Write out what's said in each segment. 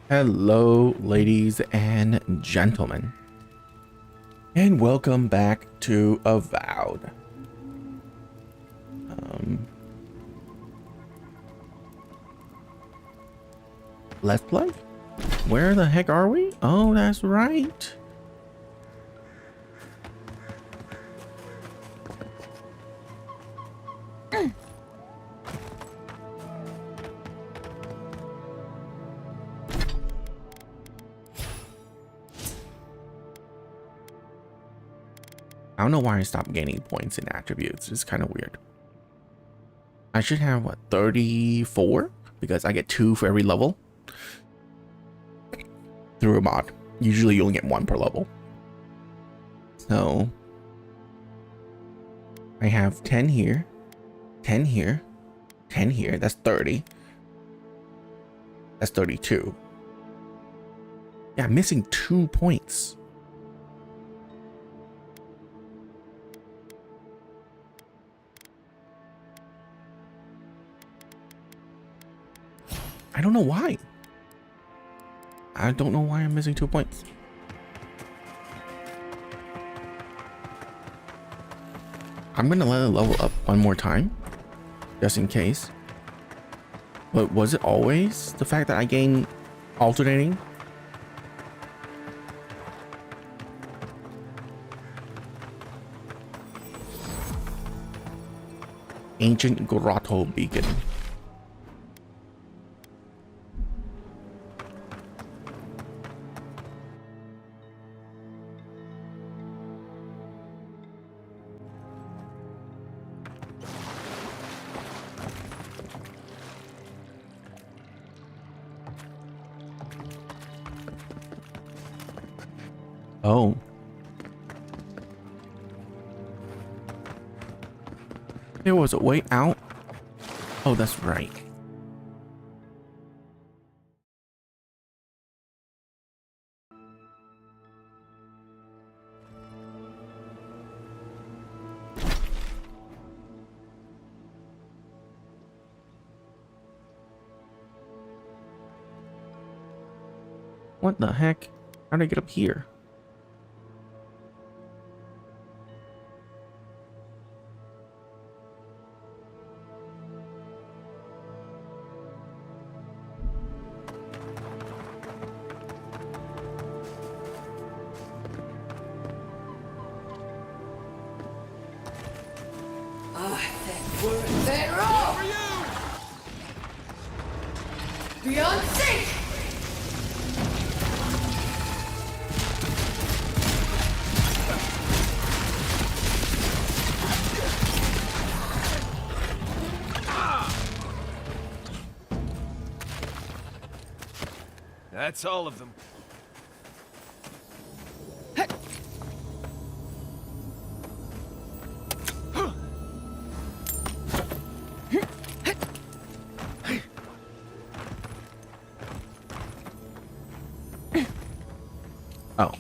Hello, ladies and gentlemen, and welcome back to Avowed. Let's play? Where the heck are we? Oh, that's right. I don't know why I stopped gaining points in attributes. It's kind of weird. I should have, what, 34? Because I get 2 for every level. Through a mod. Usually you only get 1 per level. So I have 10 here, 10 here, 10 here. That's 30. That's 32. Yeah, I'm missing 2 points. I don't know why. I don't know why I'm missing 2 points. I'm gonna let it level up one more time, just in case. But was it always the fact that I gain alternating? Ancient Grotto Beacon. Oh. There was a way out. Oh, that's right. What the heck? How did I get up here? Beyond sync! That's all of them. Oh.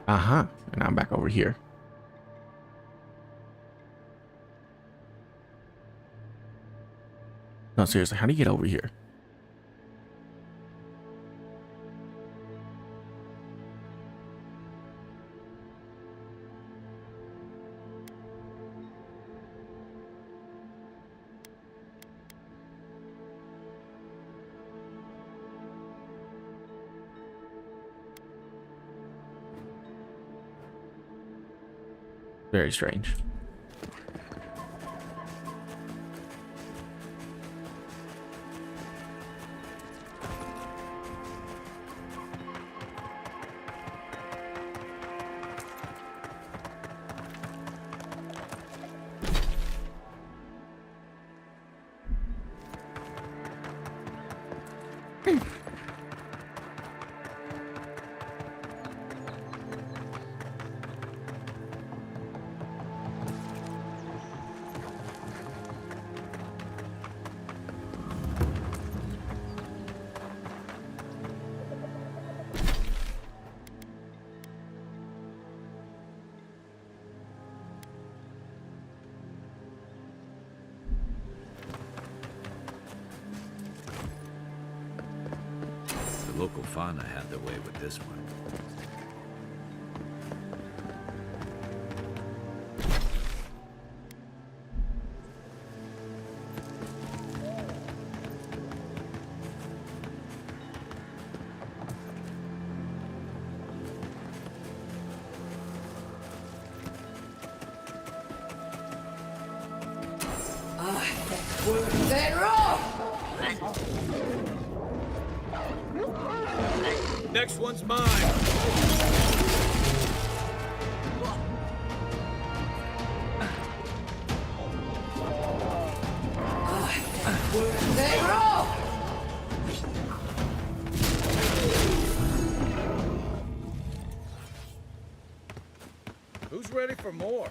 Uh-huh. And I'm back over here. No, seriously, how do you get over here? Very strange. Kofana had their way with this one. Then roll! Next one's mine! Then roll! Who's ready for more?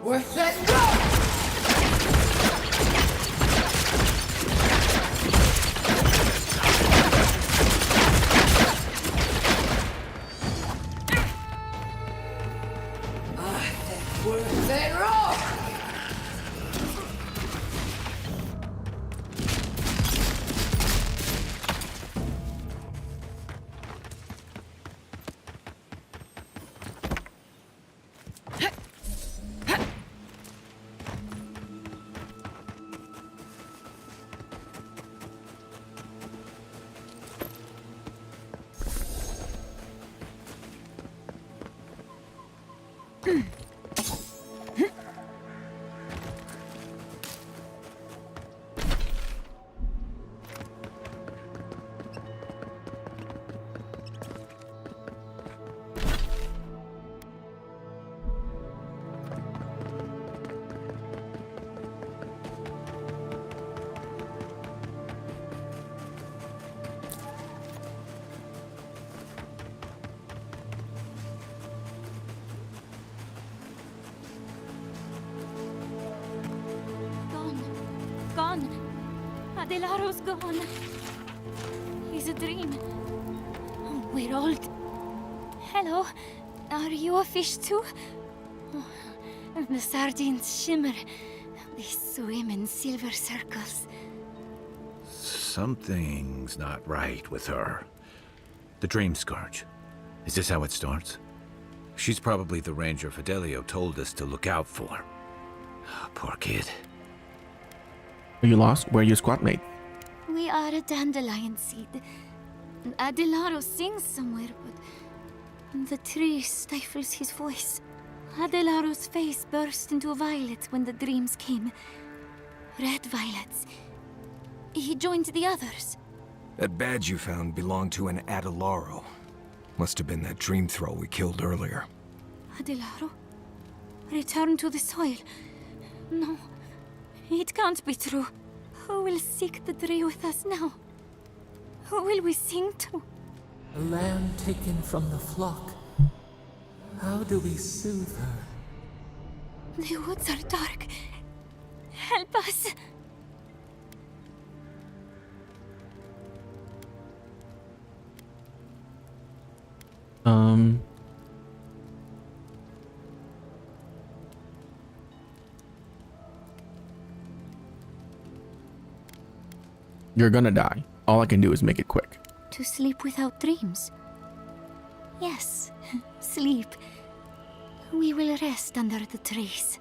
We're set, go! We're set, roll! Gone. Adelaro's gone. He's a dream. Oh, we're old. Hello. Are you a fish too? Oh, the sardines shimmer. They swim in silver circles. Something's not right with her. The Dream Scourge. Is this how it starts? She's probably the ranger Fidelio told us to look out for. Poor kid. Are you lost? Where are your squad mate? We are a dandelion seed. Adelaro sings somewhere, but the tree stifles his voice. Adelaro's face burst into violets when the dreams came. Red violets. He joined the others. That badge you found belonged to an Adelaro. Must have been that dream throw we killed earlier. Adelaro? Return to the soil. No, it can't be true. Who will seek the tree with us now? Who will we sing to? A lamb taken from the flock. How do we soothe her? The woods are dark. Help us. You're gonna die. All I can do is make it quick. To sleep without dreams? Yes, sleep. We will rest under the trees.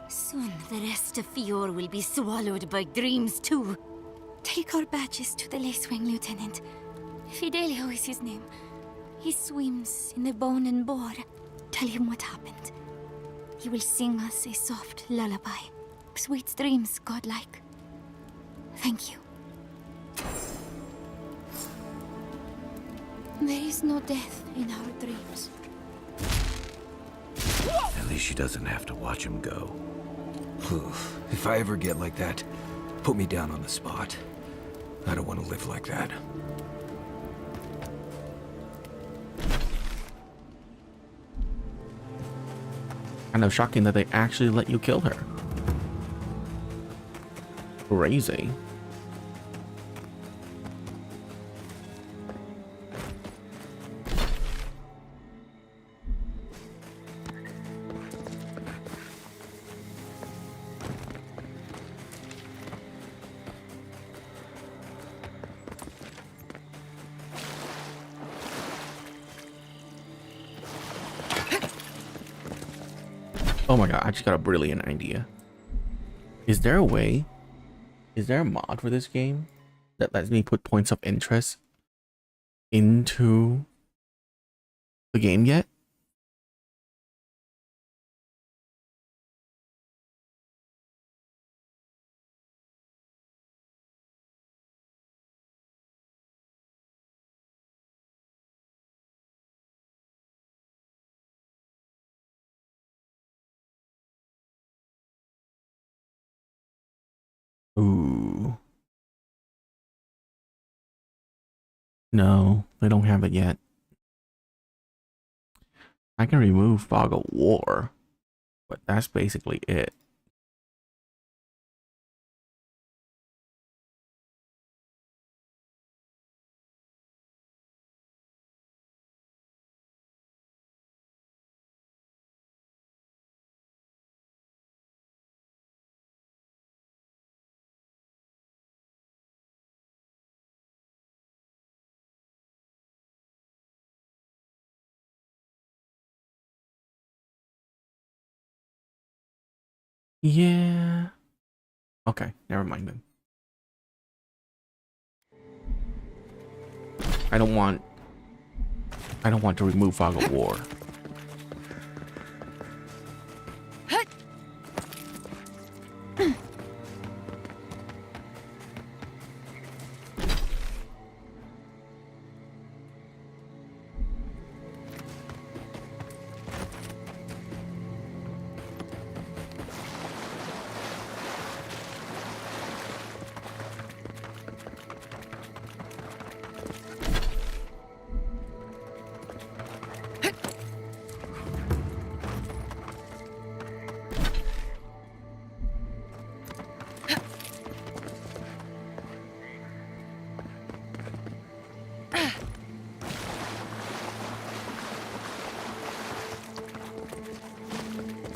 Soon the rest of Fior will be swallowed by dreams too. Take our badges to the Lacewing Lieutenant. Fidelio is his name. He swims in the Bone and Boar. Tell him what happened. He will sing us a soft lullaby. Sweet dreams, godlike. Thank you. There is no death in our dreams. At least she doesn't have to watch him go. If I ever get like that, put me down on the spot. I don't want to live like that. Kind of shocking that they actually let you kill her. Crazy. Oh my god, I just got a brilliant idea. Is there a way? Is there a mod for this game that lets me put points of interest into the game yet? Ooh. No, they don't have it yet. I can remove Fog of War, but that's basically it. Yeah. Okay, never mind then. I don't want to remove Fog of War.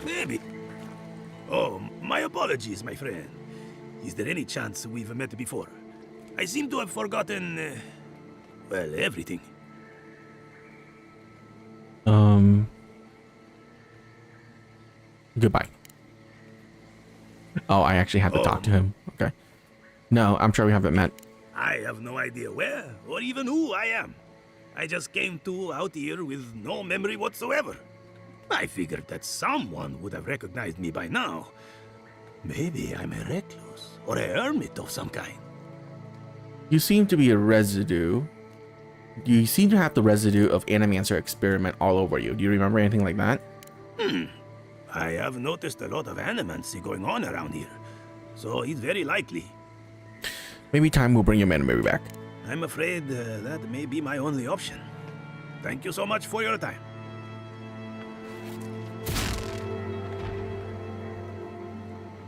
Maybe. Oh, my apologies, my friend. Is there any chance we've met before? I seem to have forgotten, well, everything. Goodbye. Oh, I actually have to talk to him. Okay. No, I'm sure we haven't met. I have no idea where or even who I am. I just came out here with no memory whatsoever. I figured that someone would have recognized me by now. Maybe I'm a recluse or a hermit of some kind. You seem to be a residue. You seem to have the residue of Animancer experiment all over you. Do you remember anything like that? I have noticed a lot of animancy going on around here, so it's very likely. Maybe time will bring your memory back. I'm afraid that may be my only option. Thank you so much for your time.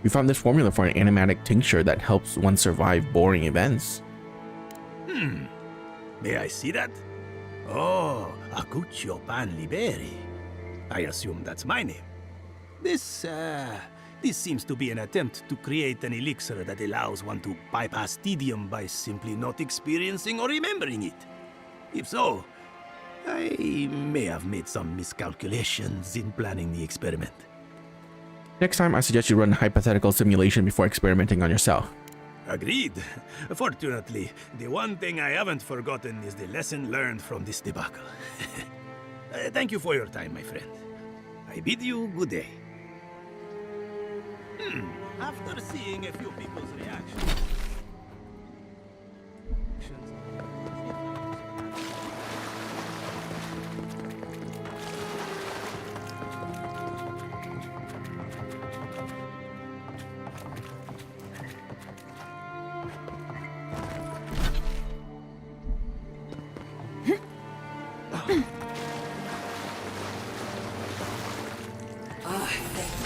We found this formula for an animatic tincture that helps one survive boring events. May I see that? Oh, Acuccio Pan Liberi. I assume that's my name. This seems to be an attempt to create an elixir that allows one to bypass tedium by simply not experiencing or remembering it. If so, I may have made some miscalculations in planning the experiment. Next time, I suggest you run a hypothetical simulation before experimenting on yourself. Agreed. Fortunately, the one thing I haven't forgotten is the lesson learned from this debacle. Thank you for your time, my friend. I bid you good day. After seeing a few people's reactions...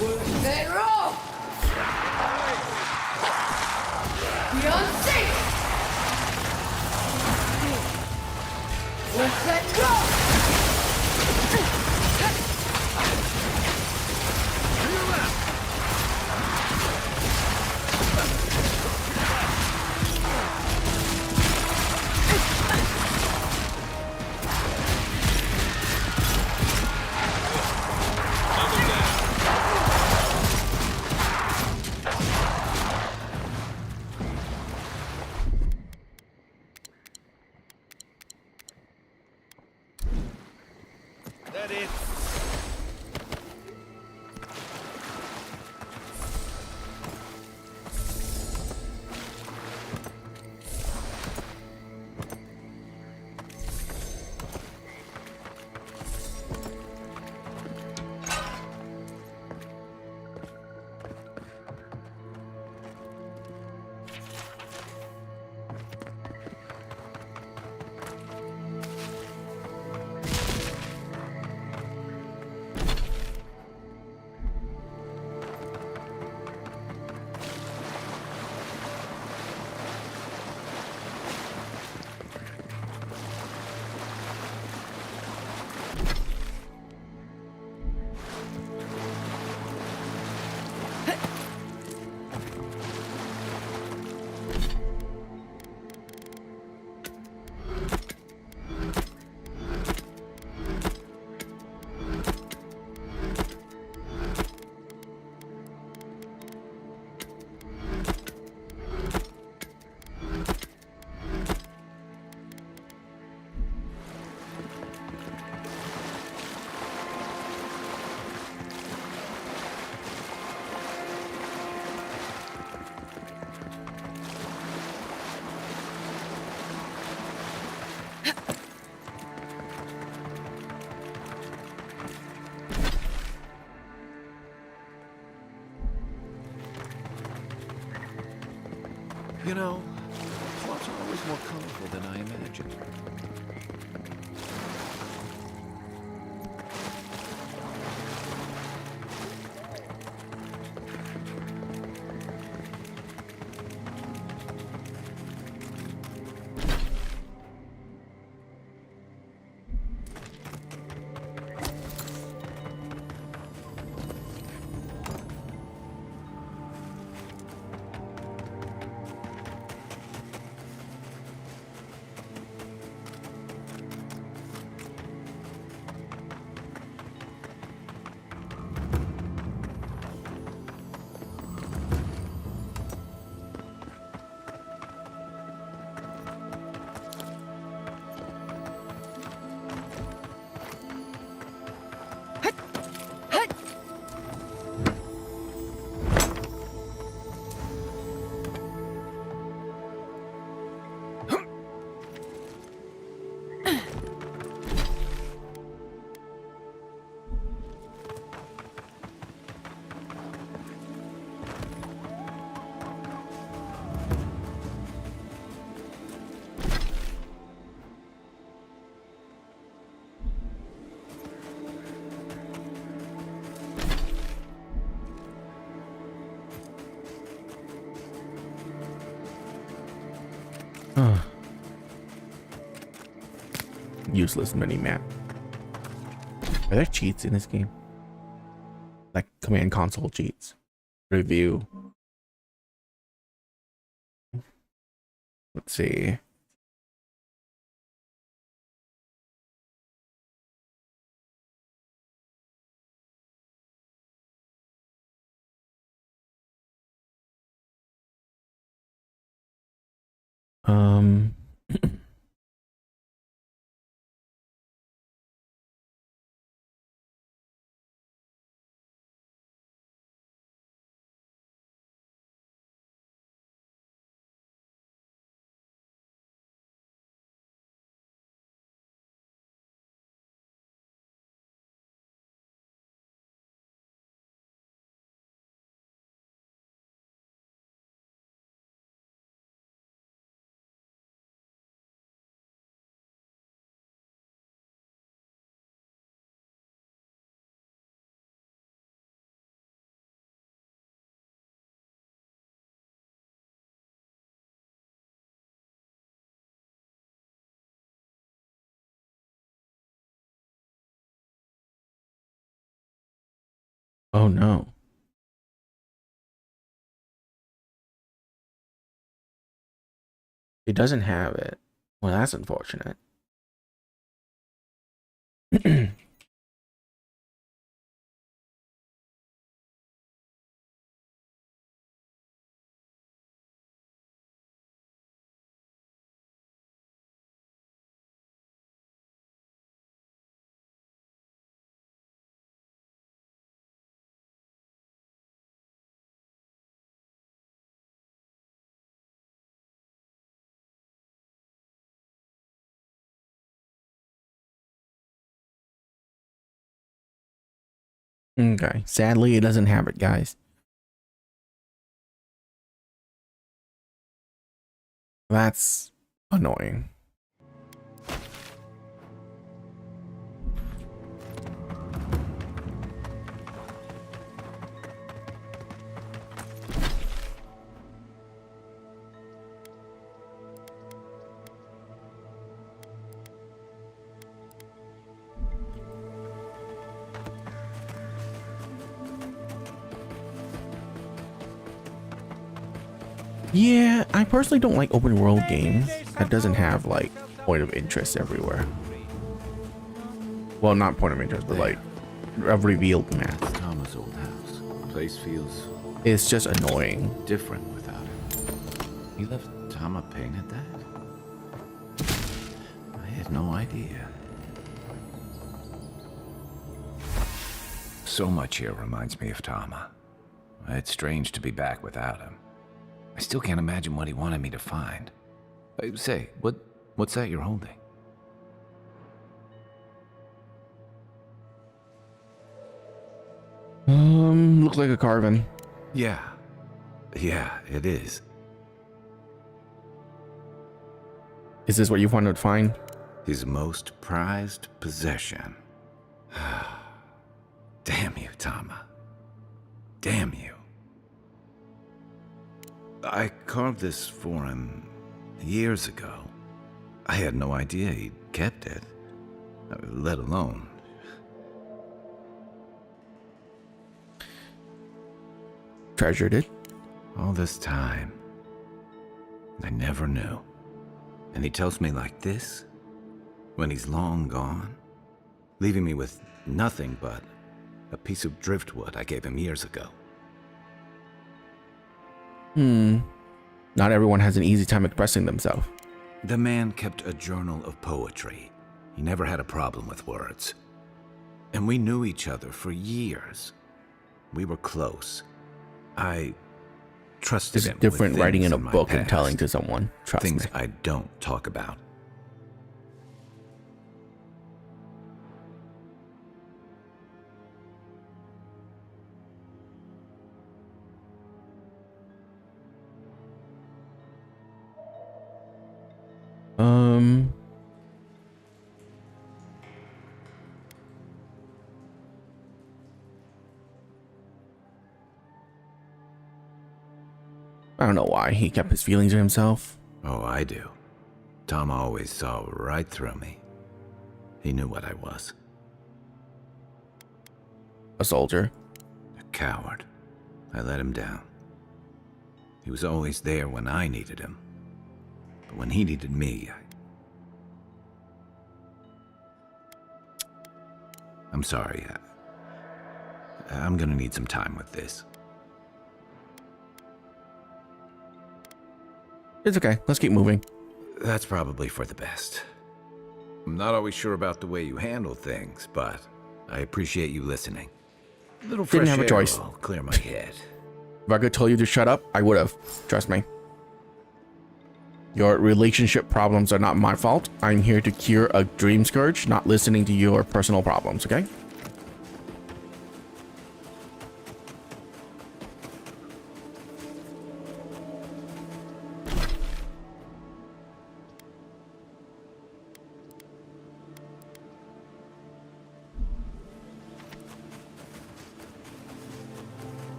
Worse than Rome! Beyond safe! Worse than Rome! That it? You know, plots are always more colorful than I imagined. Useless mini map. Are there cheats in this game? Like command console cheats? Review. Let's see. Um. Oh no. It doesn't have it. Well, that's unfortunate. Okay. Sadly, it doesn't have it, guys. That's annoying. Yeah, I personally don't like open world games that doesn't have like point of interest everywhere. Well, not point of interest, but like a revealed map. It's Tama's old house. The place feels It's just annoying. different without him. He left Tama painted that? I had no idea. So much here reminds me of Tama. It's strange to be back without him. I still can't imagine what he wanted me to find. Say, what's that you're holding? Looks like a carving. Yeah, it is. Is this what you wanted to find? His most prized possession. Damn you, Tama. Damn you. I carved this for him years ago. I had no idea he'd kept it, let alone. Treasured it. All this time, I never knew. And he tells me like this, when he's long gone, leaving me with nothing but a piece of driftwood I gave him years ago. Not everyone has an easy time expressing themselves. The man kept a journal of poetry. He never had a problem with words. And we knew each other for years. We were close. I trusted It's him. different with writing in a things my book and past, telling to someone. Trust me. things I don't talk about. I don't know why he kept his feelings to himself. Oh, I do. Tom always saw right through me. He knew what I was. A soldier. A coward. I let him down. He was always there when I needed him. But when he needed me, I'm sorry. I'm gonna need some time with this. It's okay. Let's keep moving. That's probably for the best. I'm not always sure about the way you handle things, but I appreciate you listening. A little fresh Didn't have a air choice. will clear my head. If I could tell you to shut up, I would have. Trust me. Your relationship problems are not my fault. I'm here to cure a dream scourge, not listening to your personal problems, okay?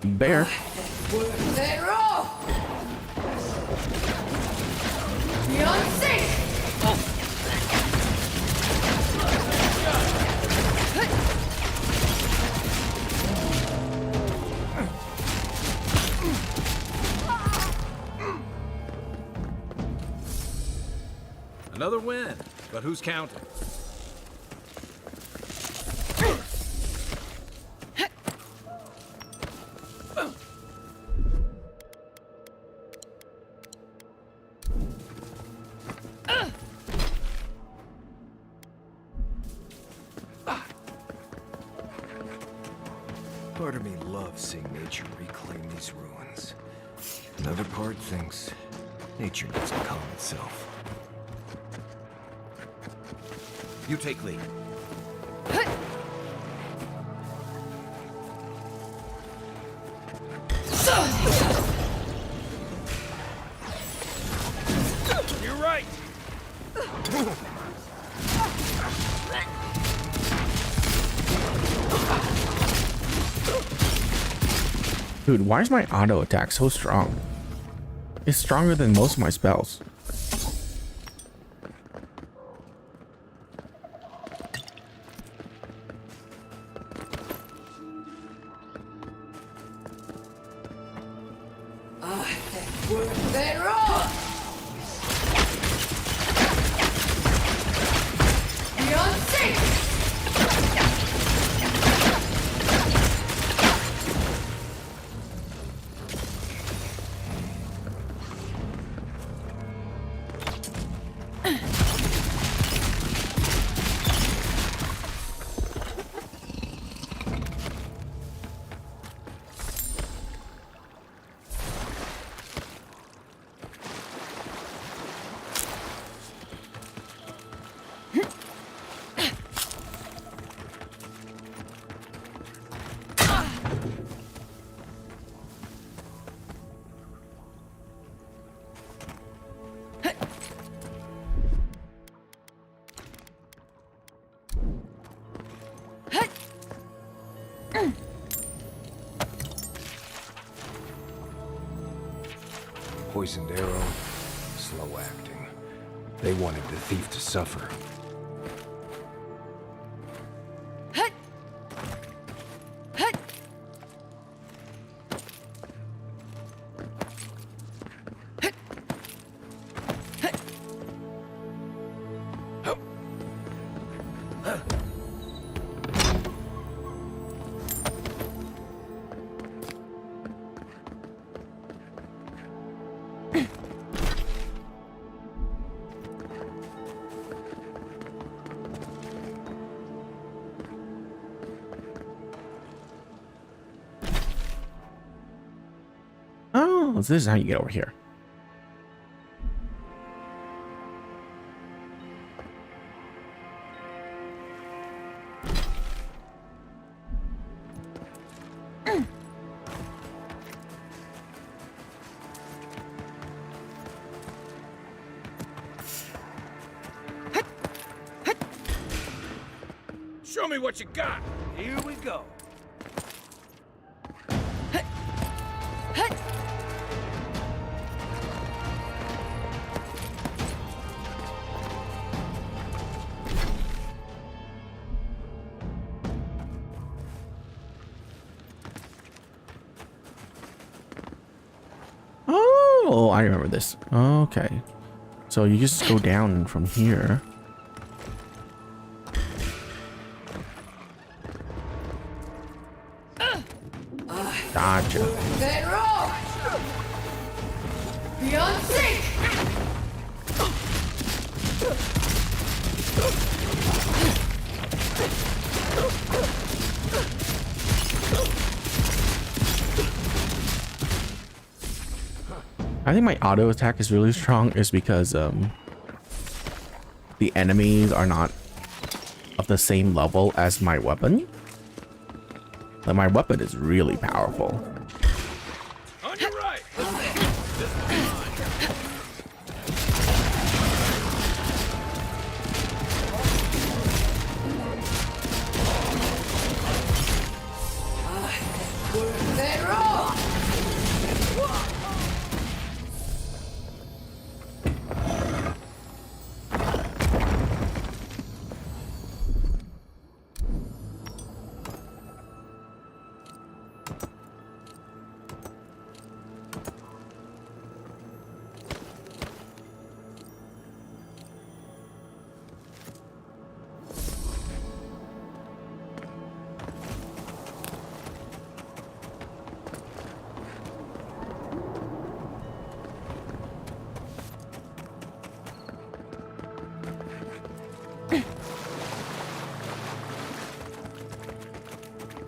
Bear. Zero! Beyond safe! Another win, but who's counting? Part of me loves seeing nature reclaim these ruins. Another part thinks nature needs to calm itself. You take lead. You're right. Dude, why is my auto attack so strong? It's stronger than most of my spells. Zero! Beyond safe! Poisoned arrow, slow acting. They wanted the thief to suffer. Oh, this is how you get over here. Show me what you got. Here we go. Oh, I remember this. Okay. So you just go down from here. Gotcha. Then roll! Beyond sync! I think my auto attack is really strong is because the enemies are not of the same level as my weapon. Like my weapon is really powerful. On your right. Then roll!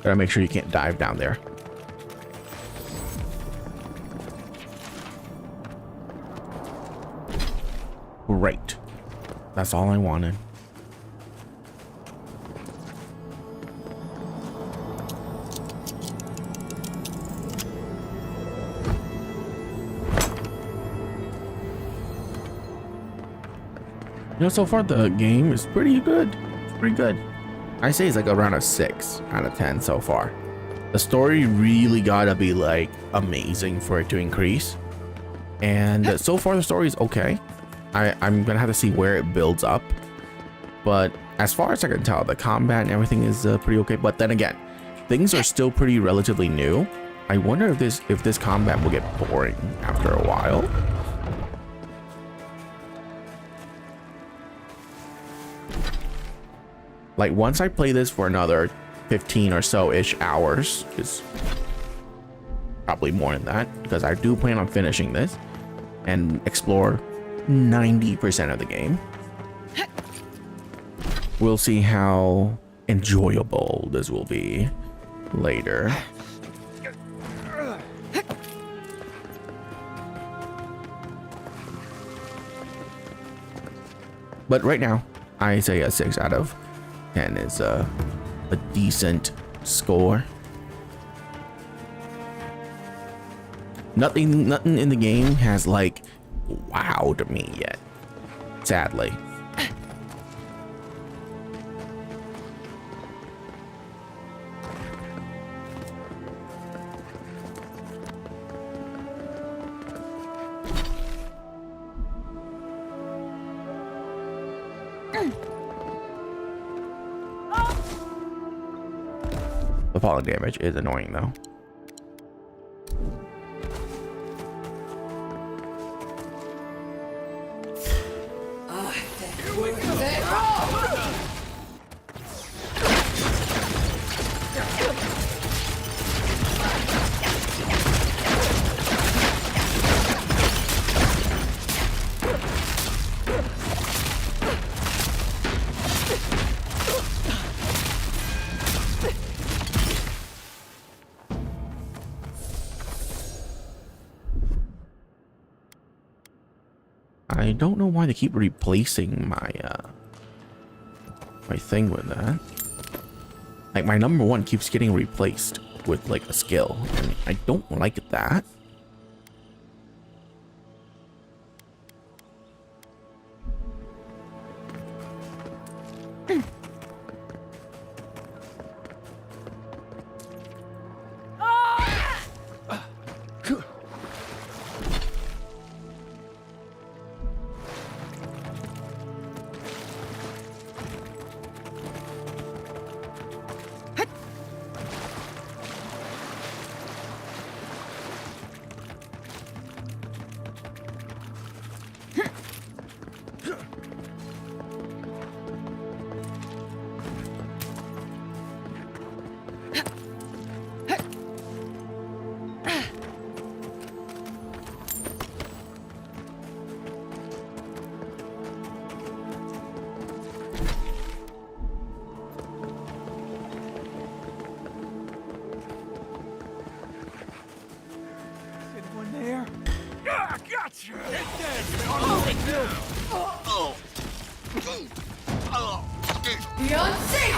Gotta make sure you can't dive down there. Great. That's all I wanted. You know, so far the game is pretty good. It's pretty good. I say it's like around a 6 out of 10 so far. The story really gotta be like amazing for it to increase. And so far the story is okay. I'm gonna have to see where it builds up. But as far as I can tell, the combat and everything is pretty okay. But then again, things are still pretty relatively new. I wonder if this combat will get boring after a while. Like once I play this for another 15 or so-ish hours, is probably more than that, because I do plan on finishing this and explore 90% of the game. We'll see how enjoyable this will be later. But right now, I say a 6 out of 10 is a decent score. Nothing in the game has like wowed me yet, sadly. The falling damage is annoying though. Then roll! I don't know why they keep replacing my my thing with that. Like my number 1 keeps getting replaced with like a skill, and I don't like that. Gotcha! Beyond sync!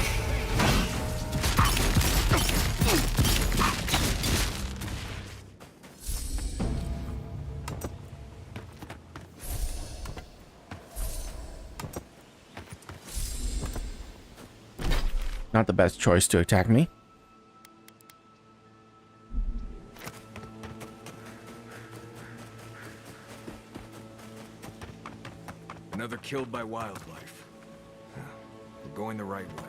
Not the best choice to attack me. Another killed by wildlife. We're going the right way.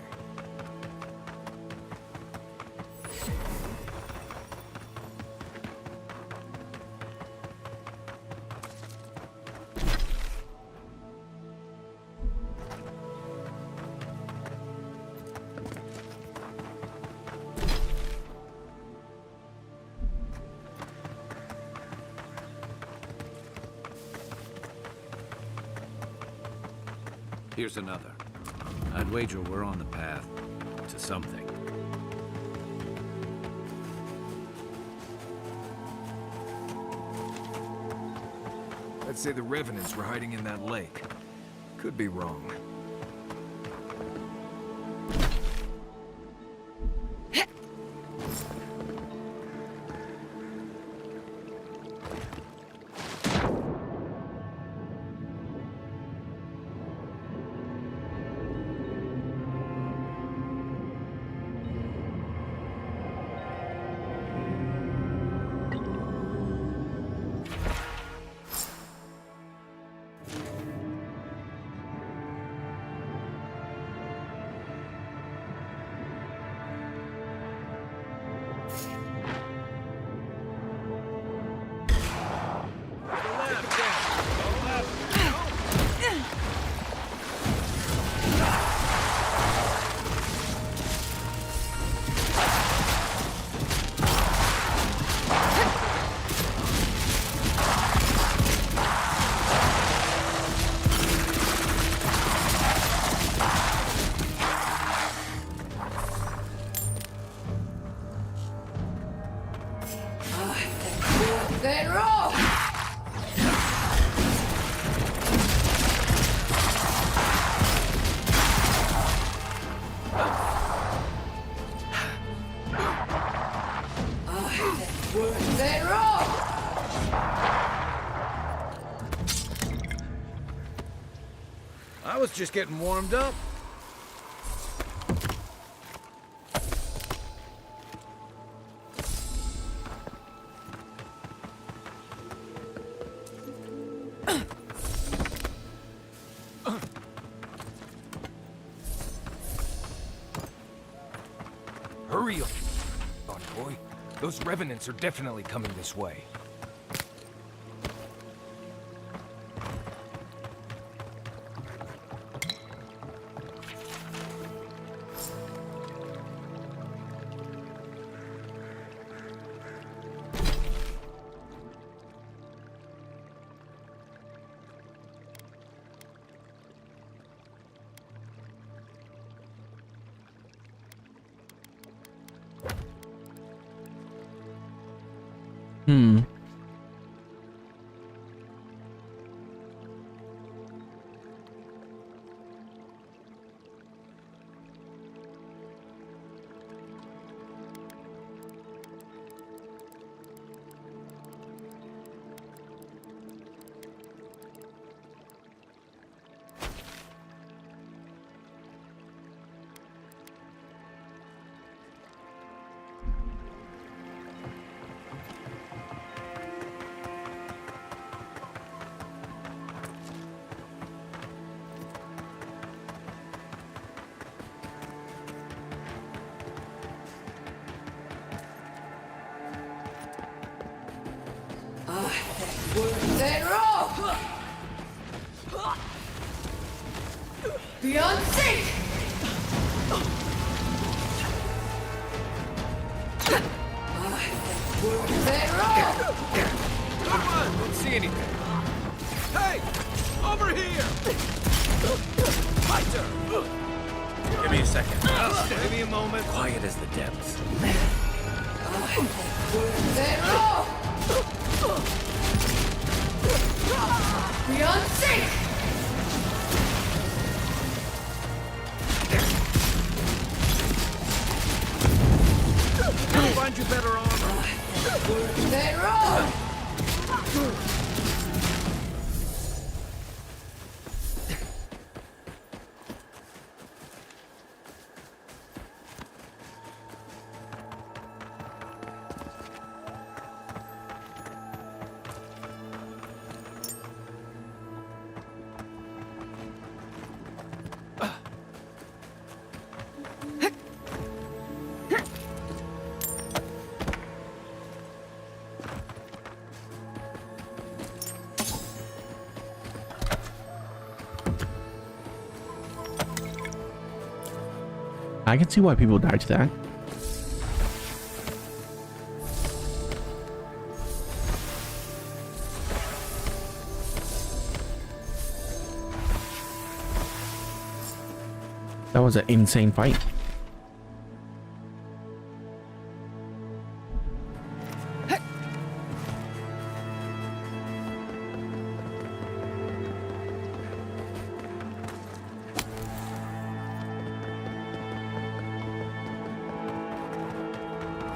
Here's another. I'd wager we're on the path to something. I'd say the Revenants were hiding in that lake. Could be wrong. Then roll! Then roll! I was just getting warmed up. Hurry up, boy. Those Revenants are definitely coming this way. Hmm. Then roll! Beyond sync! Then roll! Come on, don't see anything. Hey! Over here! My turn! Give me a second. Give me a moment. Quiet as the depths. Then roll! I can see why people died to that. That was an insane fight.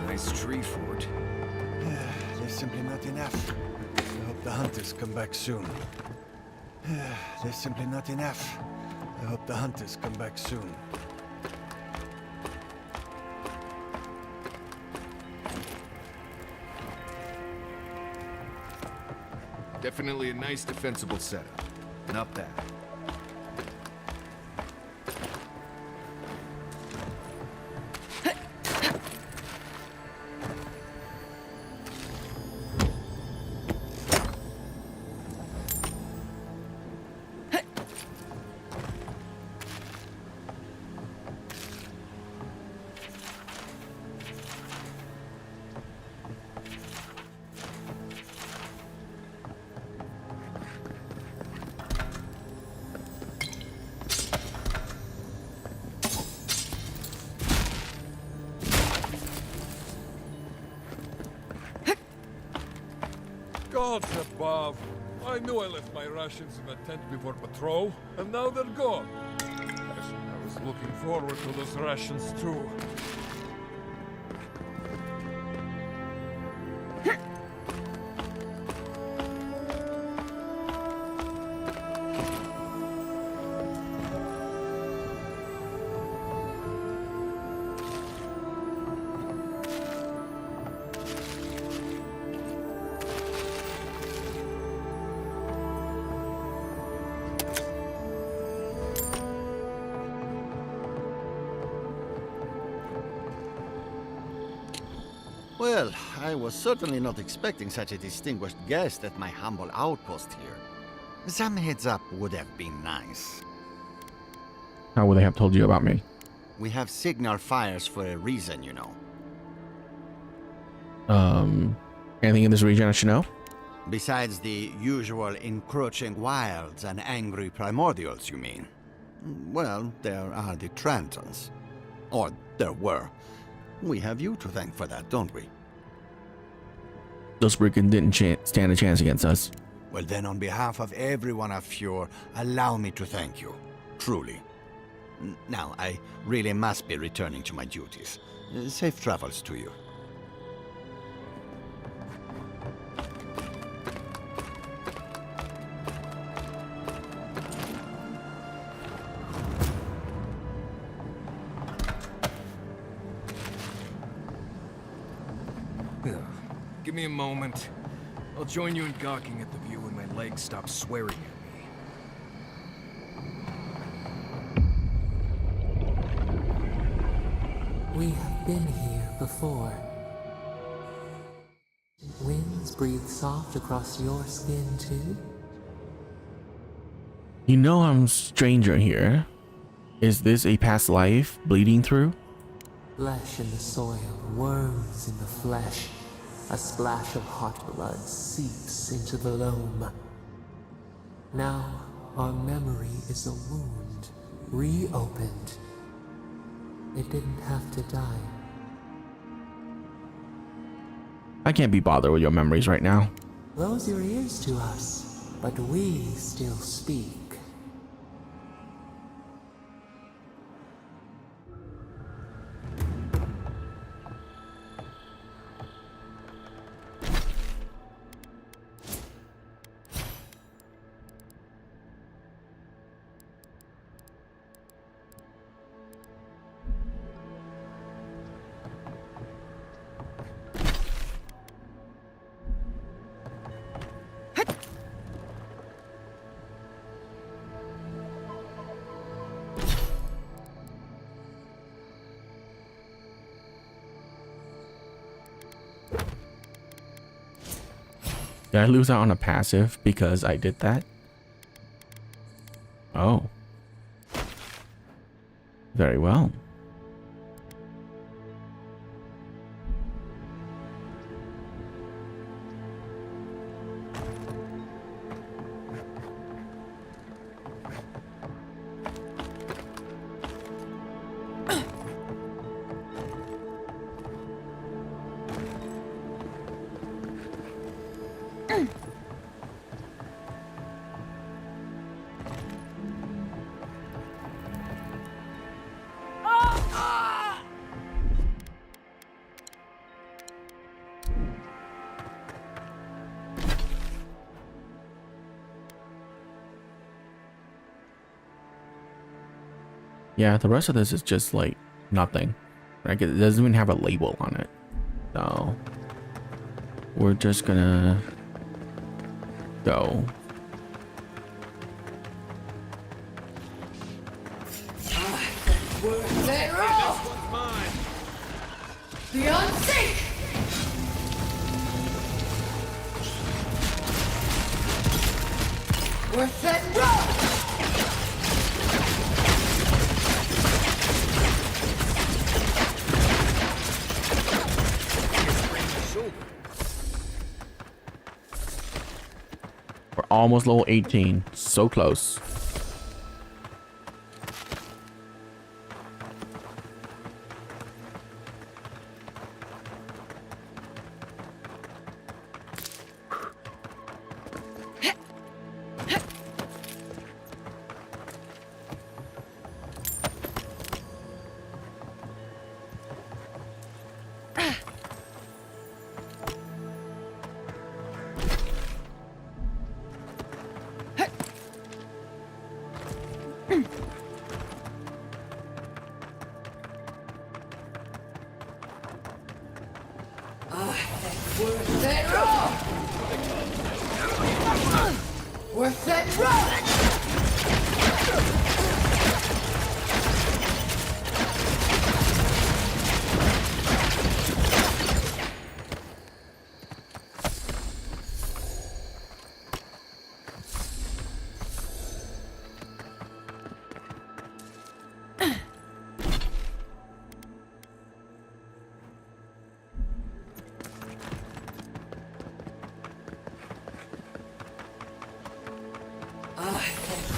Nice tree fort. There's simply not enough. I hope the hunters come back soon. There's simply not enough. I hope the hunters come back soon. Definitely a nice defensible setup. Not bad. Gods above! I knew I left my rations in the tent before patrol, and now they're gone. I was looking forward to those rations too. Well, I was certainly not expecting such a distinguished guest at my humble outpost here. Some heads up would have been nice. How would they have told you about me? We have signal fires for a reason, you know. Anything in this region I should know? Besides the usual encroaching wilds and angry primordials, you mean? Well, there are the Trantons. Or there were. We have you to thank for that, don't we? Those Brickin didn't stand a chance against us. Well then, on behalf of everyone of Fjord, allow me to thank you. Truly. Now, I really must be returning to my duties. Safe travels to you. Give me a moment. I'll join you in gawking at the view when my legs stop swearing at me. We have been here before. Winds breathe soft across your skin too. You know I'm a stranger here. Is this a past life bleeding through? Flesh in the soil, worms in the flesh. A splash of hot blood seeps into the loam. Now, our memory is a wound, reopened. It didn't have to die. I can't be bothered with your memories right now. Close your ears to us, but we still speak. Did I lose out on a passive because I did that? Oh. Very well. Yeah, the rest of this is just like nothing. Right? It doesn't even have a label on it. So we're just gonna go. Worth it all! Beyond sick! Worth it all! We're almost level 18. So close. Worth it all! Worth it all!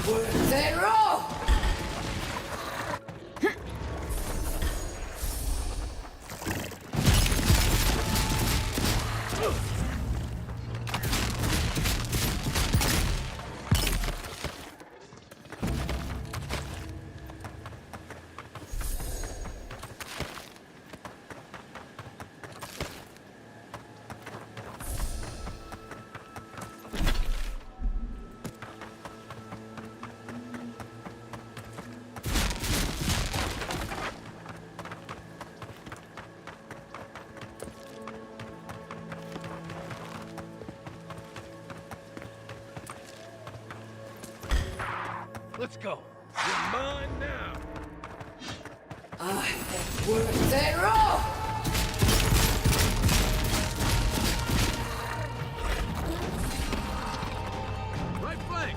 Worth it all! Let's go. You're mine now. Worth it all! Right flank.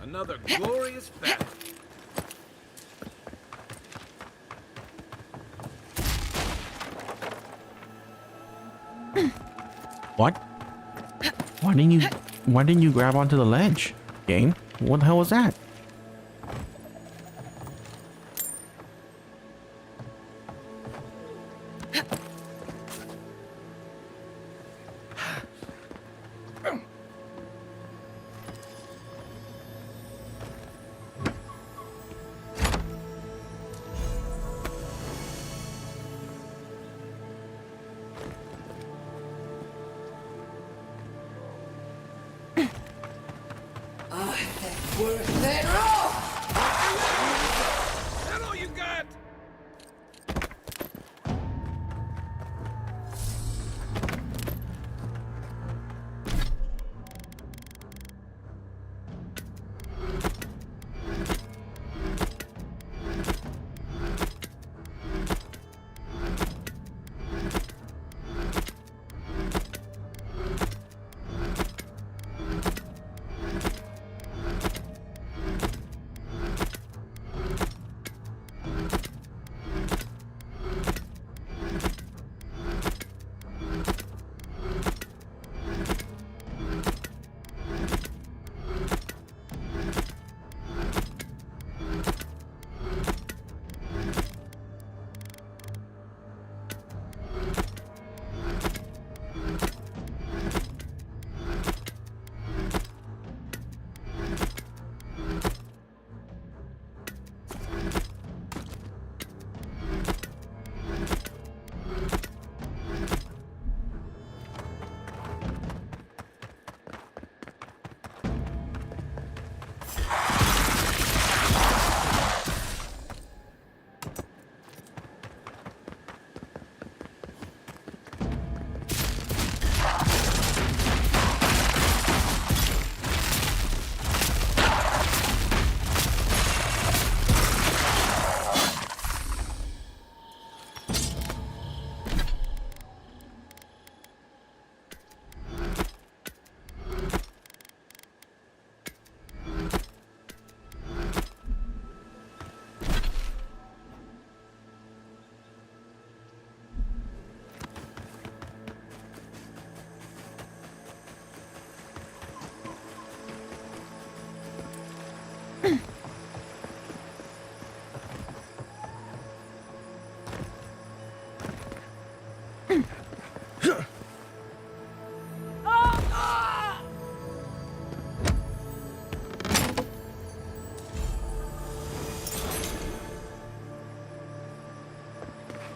Another glorious battle. What? Why didn't you grab onto the ledge? Game? What the hell was that? Worth it all! That all you got?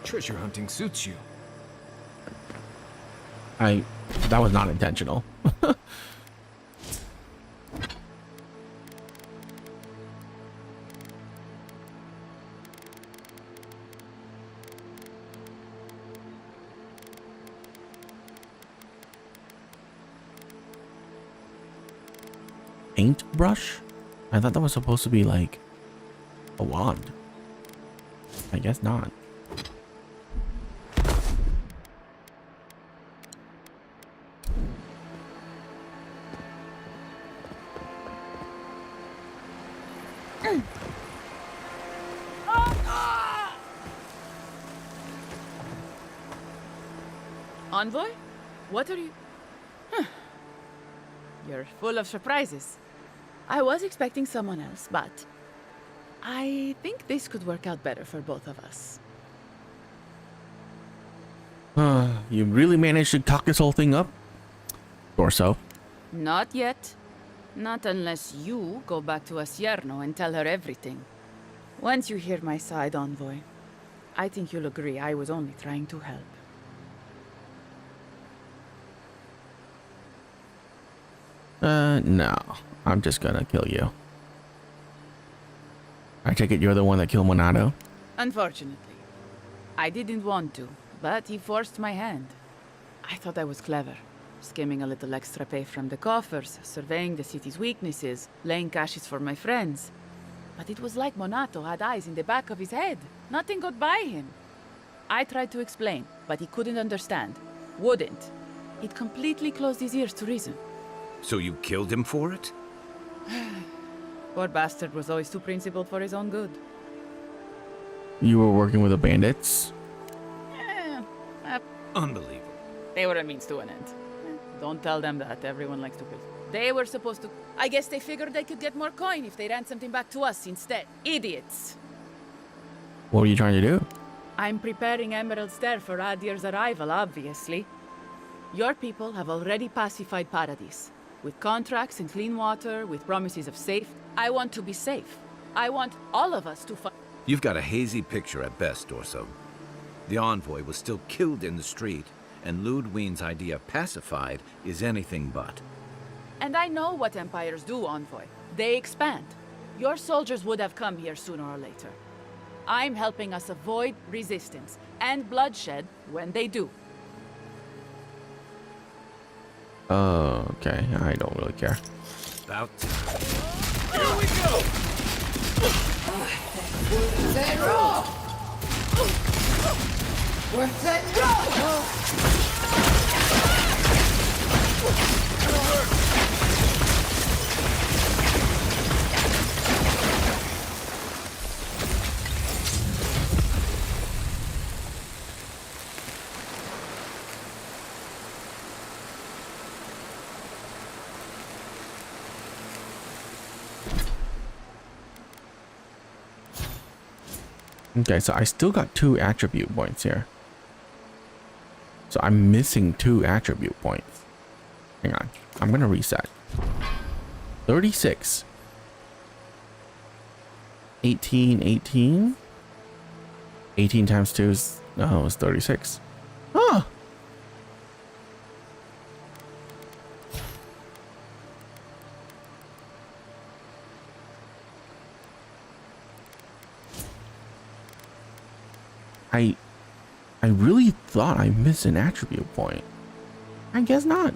Treasure hunting suits you. That was not intentional. Paintbrush? I thought that was supposed to be like a wand. I guess not. Envoy? What are you... You're full of surprises. I was expecting someone else, but... I think this could work out better for both of us. You really managed to talk this whole thing up? Or so. Not yet. Not unless you go back to Asierno and tell her everything. Once you hear my side, Envoy, I think you'll agree I was only trying to help. No. I'm just gonna kill you. I take it you're the one that killed Monado? Unfortunately. I didn't want to, but he forced my hand. I thought I was clever. Skimming a little extra pay from the coffers, surveying the city's weaknesses, laying caches for my friends. But it was like Monato had eyes in the back of his head. Nothing got by him. I tried to explain, but he couldn't understand. Wouldn't. He'd completely closed his ears to reason. So you killed him for it? Poor bastard was always too principled for his own good. You were working with the bandits? Unbelievable. They were a means to an end. Don't tell them that. Everyone likes to kill. They were supposed to... I guess they figured they could get more coin if they ran something back to us instead. Idiots. What were you trying to do? I'm preparing Emerald Stair for Adir's arrival, obviously. Your people have already pacified Paradis. With contracts and clean water, with promises of safe. I want to be safe. I want all of us to fight. You've got a hazy picture at best, Dorso. The envoy was still killed in the street, and Ludwine's idea of pacified is anything but. And I know what empires do, Envoy. They expand. Your soldiers would have come here sooner or later. I'm helping us avoid resistance and bloodshed when they do. Okay, I don't really care. About Here we go! Worth it raw! Worth it raw! Okay, so I still got 2 attribute points here. So I'm missing 2 attribute points. Hang on. I'm going to reset. 36. 18, 18. 18 times 2 is... Oh, it's 36. Huh. I really thought I missed an attribute point. I guess not.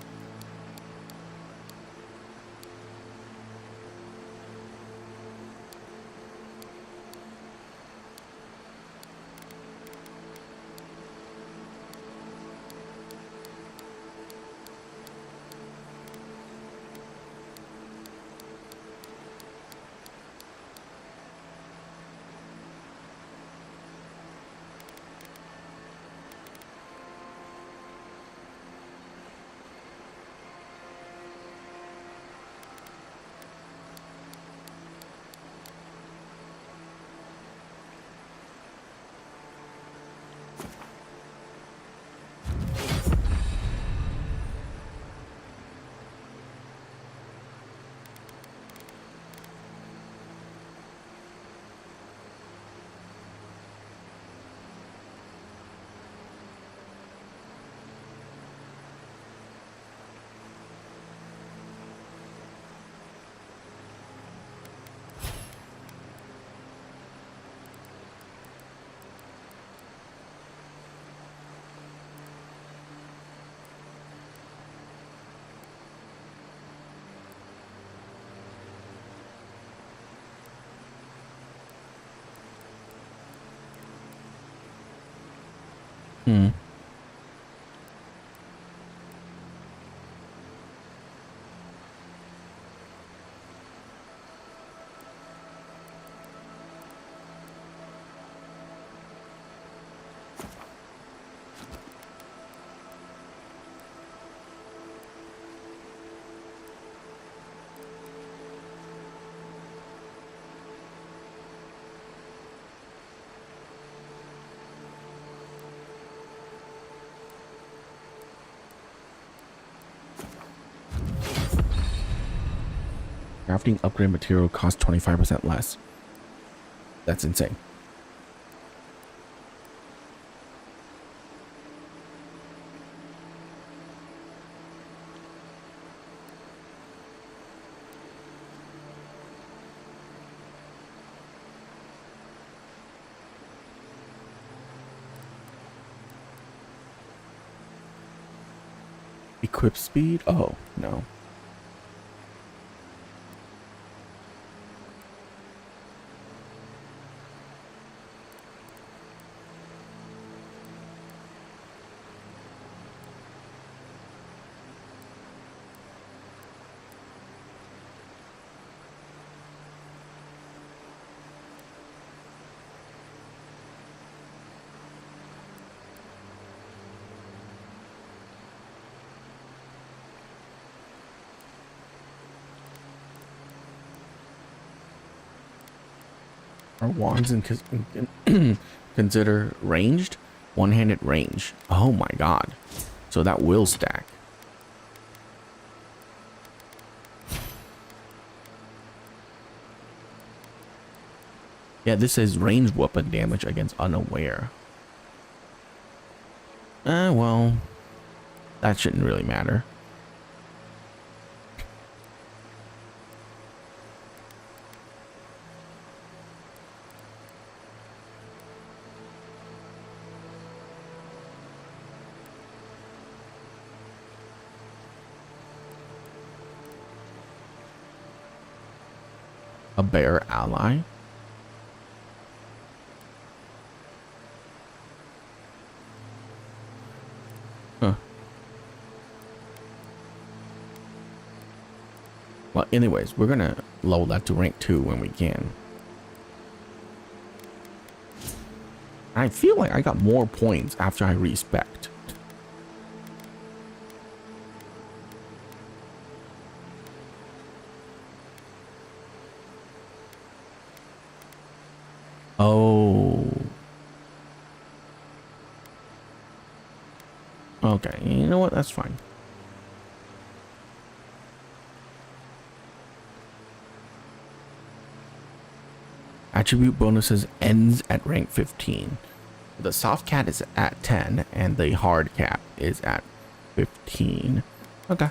Crafting upgrade material costs 25% less. That's insane. Equip speed? Oh, no. Are wands and consider ranged? One-handed range. Oh my god. So that will stack. Yeah, this says ranged weapon damage against unaware. Well, that shouldn't really matter. A bear ally? Huh. Well, anyways, we're gonna level that to rank 2 when we can. I feel like I got more points after I respect. Oh. Okay, you know what? That's fine. Attribute bonuses ends at rank 15. The soft cat is at 10 and the hard cat is at 15. Okay.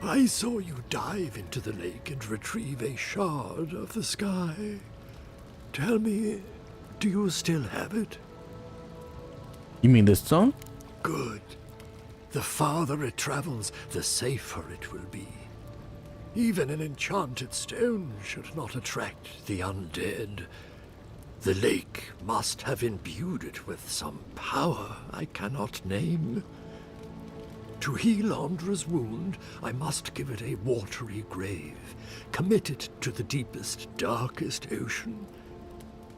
I saw you dive into the lake and retrieve a shard of the sky. Tell me, do you still have it? You mean this stone? Good. The farther it travels, the safer it will be. Even an enchanted stone should not attract the undead. The lake must have imbued it with some power I cannot name. To heal Andra's wound, I must give it a watery grave, commit it to the deepest, darkest ocean.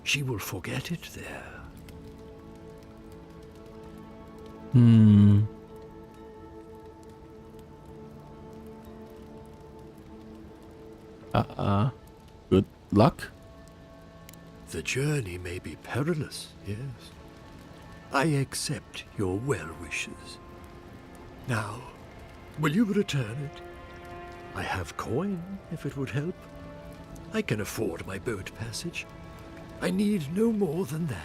She will forget it there. Good luck. The journey may be perilous, yes. I accept your well wishes. Now, will you return it? I have coin, if it would help. I can afford my boat passage. I need no more than that.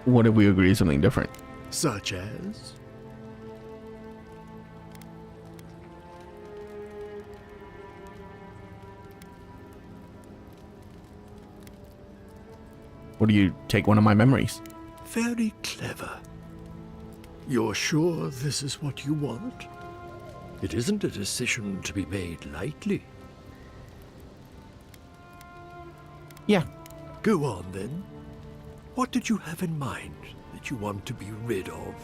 What if we agree something different? Such as? What do you take one of my memories? Very clever. You're sure this is what you want? It isn't a decision to be made lightly. Yeah. Go on, then. What did you have in mind that you want to be rid of?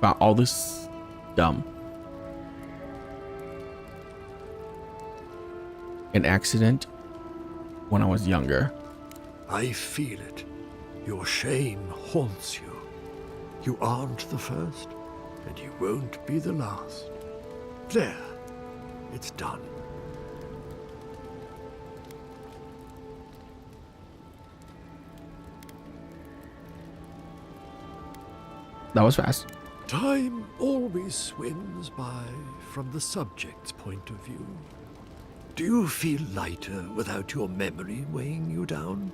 Wow, all this dumb. An accident when I was younger. I feel it. Your shame haunts you. You aren't the first, and you won't be the last. There. It's done. That was fast. Time always swims by from the subject's point of view. Do you feel lighter without your memory weighing you down?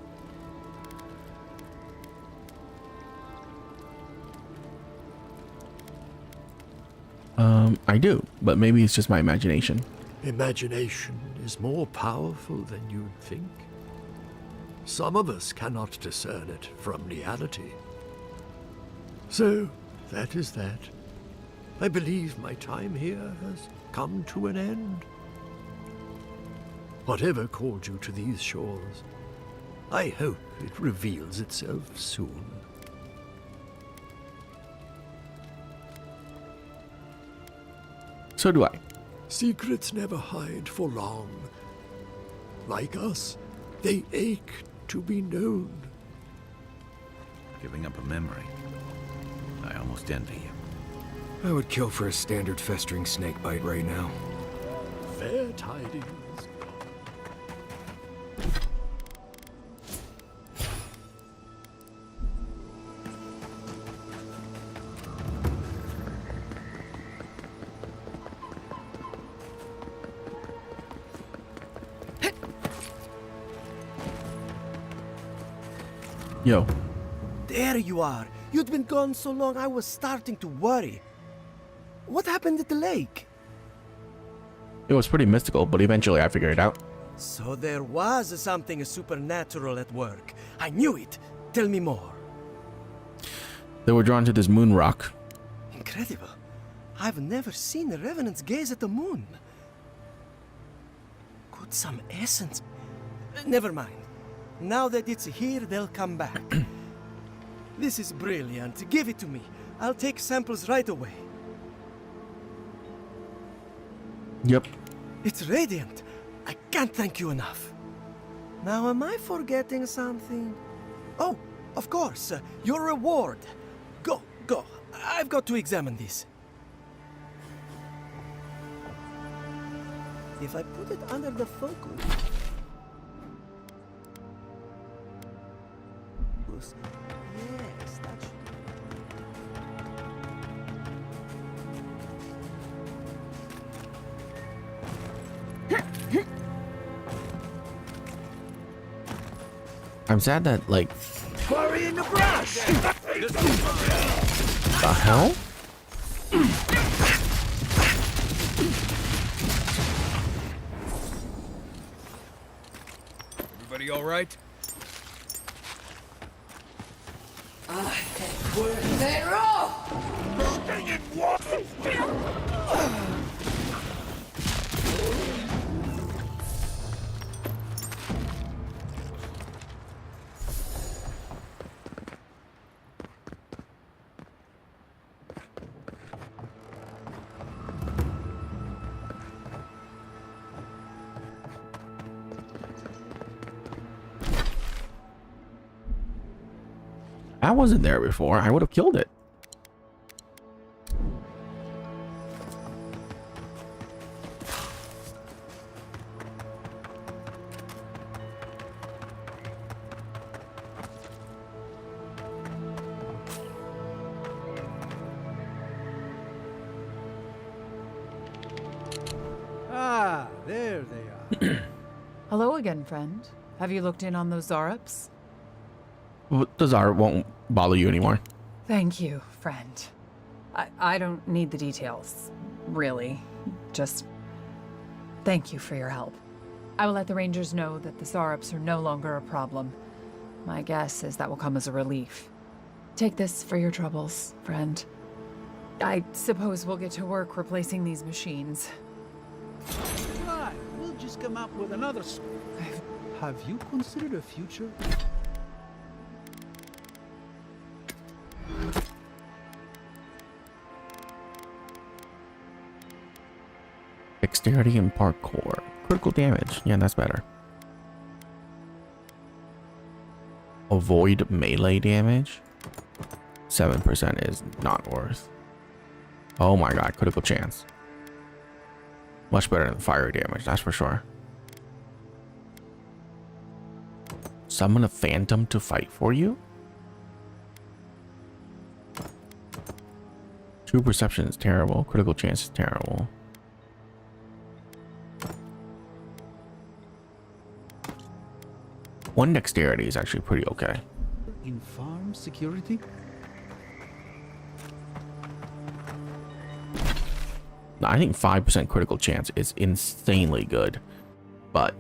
I do, but maybe it's just my imagination. Imagination is more powerful than you'd think. Some of us cannot discern it from reality. So, that is that. I believe my time here has come to an end. Whatever called you to these shores, I hope it reveals itself soon. So do I. Secrets never hide for long. Like us, they ache to be known. Giving up a memory. I almost envy you. I would kill for a standard festering snake bite right now. Fair tidings. Yo. There you are. You'd been gone so long I was starting to worry. What happened at the lake? It was pretty mystical, but eventually I figured it out. So there was something supernatural at work. I knew it. Tell me more. They were drawn to this moon rock. Incredible. I've never seen a revenant's gaze at the moon. Could some essence... Never mind. Now that it's here, they'll come back. This is brilliant. Give it to me. I'll take samples right away. Yep. It's radiant. I can't thank you enough. Now, am I forgetting something? Oh, of course. Your reward. Go. I've got to examine this. If I put it under the focus... Yes, that should... I'm sad that, like... Quarry in the brush! The hell? Everybody all right? They're off! that wasn't there before, I would have killed it. Ah, there they are. Hello again, friend. Have you looked in on those Zarups? The Zara won't bother you anymore. Thank you, friend. I don't need the details, really. Just thank you for your help. I will let the Rangers know that the Zarups are no longer a problem. My guess is that will come as a relief. Take this for your troubles, friend. I suppose we'll get to work replacing these machines. Right, we'll just come up with another. Have you considered a future? Dexterity and parkour. Critical damage. Yeah, that's better. Avoid melee damage. 7% is not worth. Oh my god, critical chance. Much better than fire damage, that's for sure. Summon a phantom to fight for you? True perception is terrible. Critical chance is terrible. One dexterity is actually pretty okay. In farm security? I think 5% critical chance is insanely good, but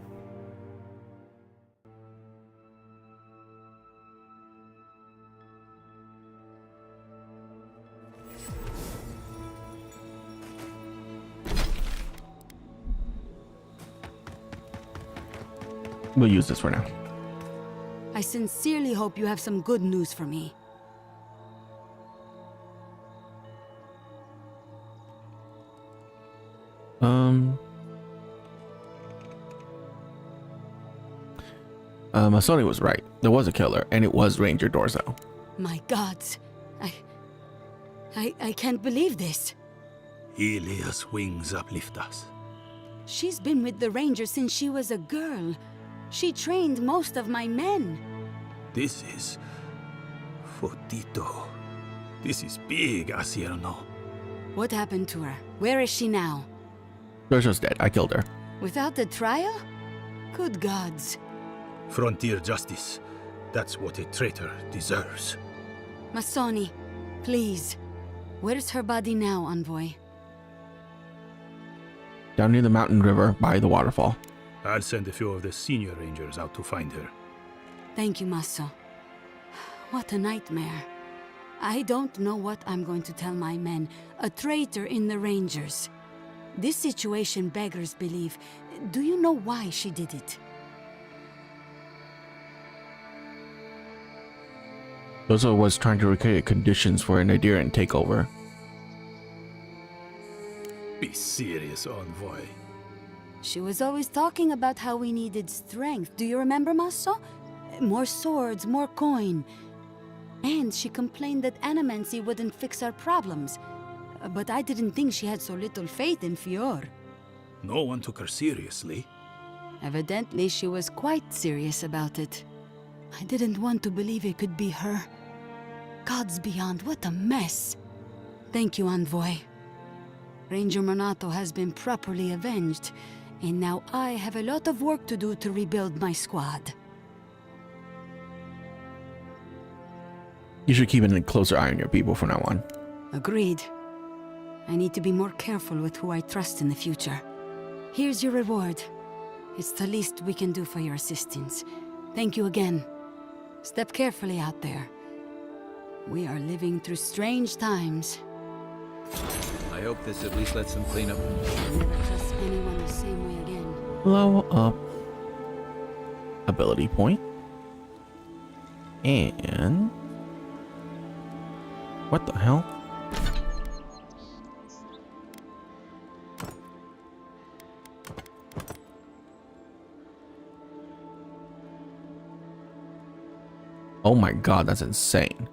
we'll use this for now. I sincerely hope you have some good news for me. Masoni was right. There was a killer, and it was Ranger Dorzo. My gods. I can't believe this. Ilia's wings uplift us. She's been with the Rangers since she was a girl. She trained most of my men. This is... Fotito. This is big, Asierno. What happened to her? Where is she now? Dorzo's dead. I killed her. Without the trial? Good gods. Frontier justice. That's what a traitor deserves. Masoni, please. Where's her body now, Envoy? Down near the mountain river by the waterfall. I'll send a few of the senior rangers out to find her. Thank you, Maso. What a nightmare. I don't know what I'm going to tell my men. A traitor in the Rangers. This situation beggars belief. Do you know why she did it? Dorzo was trying to recreate conditions for an Nadiran takeover. Be serious, Envoy. She was always talking about how we needed strength. Do you remember, Maso? More swords, more coin. And she complained that animancy wouldn't fix our problems. But I didn't think she had so little faith in Fior. No one took her seriously. Evidently, she was quite serious about it. I didn't want to believe it could be her. Gods beyond, what a mess. Thank you, Envoy. Ranger Monato has been properly avenged, and now I have a lot of work to do to rebuild my squad. You should keep a closer eye on your people from now on. Agreed. I need to be more careful with who I trust in the future. Here's your reward. It's the least we can do for your assistance. Thank you again. Step carefully out there. We are living through strange times. I hope this at least lets them clean up. Never trust anyone the same way again. Blow up. Ability point. And... what the hell? Oh my god, that's insane.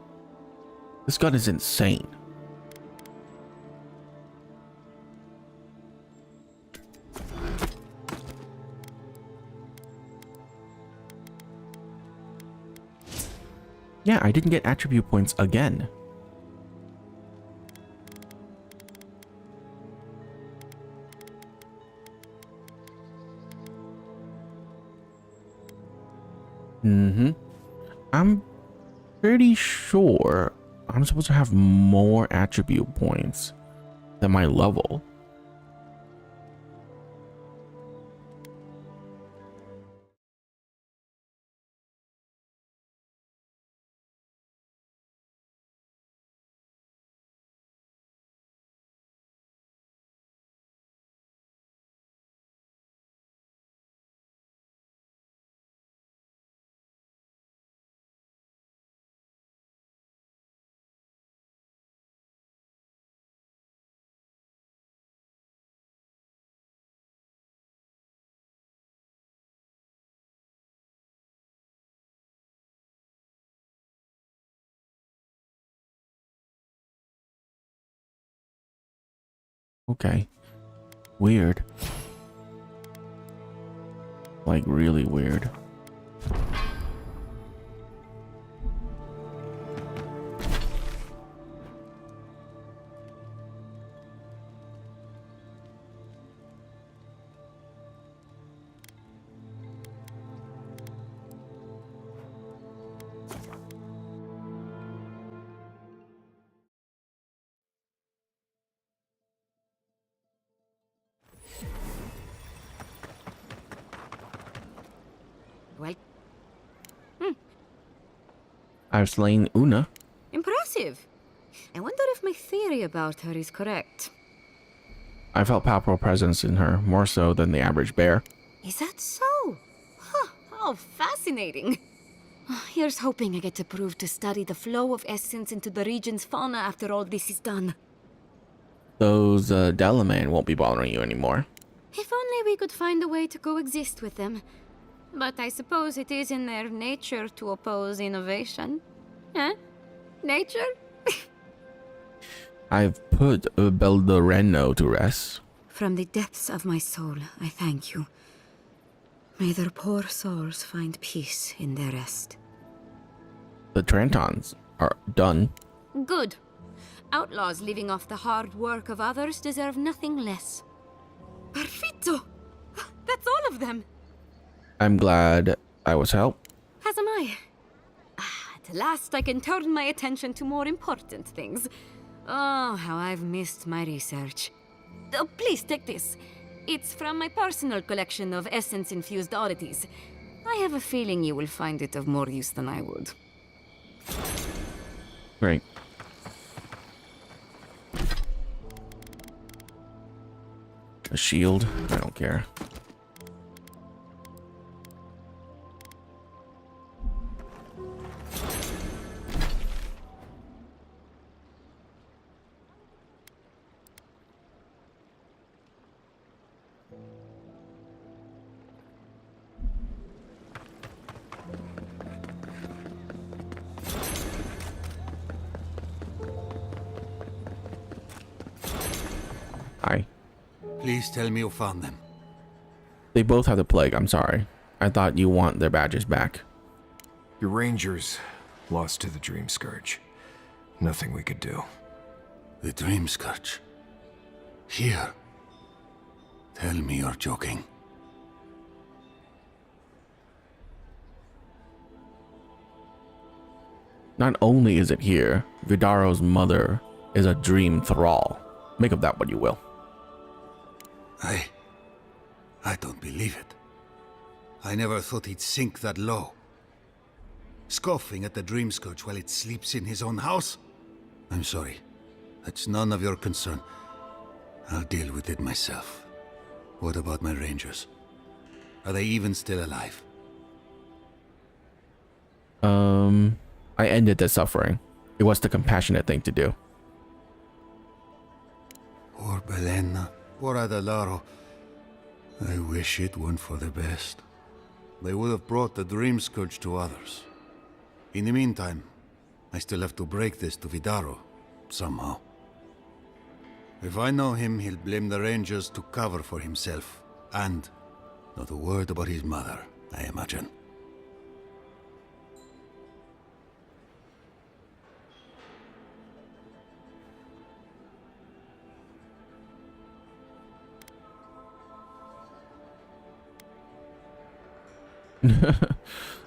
This gun is insane. Yeah, I didn't get attribute points again. I'm pretty sure I'm supposed to have more attribute points than my level. Okay. Weird. Like really weird. Well, I've slain Una. impressive. I wonder if my theory about her is correct. I felt palpable presence in her, more so than the average bear. Is that so? Huh, how fascinating. Here's hoping I get to prove to study the flow of essence into the region's fauna after all this is done. Those Delaman won't be bothering you anymore. If only we could find a way to coexist with them. But I suppose it is in their nature to oppose innovation. Huh? Nature? I've put Beldoreno to rest. From the depths of my soul, I thank you. May their poor souls find peace in their rest. The Trentons are done. Good. Outlaws living off the hard work of others deserve nothing less. Perfetto! That's all of them! I'm glad I was helped. As am I. At last I can turn my attention to more important things. Oh, how I've missed my research. Oh, please take this. It's from my personal collection of essence-infused oddities. I have a feeling you will find it of more use than I would. Great. A shield? I don't care. Hi. Please tell me you found them. They both have the plague, I'm sorry. I thought you want their badges back. Your rangers lost to the Dream Scourge. Nothing we could do. The Dream Scourge? Here? Tell me you're joking. Not only is it here, Vidaro's mother is a dream thrall. Make of that what you will. I don't believe it. I never thought he'd sink that low. Scoffing at the Dream Scourge while it sleeps in his own house? I'm sorry. That's none of your concern. I'll deal with it myself. What about my rangers? Are they even still alive? I ended their suffering. It was the compassionate thing to do. Poor Belena, poor Adelaro. I wish it weren't for the best. They would have brought the Dream Scourge to others. In the meantime, I still have to break this to Vidaro, somehow. If I know him, he'll blame the Rangers to cover for himself. And not a word about his mother, I imagine.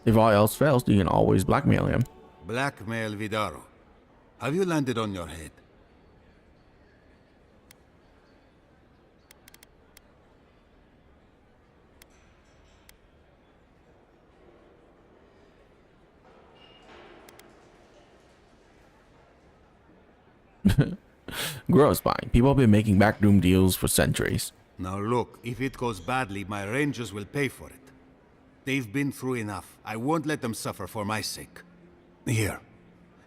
If all else fails, you can always blackmail him. Blackmail Vidaro. Have you landed on your head? Gross buying. People have been making backroom deals for centuries. Now look, if it goes badly, my Rangers will pay for it. They've been through enough. I won't let them suffer for my sake. Here,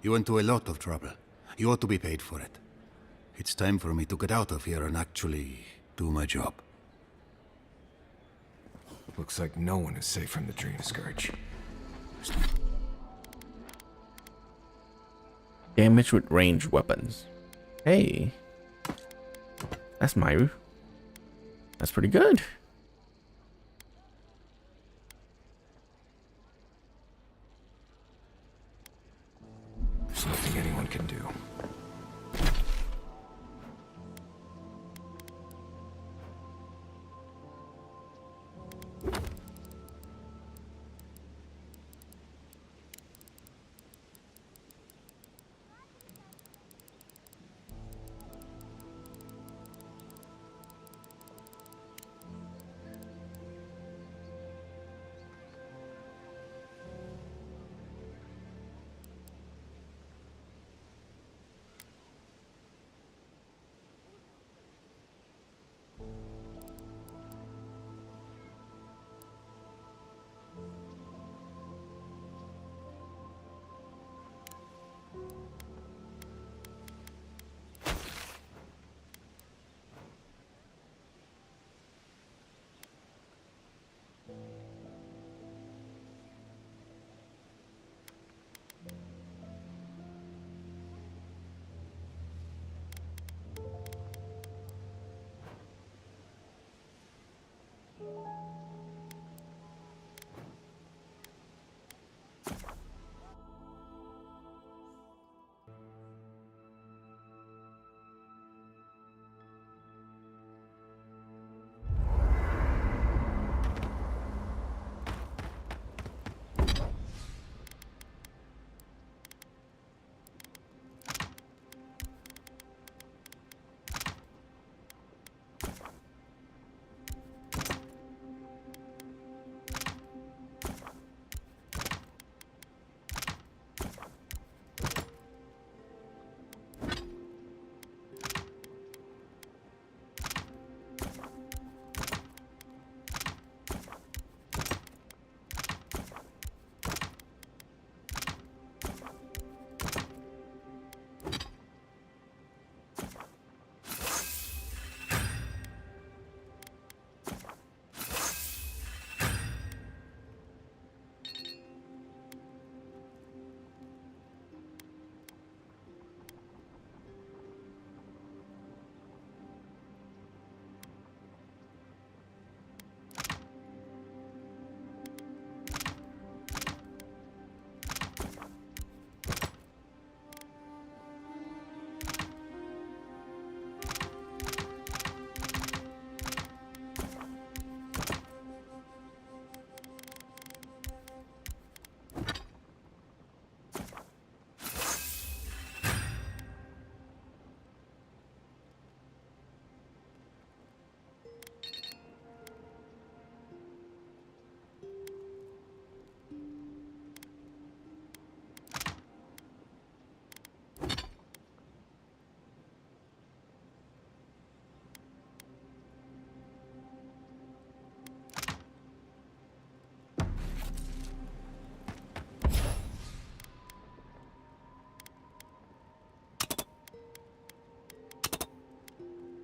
you went to a lot of trouble. You ought to be paid for it. It's time for me to get out of here and actually do my job. Looks like no one is safe from the Dream Scourge. Damage with ranged weapons. Hey. That's Myru. That's pretty good. There's nothing anyone can do.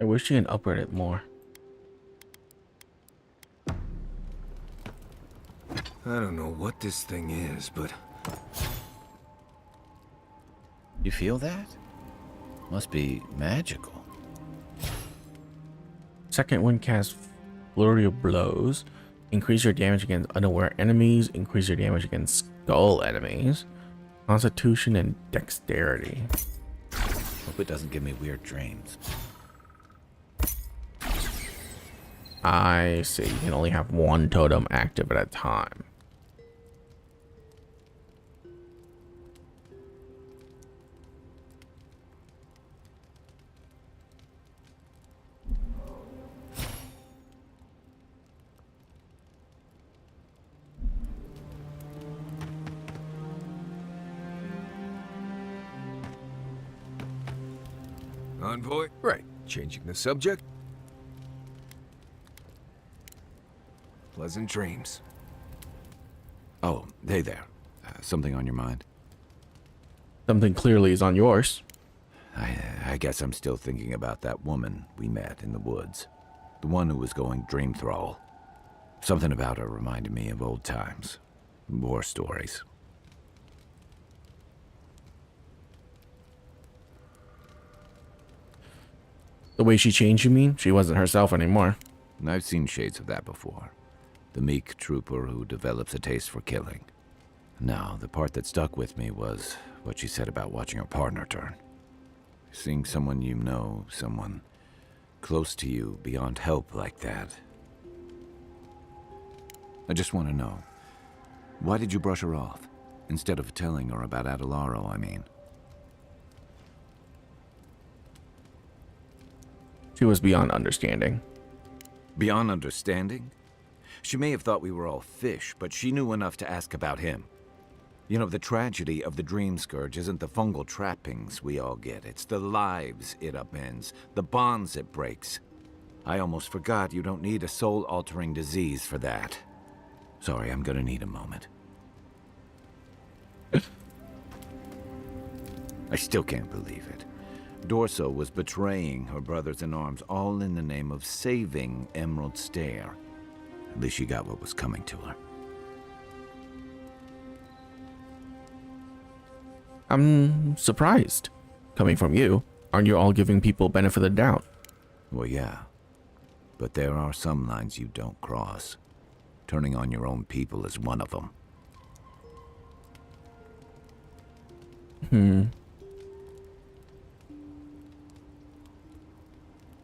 I wish you can upgrade it more. I don't know what this thing is, but feel that? Must be magical. Second one casts Flurry of Blows. Increase your damage against unaware enemies. Increase your damage against skull enemies. Constitution and Dexterity. Hope it doesn't give me weird dreams. I see. You can only have one totem active at a time. Envoy? Right. Changing the subject? Pleasant dreams. Oh, hey there. Something on your mind? Something clearly is on yours. I guess I'm still thinking about that woman we met in the woods. The one who was going dream thrall. Something about her reminded me of old times. War stories. The way she changed, you mean? She wasn't herself anymore. I've seen shades of that before. The meek trooper who develops a taste for killing. Now, the part that stuck with me was what she said about watching her partner turn. Seeing someone you know, someone close to you, beyond help like that. I just want to know, why did you brush her off? Instead of telling her about Adelaro, I mean. She was beyond understanding. Beyond understanding? She may have thought we were all fish, but she knew enough to ask about him. You know, the tragedy of the Dream Scourge isn't the fungal trappings we all get. It's the lives it upends, the bonds it breaks. I almost forgot you don't need a soul-altering disease for that. Sorry, I'm gonna need a moment. I still can't believe it. Dorso was betraying her brothers-in-arms, all in the name of saving Emerald Stair. At least she got what was coming to her. I'm surprised. Coming from you, aren't you all giving people benefit of the doubt? Well, yeah. But there are some lines you don't cross. Turning on your own people is one of them.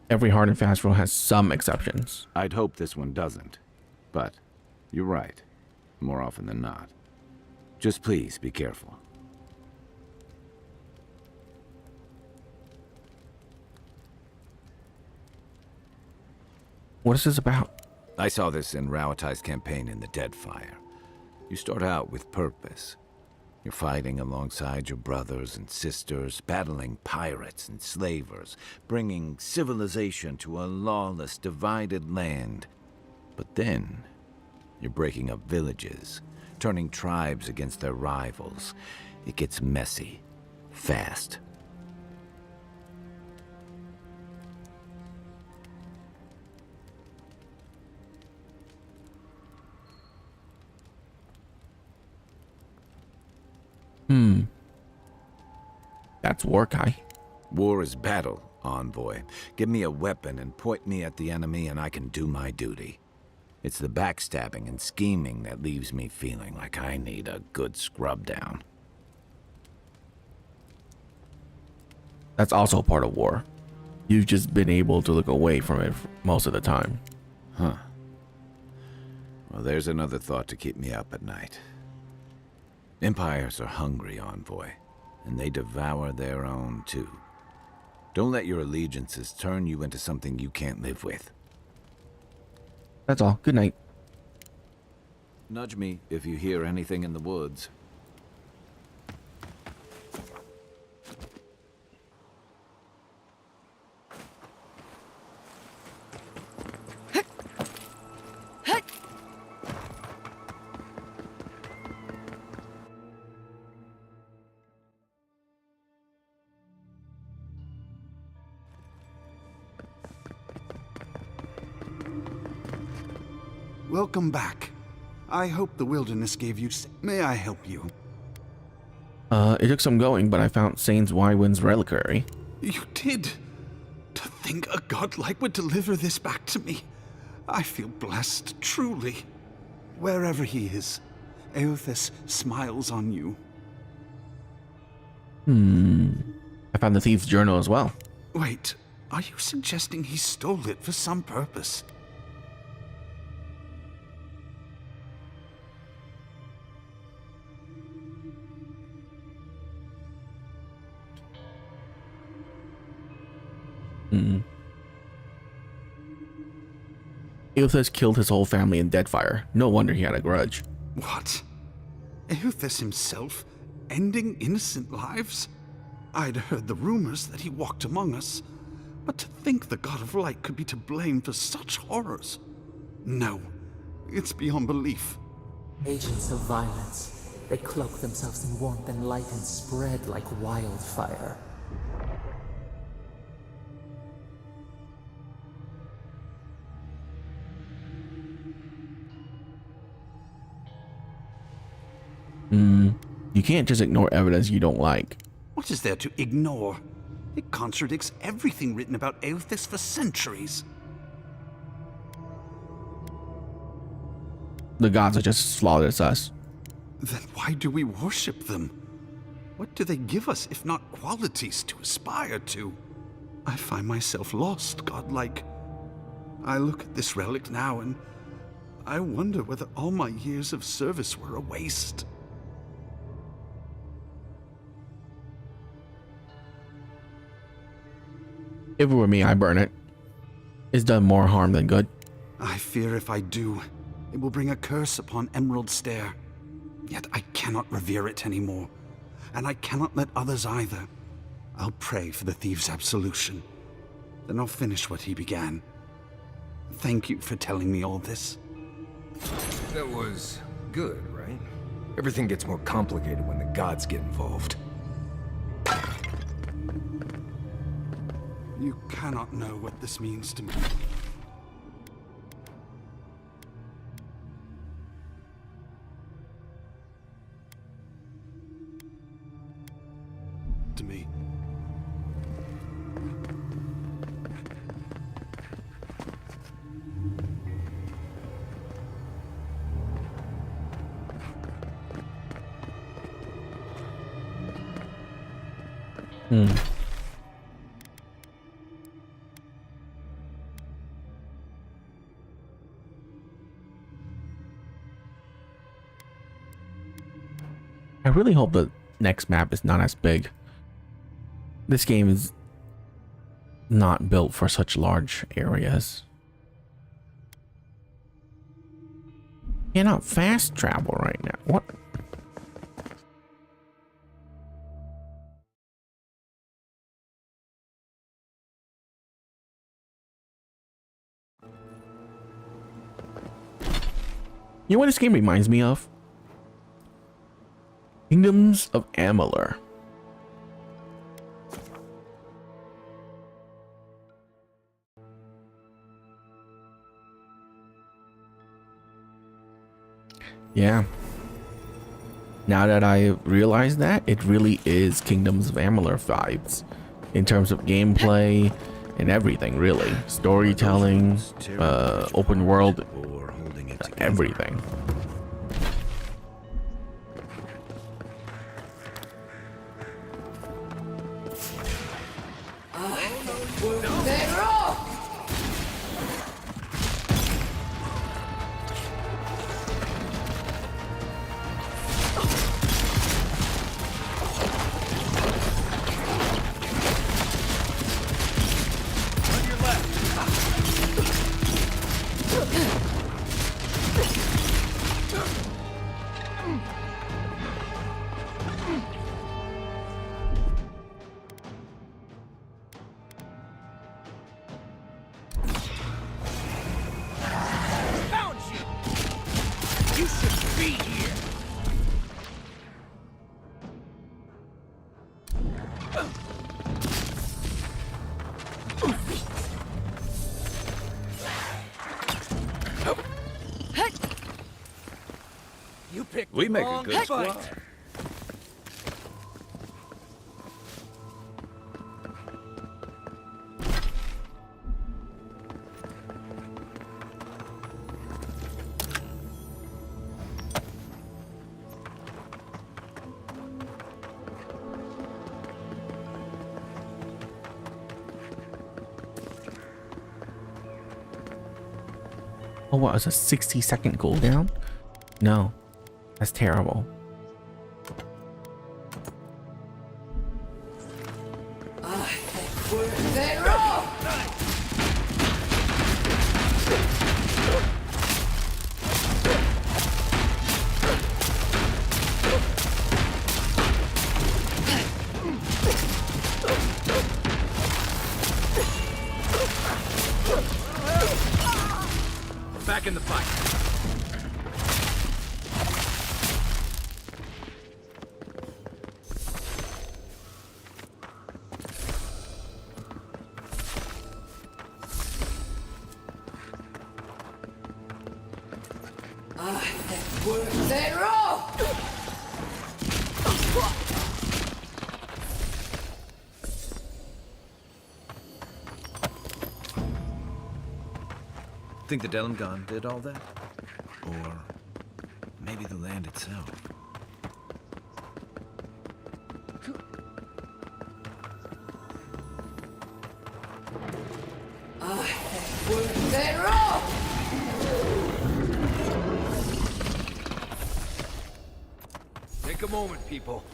Every hard and fast rule has some exceptions. I'd hope this one doesn't. But you're right. More often than not. Just please be careful. What is this about? I saw this in Rauatai's campaign in the Deadfire. You start out with purpose. You're fighting alongside your brothers and sisters, battling pirates and slavers, bringing civilization to a lawless, divided land. But then, you're breaking up villages, turning tribes against their rivals. It gets messy, fast. That's war, Kai. War is battle, Envoy. Give me a weapon and point me at the enemy and I can do my duty. It's the backstabbing and scheming that leaves me feeling like I need a good scrub down. That's also part of war. You've just been able to look away from it most of the time. Huh. Well, there's another thought to keep me up at night. Empires are hungry, Envoy, and they devour their own, too. Don't let your allegiances turn you into something you can't live with. That's all. Good night. Nudge me if you hear anything in the woods. Welcome back. I hope the wilderness gave you... May I help you? It took some going, but I found Saint Wywin's reliquary. You did? To think a godlike would deliver this back to me. I feel blessed, truly. Wherever he is, Eothas smiles on you. I found the thief's journal as well. Wait, are you suggesting he stole it for some purpose? Eothas killed his whole family in Deadfire. No wonder he had a grudge. What? Eothas himself ending innocent lives? I'd heard the rumors that he walked among us, but to think the God of Light could be to blame for such horrors. No, it's beyond belief. Agents of violence. They cloak themselves in warmth and light and spread like wildfire. You can't just ignore evidence you don't like. What is there to ignore? It contradicts everything written about Eothas for centuries. The gods are just as flawed as us. Then why do we worship them? What do they give us if not qualities to aspire to? I find myself lost, godlike. I look at this relic now and I wonder whether all my years of service were a waste. If it were me, I'd burn it. It's done more harm than good. I fear if I do, it will bring a curse upon Emerald Stair. Yet I cannot revere it anymore, and I cannot let others either. I'll pray for the thief's absolution. Then I'll finish what he began. Thank you for telling me all this. That was good, right? Everything gets more complicated when the gods get involved. You cannot know what this means to me. To me. I really hope the next map is not as big. This game is not built for such large areas. Cannot fast travel right now. What? You know what this game reminds me of? Kingdoms of Amalur. Yeah. Now that I realize that, it really is Kingdoms of Amalur vibes. In terms of gameplay and everything, really. Storytelling, open world, everything. They're off! On your left. Found you! You shouldn't be here! You picked We the make a wrong good fight. squad. Oh, what was a 60-second cooldown? No, that's terrible. Back in the fight. Think the Delimgon did all that? Or maybe the land itself? Take a moment, people.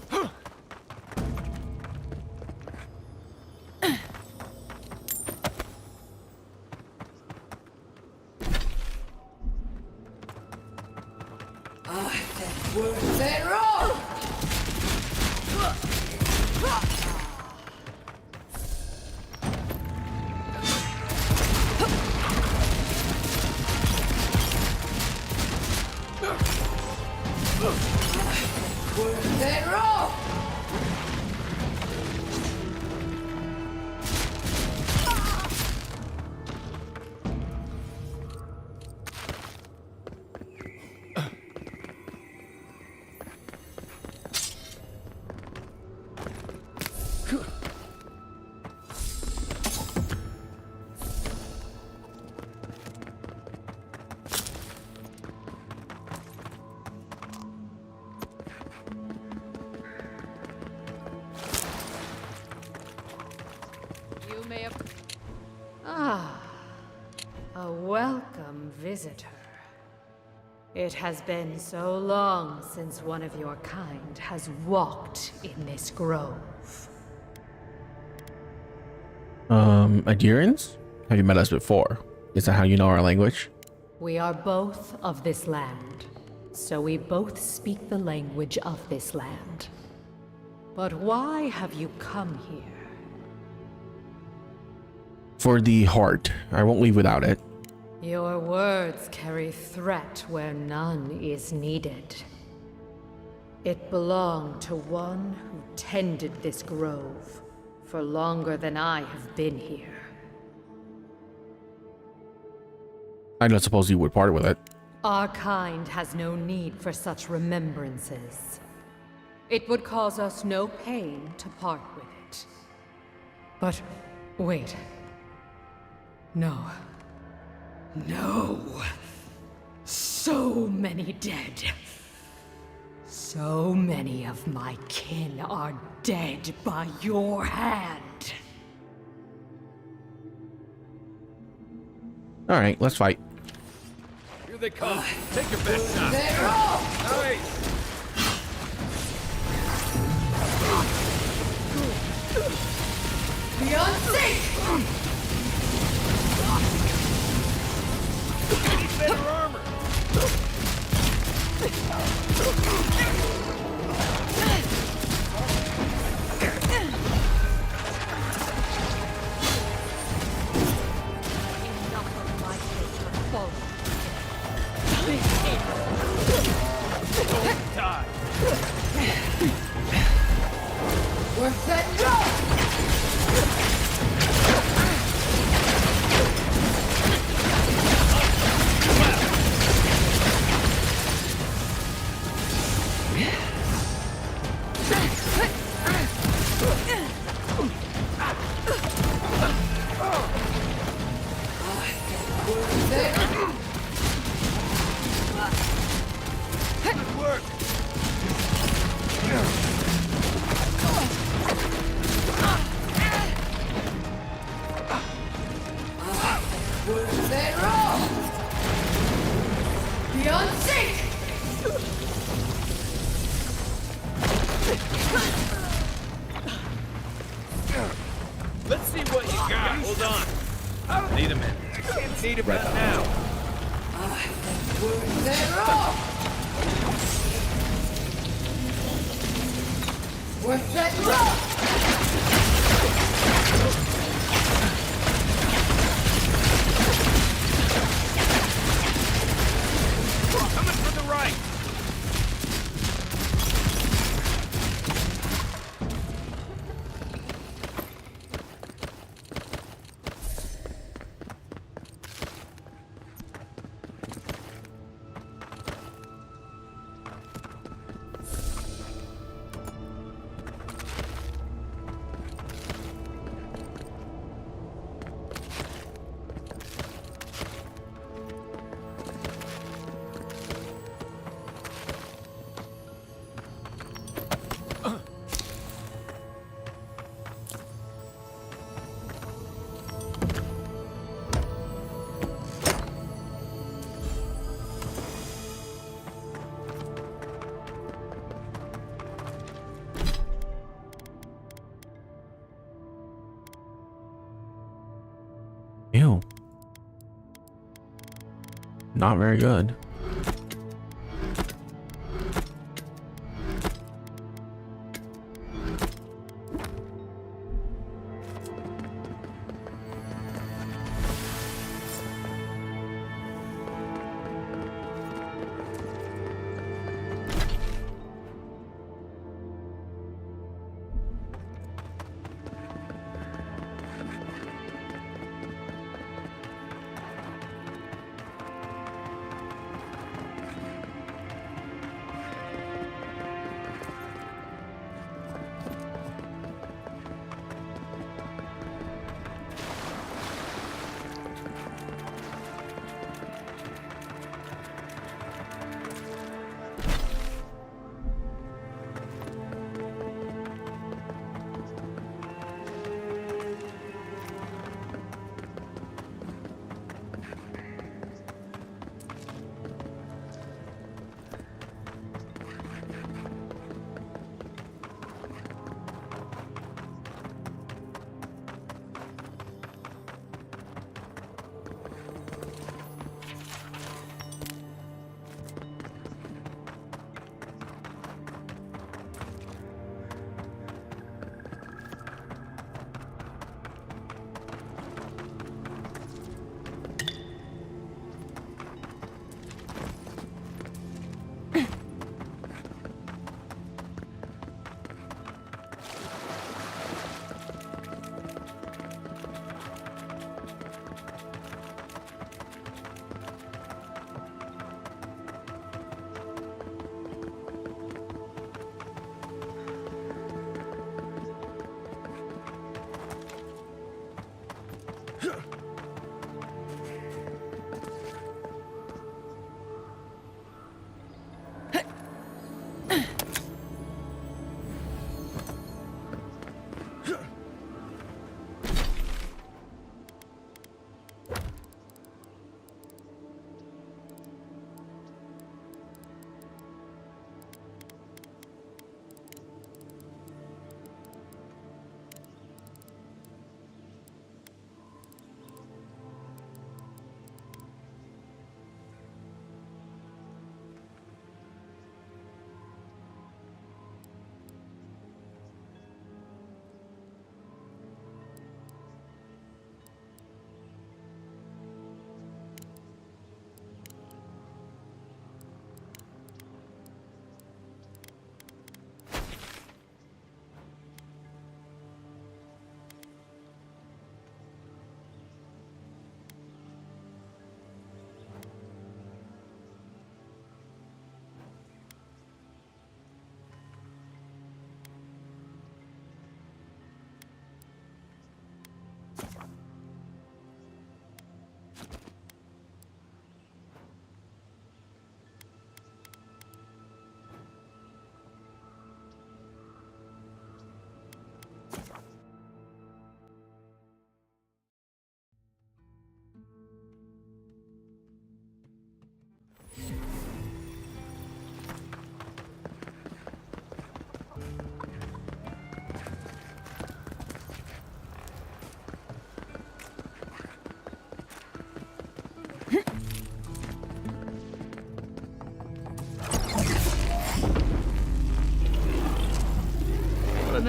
A welcome visitor. It has been so long since one of your kind has walked in this grove. Adherents? Have you met us before? Is that how you know our language? We are both of this land, so we both speak the language of this land. But why have you come here? For the heart. I won't leave without it. Your words carry threat where none is needed. It belonged to one who tended this grove for longer than I have been here. I don't suppose you would part with it. Our kind has no need for such remembrances. It would cause us no pain to part with it. But wait. No. No. So many dead. So many of my kin are dead by your hand. All right, let's fight. Here they come. Take your best shot. Nice. Beyond safe! Need better armor. Die. We're set to go! Good work. Beyond sync! Let's see what you got. Hold on. Need a minute. I can't see it right now. Worth that rock! Coming from the right. Ew. Not very good.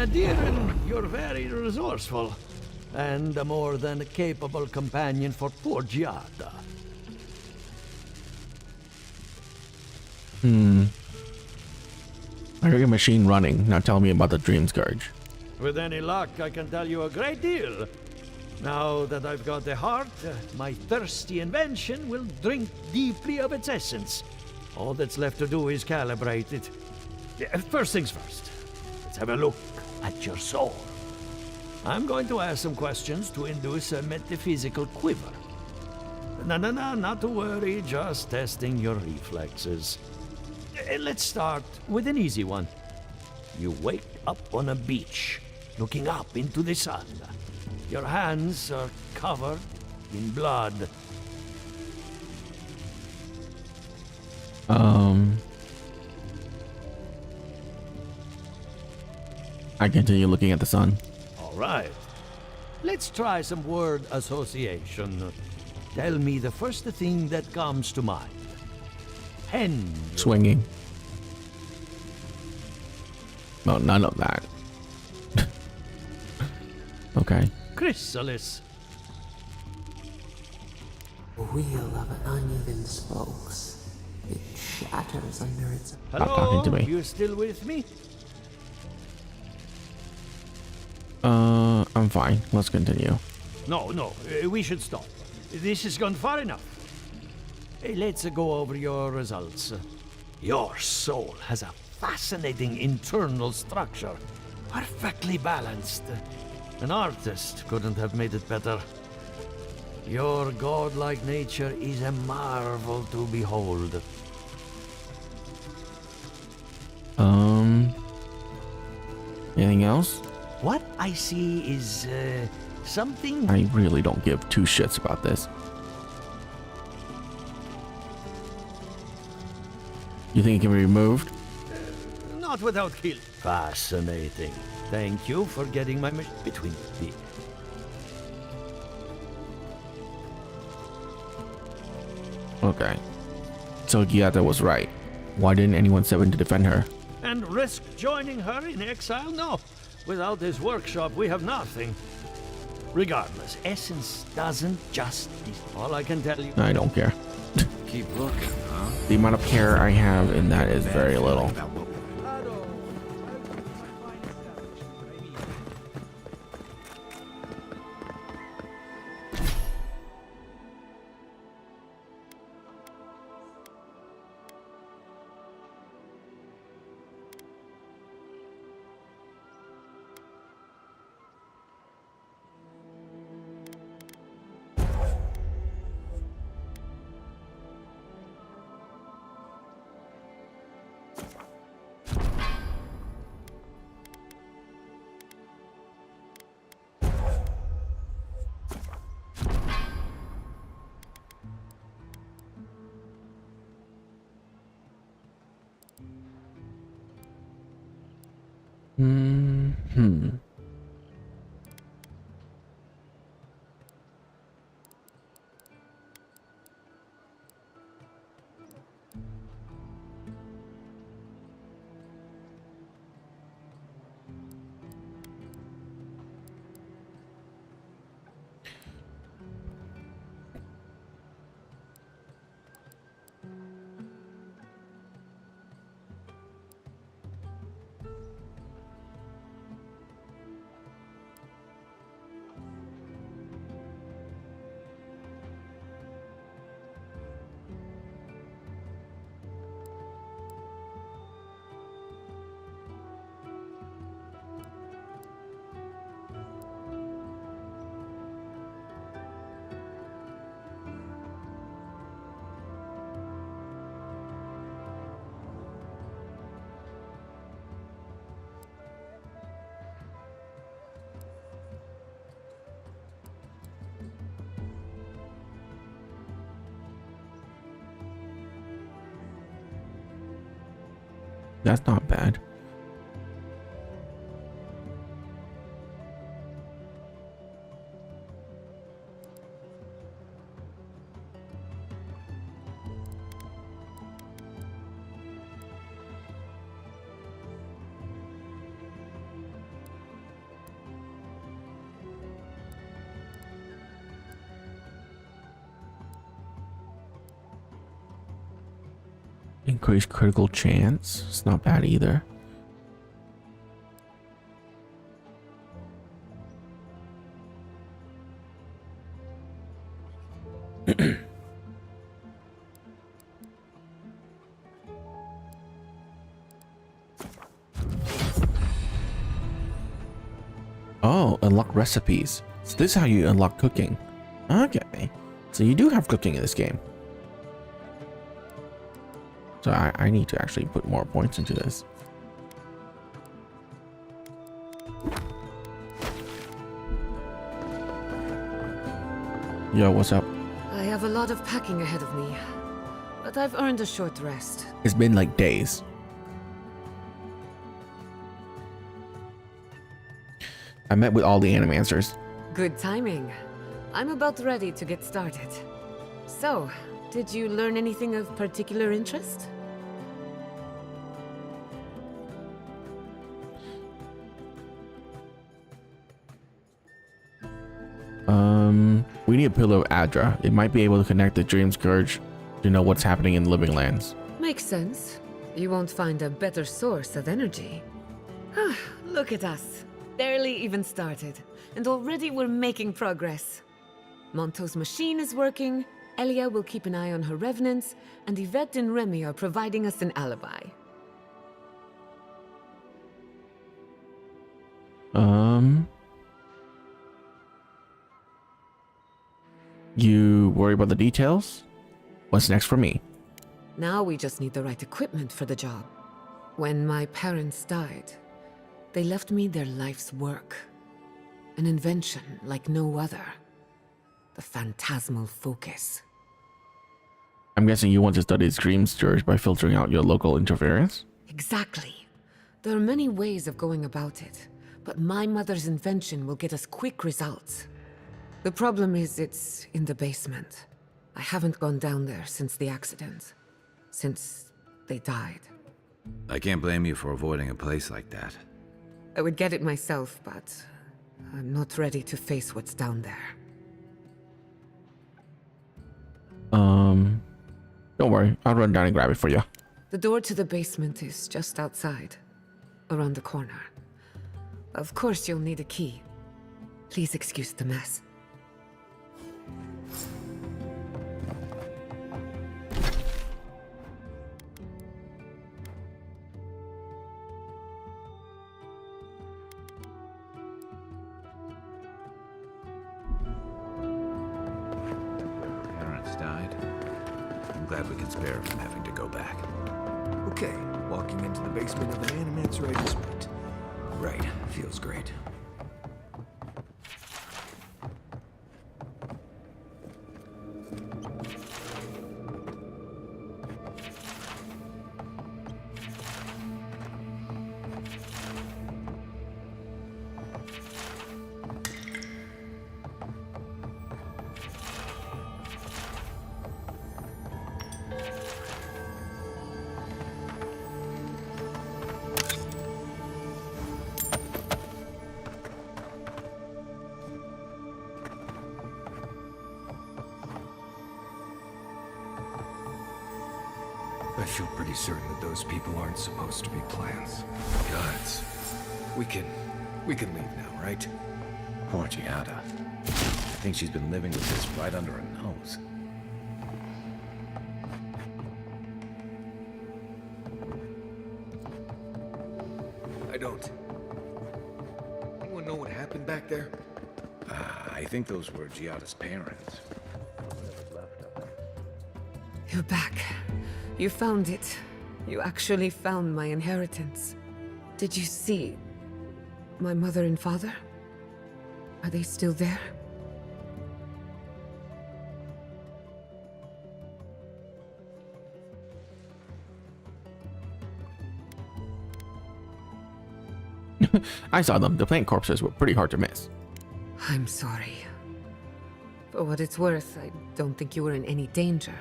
Nadirin, you're very resourceful, and a more than capable companion for poor Giada. I hear your machine running. Now tell me about the Dream Scourge. With any luck, I can tell you a great deal. Now that I've got the heart, my thirsty invention will drink deeply of its essence. All that's left to do is calibrate it. First things first, let's have a look at your soul. I'm going to ask some questions to induce a metaphysical quiver. No, not to worry, just testing your reflexes. Let's start with an easy one. You wake up on a beach, looking up into the sun. Your hands are covered in blood. I continue looking at the sun. All right. Let's try some word association. Tell me the first thing that comes to mind. Hen. Swinging. No, none of that. Okay. Chrysalis. A wheel of uneven spokes. It shatters under its... Stop talking to me. You still with me? I'm fine. Let's continue. No, we should stop. This has gone far enough. Let's go over your results. Your soul has a fascinating internal structure. Perfectly balanced. An artist couldn't have made it better. Your godlike nature is a marvel to behold. Anything else? What I see is, something... I really don't give two shits about this. You think it can be removed? Not without kill. Fascinating. Thank you for getting my between me. Okay. So Giada was right. Why didn't anyone step in to defend her? And risk joining her in exile? No. Without this workshop, we have nothing. Regardless, essence doesn't just... All I can tell you... I don't care. Keep looking, huh? The amount of care I have in that is very little. That's not bad. Increased critical chance. It's not bad either. Oh, unlock recipes. So this is how you unlock cooking. Okay. So you do have cooking in this game. So I need to actually put more points into this. Yo, what's up? I have a lot of packing ahead of me, but I've earned a short rest. It's been like days. I met with all the animancers. Good timing. I'm about ready to get started. So, did you learn anything of particular interest? We need a pillar of Adra. It might be able to connect the Dream Scourge to know what's happening in Living Lands. Makes sense. You won't find a better source of energy. Look at us. Barely even started, and already we're making progress. Monto's machine is working, Elia will keep an eye on her revenants, and Yvette and Remy are providing us an alibi. You worry about the details? What's next for me? Now we just need the right equipment for the job. When my parents died, they left me their life's work. An invention like no other. The phantasmal focus. I'm guessing you want to study the Dream Scourge by filtering out your local interference? Exactly. There are many ways of going about it, but my mother's invention will get us quick results. The problem is it's in the basement. I haven't gone down there since the accident. Since they died. I can't blame you for avoiding a place like that. I would get it myself, but I'm not ready to face what's down there. Don't worry. I'll run down and grab it for you. The door to the basement is just outside, around the corner. Of course you'll need a key. Please excuse the mess. Parents died. I'm glad we can spare her from having to go back. Okay, walking into the basement of an animancer I just met. Right, feels great. I feel pretty certain that those people aren't supposed to be plants. Gods. We can leave now, right? Poor Giada. I think she's been living with this right under her nose. I don't. Anyone know what happened back there? I think those were Giada's parents. You're back. You found it. You actually found my inheritance. Did you see my mother and father? Are they still there? I saw them. The plant corpses were pretty hard to miss. I'm sorry. For what it's worth, I don't think you were in any danger.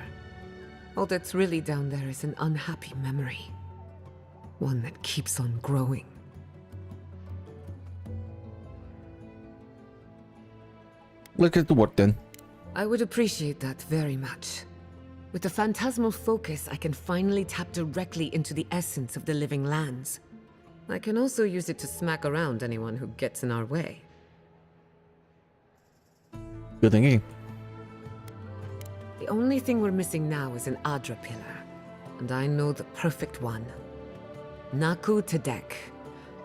All that's really down there is an unhappy memory. One that keeps on growing. Look at the work then. I would appreciate that very much. With the phantasmal focus, I can finally tap directly into the essence of the living lands. I can also use it to smack around anyone who gets in our way. Good thinking. The only thing we're missing now is an Adra pillar, and I know the perfect one. Naku Tedek,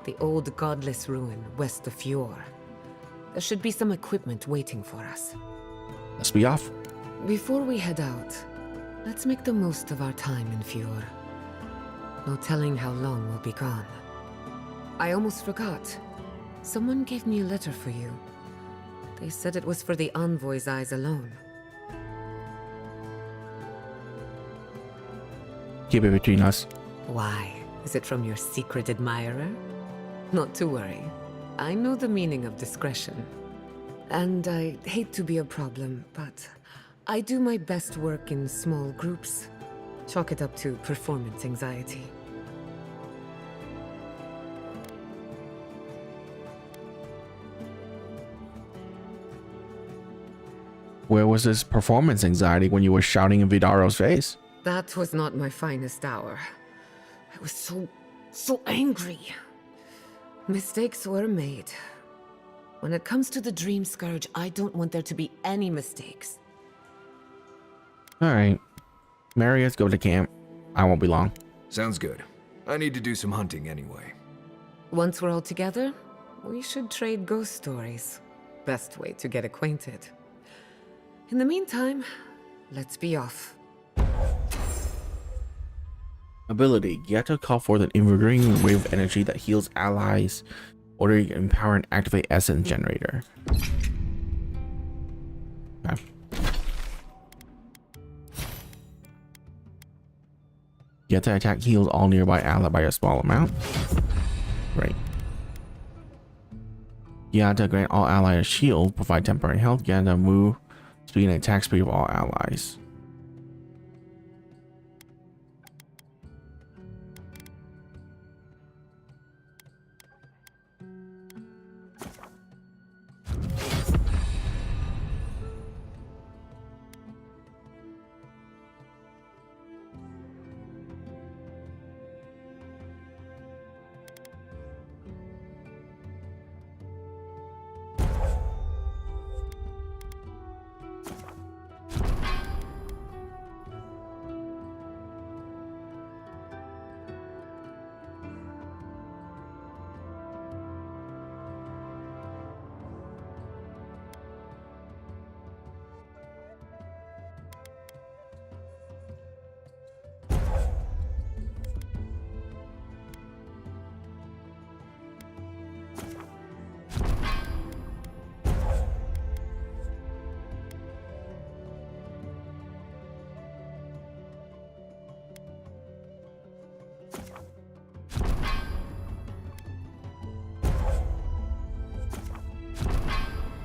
the old godless ruin west of Fjord. There should be some equipment waiting for us. Let's be off. Before we head out, let's make the most of our time in Fjord. No telling how long we'll be gone. I almost forgot. Someone gave me a letter for you. They said it was for the envoy's eyes alone. Keep it between us. Why? Is it from your secret admirer? Not to worry. I know the meaning of discretion. And I hate to be a problem, but I do my best work in small groups. Chalk it up to performance anxiety. Where was this performance anxiety when you were shouting in Vidaro's face? That was not my finest hour. I was so angry. Mistakes were made. When it comes to the Dream Scourge, I don't want there to be any mistakes. Alright. Mary, let's go to camp. I won't be long. Sounds good. I need to do some hunting anyway. Once we're all together, we should trade ghost stories. Best way to get acquainted. In the meantime, let's be off. Ability. You have to call forth an invigorating wave of energy that heals allies, or you can empower and activate essence generator. Okay. You have to attack heals all nearby ally by a small amount. Right. You have to grant all allies a shield, provide temporary health. You have to move speed and attack speed of all allies.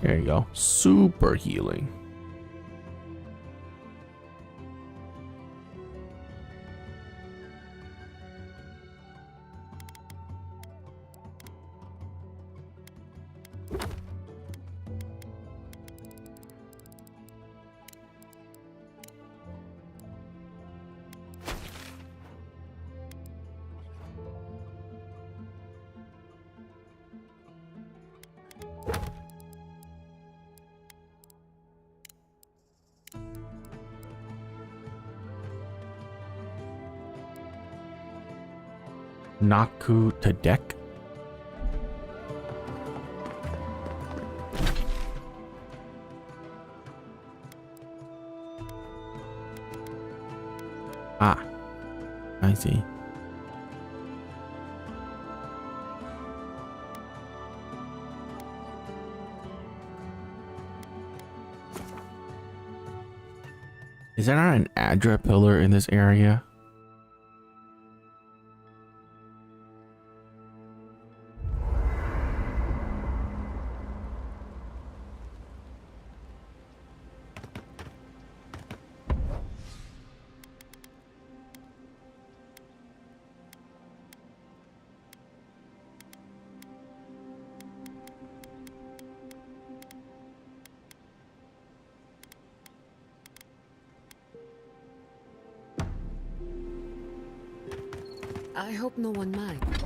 There you go. Super healing. Naku Tedek. Ah, I see. Is there not an Adra pillar in this area? I hope no one minds.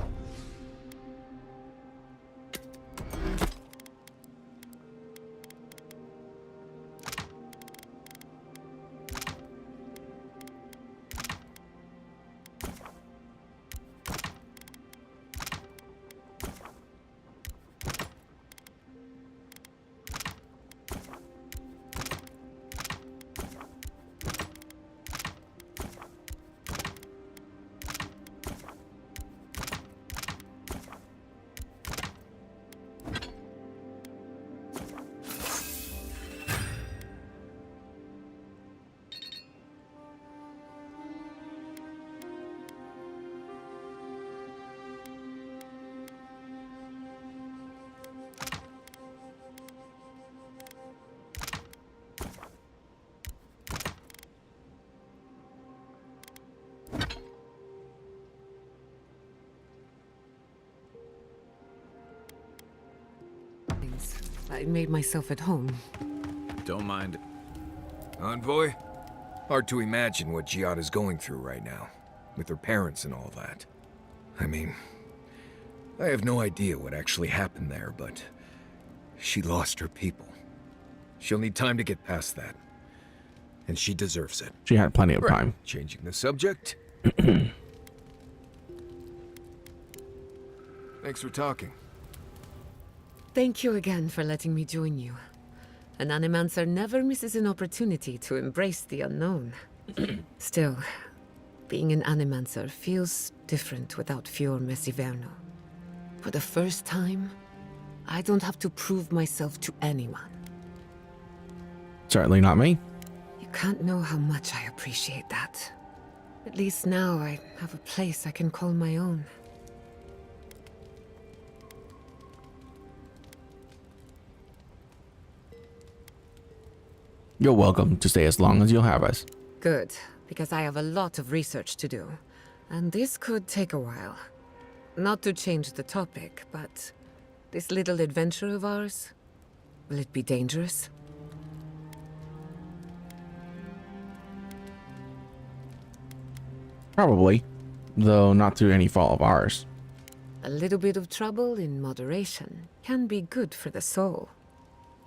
I made myself at home. Don't mind. Envoy? Hard to imagine what Giada's going through right now, with her parents and all that. I mean, I have no idea what actually happened there, but she lost her people. She'll need time to get past that. And she deserves it. She had plenty of Right. time. Changing the subject. Thanks for talking. Thank you again for letting me join you. An animancer never misses an opportunity to embrace the unknown. Still, being an animancer feels different without Fior Mesiverno. For the first time, I don't have to prove myself to anyone. Certainly not me. You can't know how much I appreciate that. At least now I have a place I can call my own. You're welcome to stay as long as you'll have us. Good, because I have a lot of research to do, and this could take a while. Not to change the topic, but this little adventure of ours, will it be dangerous? Probably, though not through any fault of ours. A little bit of trouble in moderation can be good for the soul.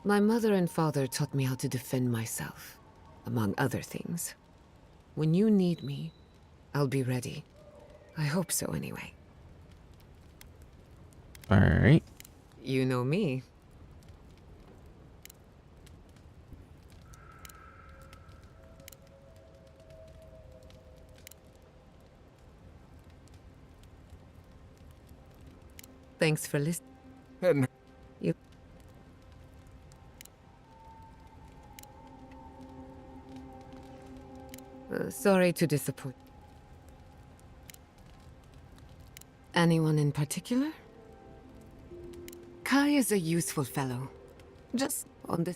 My mother and father taught me how to defend myself, among other things. When you need me, I'll be ready. I hope so anyway. All right. You know me. Thanks for listening. You. Sorry to disappoint. Anyone in particular? Kai is a useful fellow. Just on the...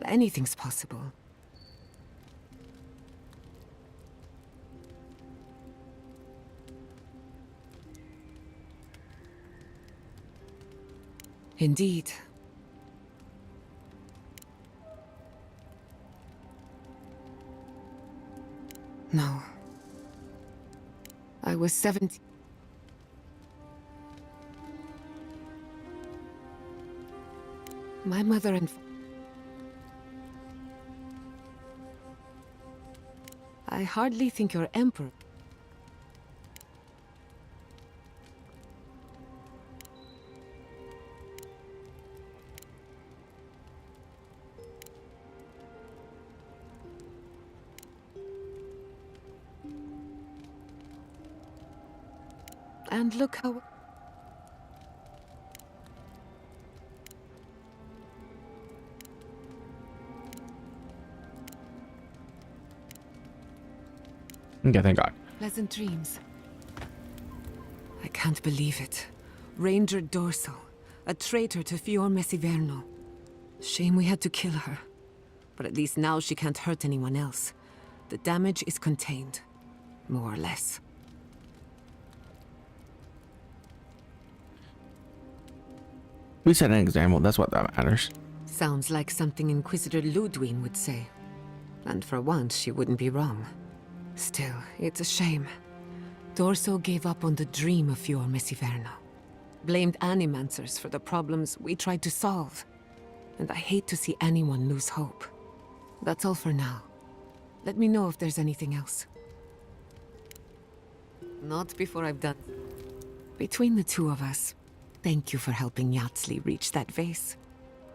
Anything's possible. Indeed. No. I was 17. My mother and... I hardly think your emperor... And look how... Okay, thank God. Pleasant dreams. I can't believe it. Ranger Dorso, a traitor to Fior Mesiverno. Shame we had to kill her. But at least now she can't hurt anyone else. The damage is contained. More or less. We set an example. That's what that matters. Sounds like something Inquisitor Ludwig would say. And for once, she wouldn't be wrong. Still, it's a shame. Dorso gave up on the dream of Fior Messiverno. Blamed Animancers for the problems we tried to solve. And I hate to see anyone lose hope. That's all for now. Let me know if there's anything else. Not before I've done. Between the two of us, thank you for helping Yatsli reach that vase.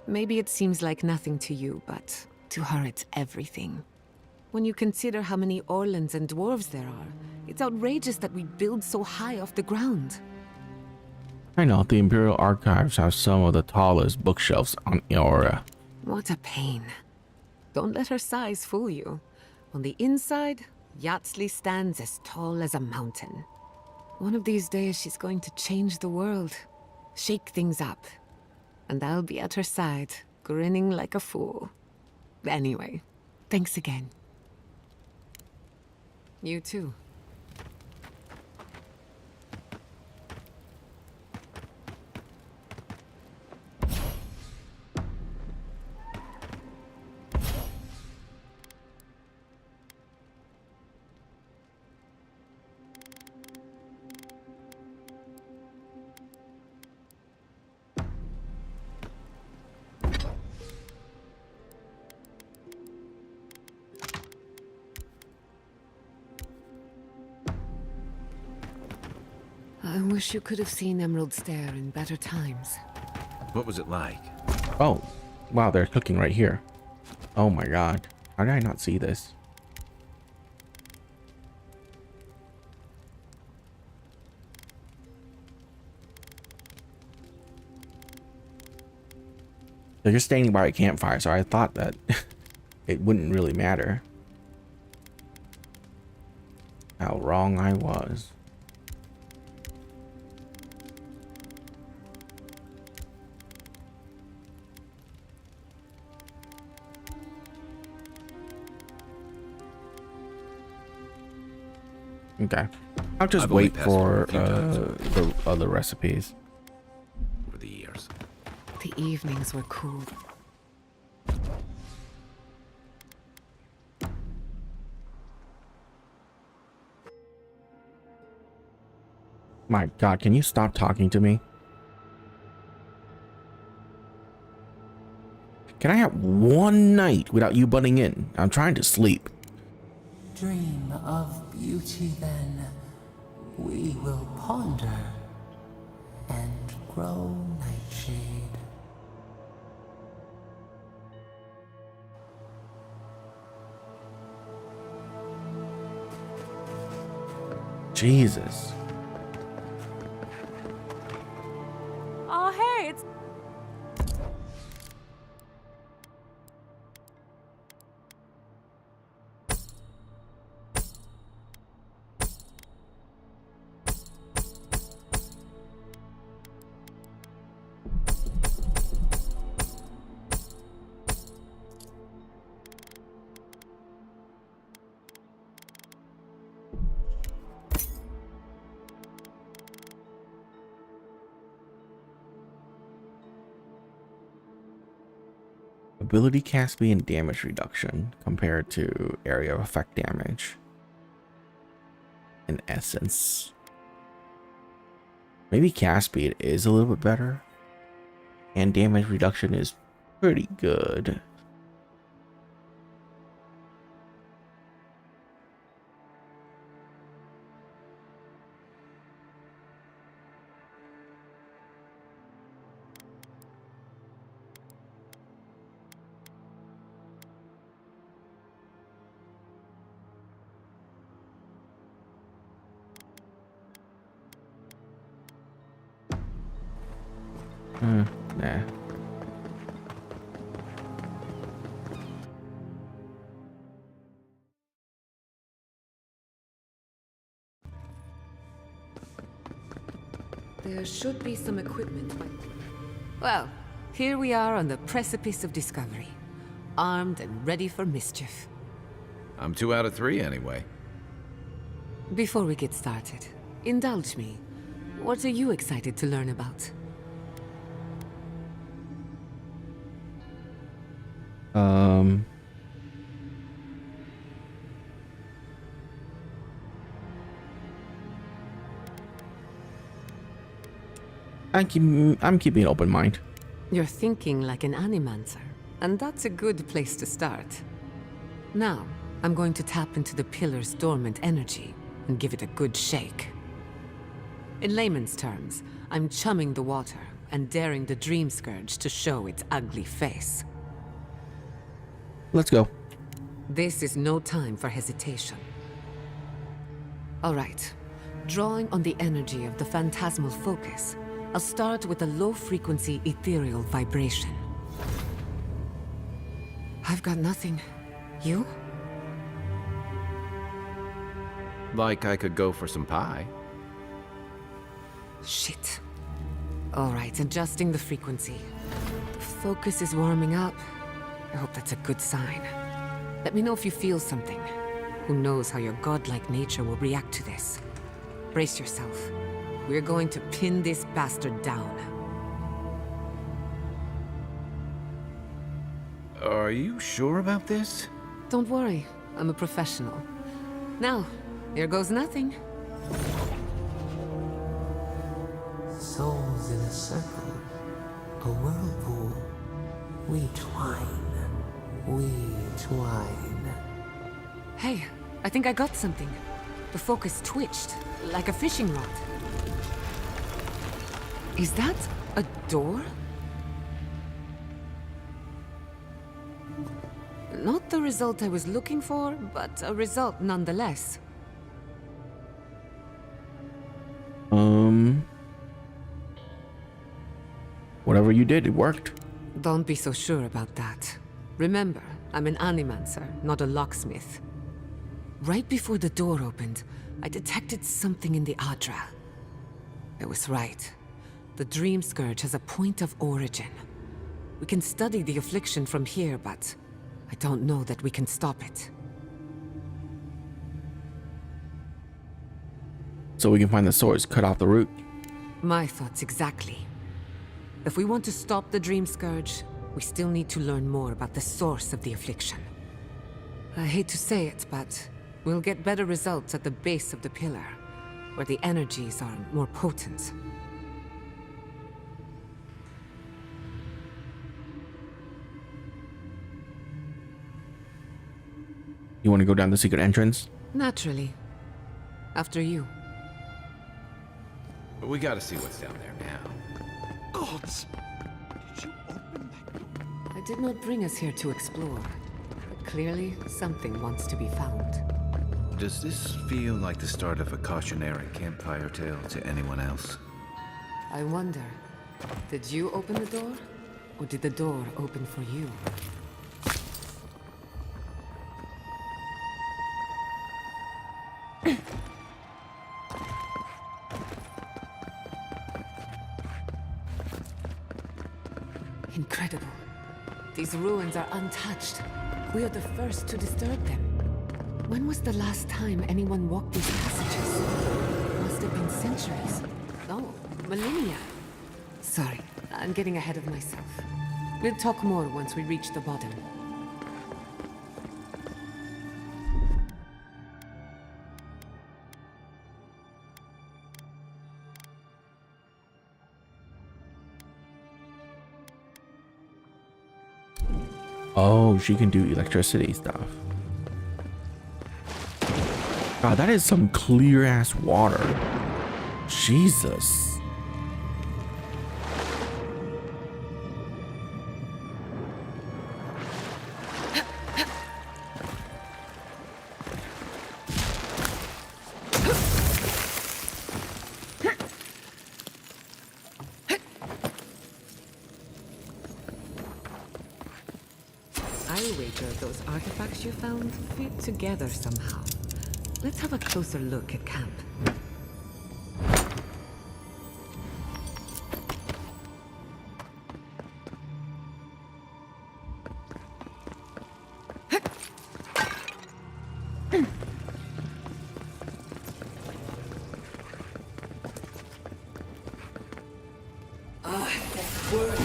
Maybe it seems like nothing to you, but to her it's everything. When you consider how many Orlans and dwarves there are, it's outrageous that we build so high off the ground. I know, the Imperial Archives have some of the tallest bookshelves on Eora. What a pain. Don't let her size fool you. On the inside, Yatsli stands as tall as a mountain. One of these days she's going to change the world, shake things up. And I'll be at her side, grinning like a fool. Anyway, thanks again. You too. I wish you could have seen Emerald Stair in better times. What was it like? Oh, wow, they're cooking right here. Oh my god. How did I not see this? They're just standing by a campfire, so I thought that it wouldn't really matter. How wrong I was. Okay, I'll just wait for the other recipes. Over the years. The evenings were cool. My god, can you stop talking to me? Can I have one night without you butting in? I'm trying to sleep. Dream of beauty then, we will ponder and grow nightshade. Jesus. Oh, hey, it's... Ability Caspian damage reduction compared to area of effect damage. In essence. Maybe Caspian is a little bit better. And damage reduction is pretty good. Nah. There should be some equipment, but... Well, here we are on the precipice of discovery. Armed and ready for mischief. I'm 2 out of 3 anyway. Before we get started, indulge me. What are you excited to learn about? Um. I'm keeping an open mind. You're thinking like an animancer, and that's a good place to start. Now, I'm going to tap into the pillar's dormant energy and give it a good shake. In layman's terms, I'm chumming the water and daring the Dream Scourge to show its ugly face. Let's go. This is no time for hesitation. All right. Drawing on the energy of the phantasmal focus, I'll start with a low-frequency ethereal vibration. I've got nothing. You? Like I could go for some pie. Shit. All right, adjusting the frequency. The focus is warming up. I hope that's a good sign. Let me know if you feel something. Who knows how your godlike nature will react to this. Brace yourself. We're going to pin this bastard down. Are you sure about this? Don't worry, I'm a professional. Now, here goes nothing. Souls in a circle, a whirlpool. We twine, we twine. Hey, I think I got something. The focus twitched, like a fishing rod. Is that a door? Not the result I was looking for, but a result nonetheless. Whatever you did, it worked. Don't be so sure about that. Remember, I'm an animancer, not a locksmith. Right before the door opened, I detected something in the Adra. I was right. The Dream Scourge has a point of origin. We can study the affliction from here, but I don't know that we can stop it. So we can find the source, cut off the root. My thoughts exactly. If we want to stop the Dream Scourge, we still need to learn more about the source of the affliction. I hate to say it, but we'll get better results at the base of the pillar, where the energies are more potent. You want to go down the secret entrance? Naturally. After you. But we gotta see what's down there now. Gods! I did not bring us here to explore, but clearly something wants to be found. Does this feel like the start of a cautionary campfire tale to anyone else? I wonder, did you open the door? Or did the door open for you? Incredible. These ruins are untouched. We are the first to disturb them. When was the last time anyone walked these passages? Must have been centuries. No, millennia. Sorry, I'm getting ahead of myself. We'll talk more once we reach the bottom. Oh, she can do electricity stuff. God, that is some clear ass water. Jesus. I'll wager those artifacts you found fit together somehow. Let's have a closer look at camp.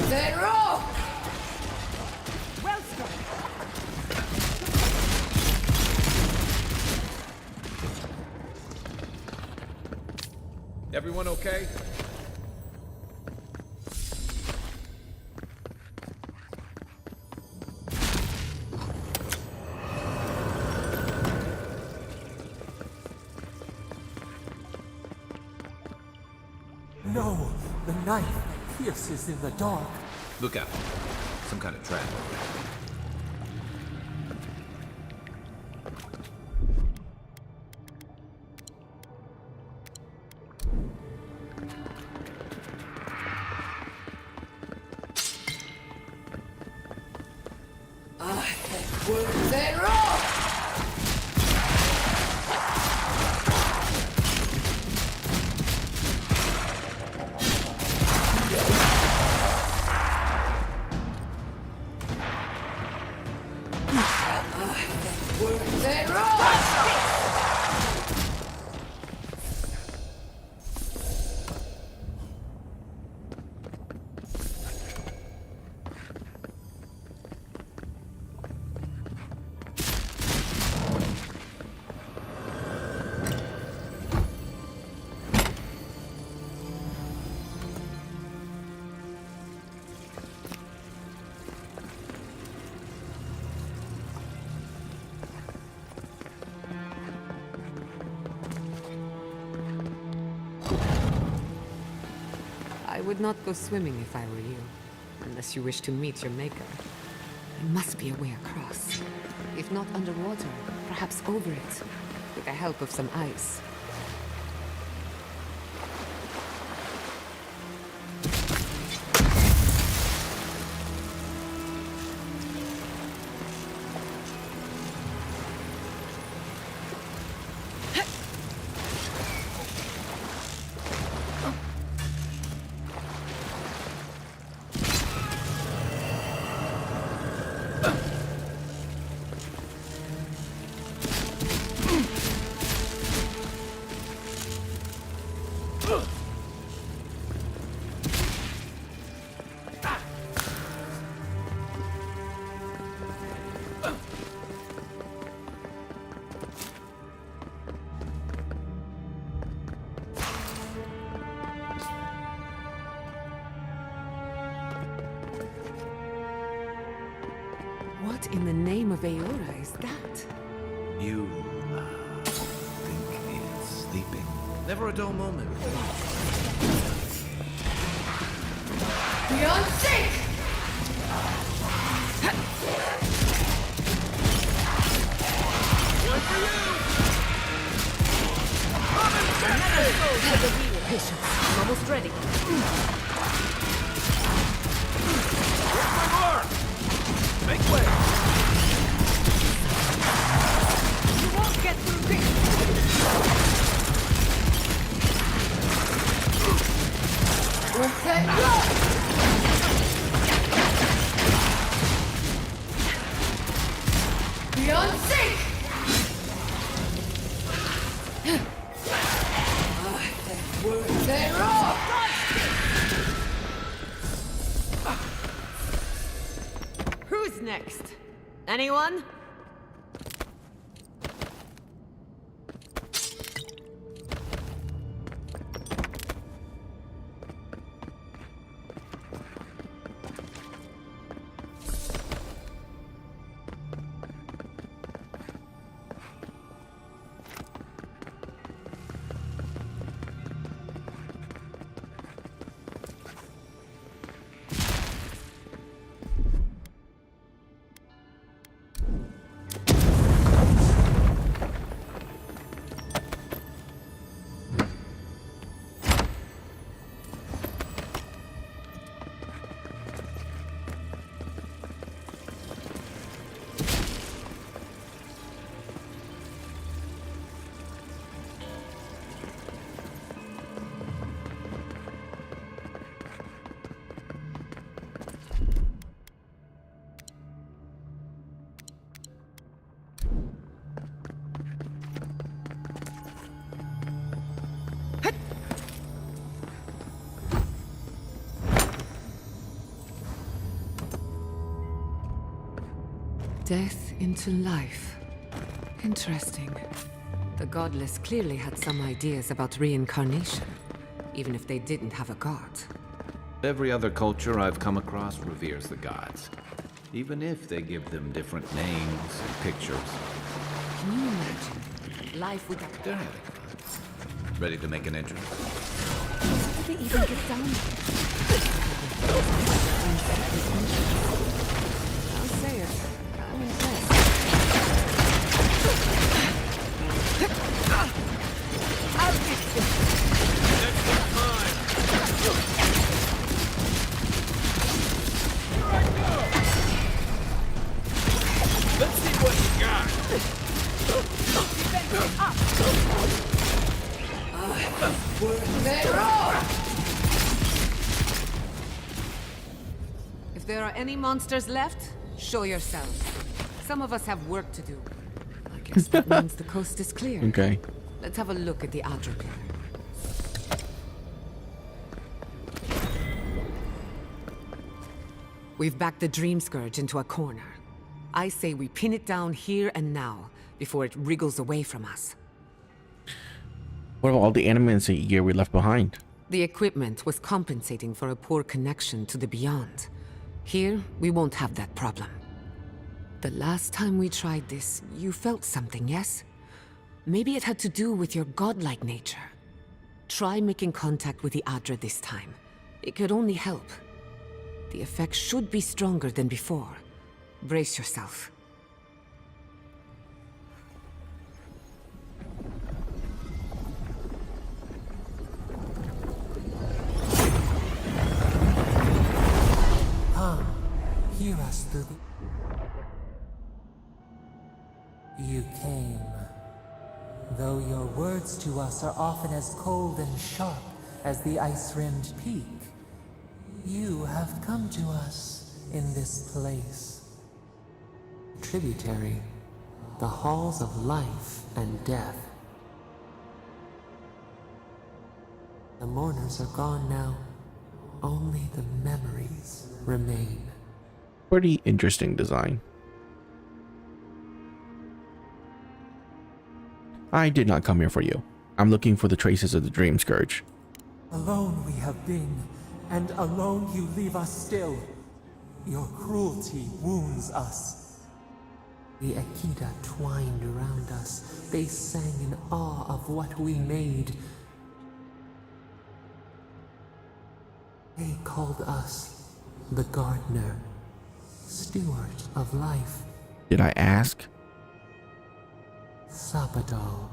Zero! Well struck. Everyone okay? No! The knife pierces in the dark. Look out. Some kind of trap. I would not go swimming if I were you, unless you wish to meet your maker. There must be a way across. If not underwater, perhaps over it, with the help of some ice. What in the name of Aora is that? You, think it's sleeping? Never a dull moment. Beyond sink! One for you! Patience. I'm almost ready. Where's my mark? Make way! You won't get through this! Set, go! Beyond sink! Set, roll! Who's next? Anyone? Death into life. Interesting. The Godless clearly had some ideas about reincarnation. even if they didn't have a god. Every other culture I've come across reveres the gods, even if they give them different names and pictures. Can you imagine life without... They're having fun. Ready to make an entrance? How did they even get down there? I'll say it. I'm impressed. I'll get you. Next one's mine. Here I go. Let's see what you got. If there are any monsters left, show yourselves. Some of us have work to do. I guess that means the coast is clear. Okay. Let's have a look at the outer pillar. We've backed the Dream Scourge into a corner. I say we pin it down here and now, before it wriggles away from us. What about all the animancy gear we left behind? The equipment was compensating for a poor connection to the beyond. Here, we won't have that problem. The last time we tried this, you felt something, yes? Maybe it had to do with your godlike nature. Try making contact with the Adra this time. It could only help. The effect should be stronger than before. Brace yourself. Come, hear us through the... You came. Though your words to us are often as cold and sharp as the ice-rimmed peak, you have come to us in this place. Tributary, the halls of life and death. The mourners are gone now. Only the memories remain. Pretty interesting design. I did not come here for you. I'm looking for the traces of the Dream Scourge. Alone we have been, and alone you leave us still. Your cruelty wounds us. The Akita twined around us. They sang in awe of what we made. They called us the Gardener, steward of life. Did I ask? Sapadal.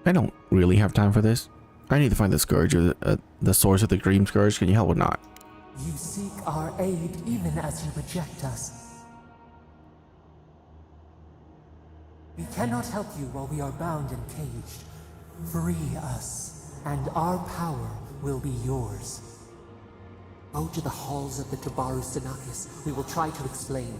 I don't really have time for this. I need to find the Scourge, or the source of the Dream Scourge. Can you help or not? You seek our aid even as you reject us. We cannot help you while we are bound and caged. Free us, and our power will be yours. Go to the halls of the Tabaru Sinakis. We will try to explain.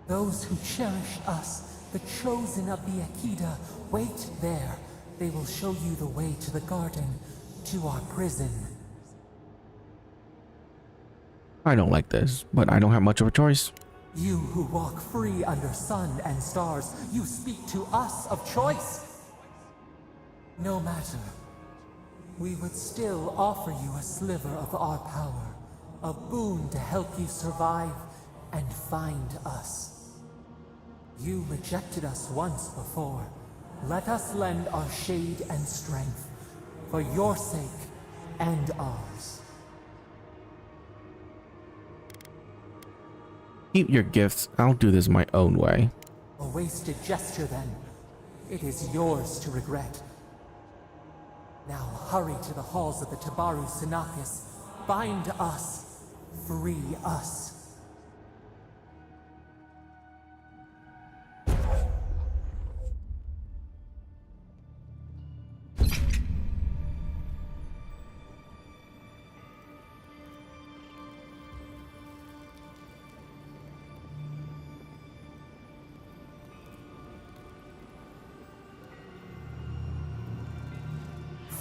Those who cherish us, the chosen of the Akita, wait there. They will show you the way to the garden, to our prison. I don't like this, but I don't have much of a choice. You who walk free under sun and stars, you speak to us of choice. No matter. We would still offer you a sliver of our power, a boon to help you survive and find us. You rejected us once before. Let us lend our shade and strength, for your sake and ours. Keep your gifts. I'll do this my own way. A wasted gesture then. It is yours to regret. Now hurry to the halls of the Tabaru Sinakis. Bind us. Free us.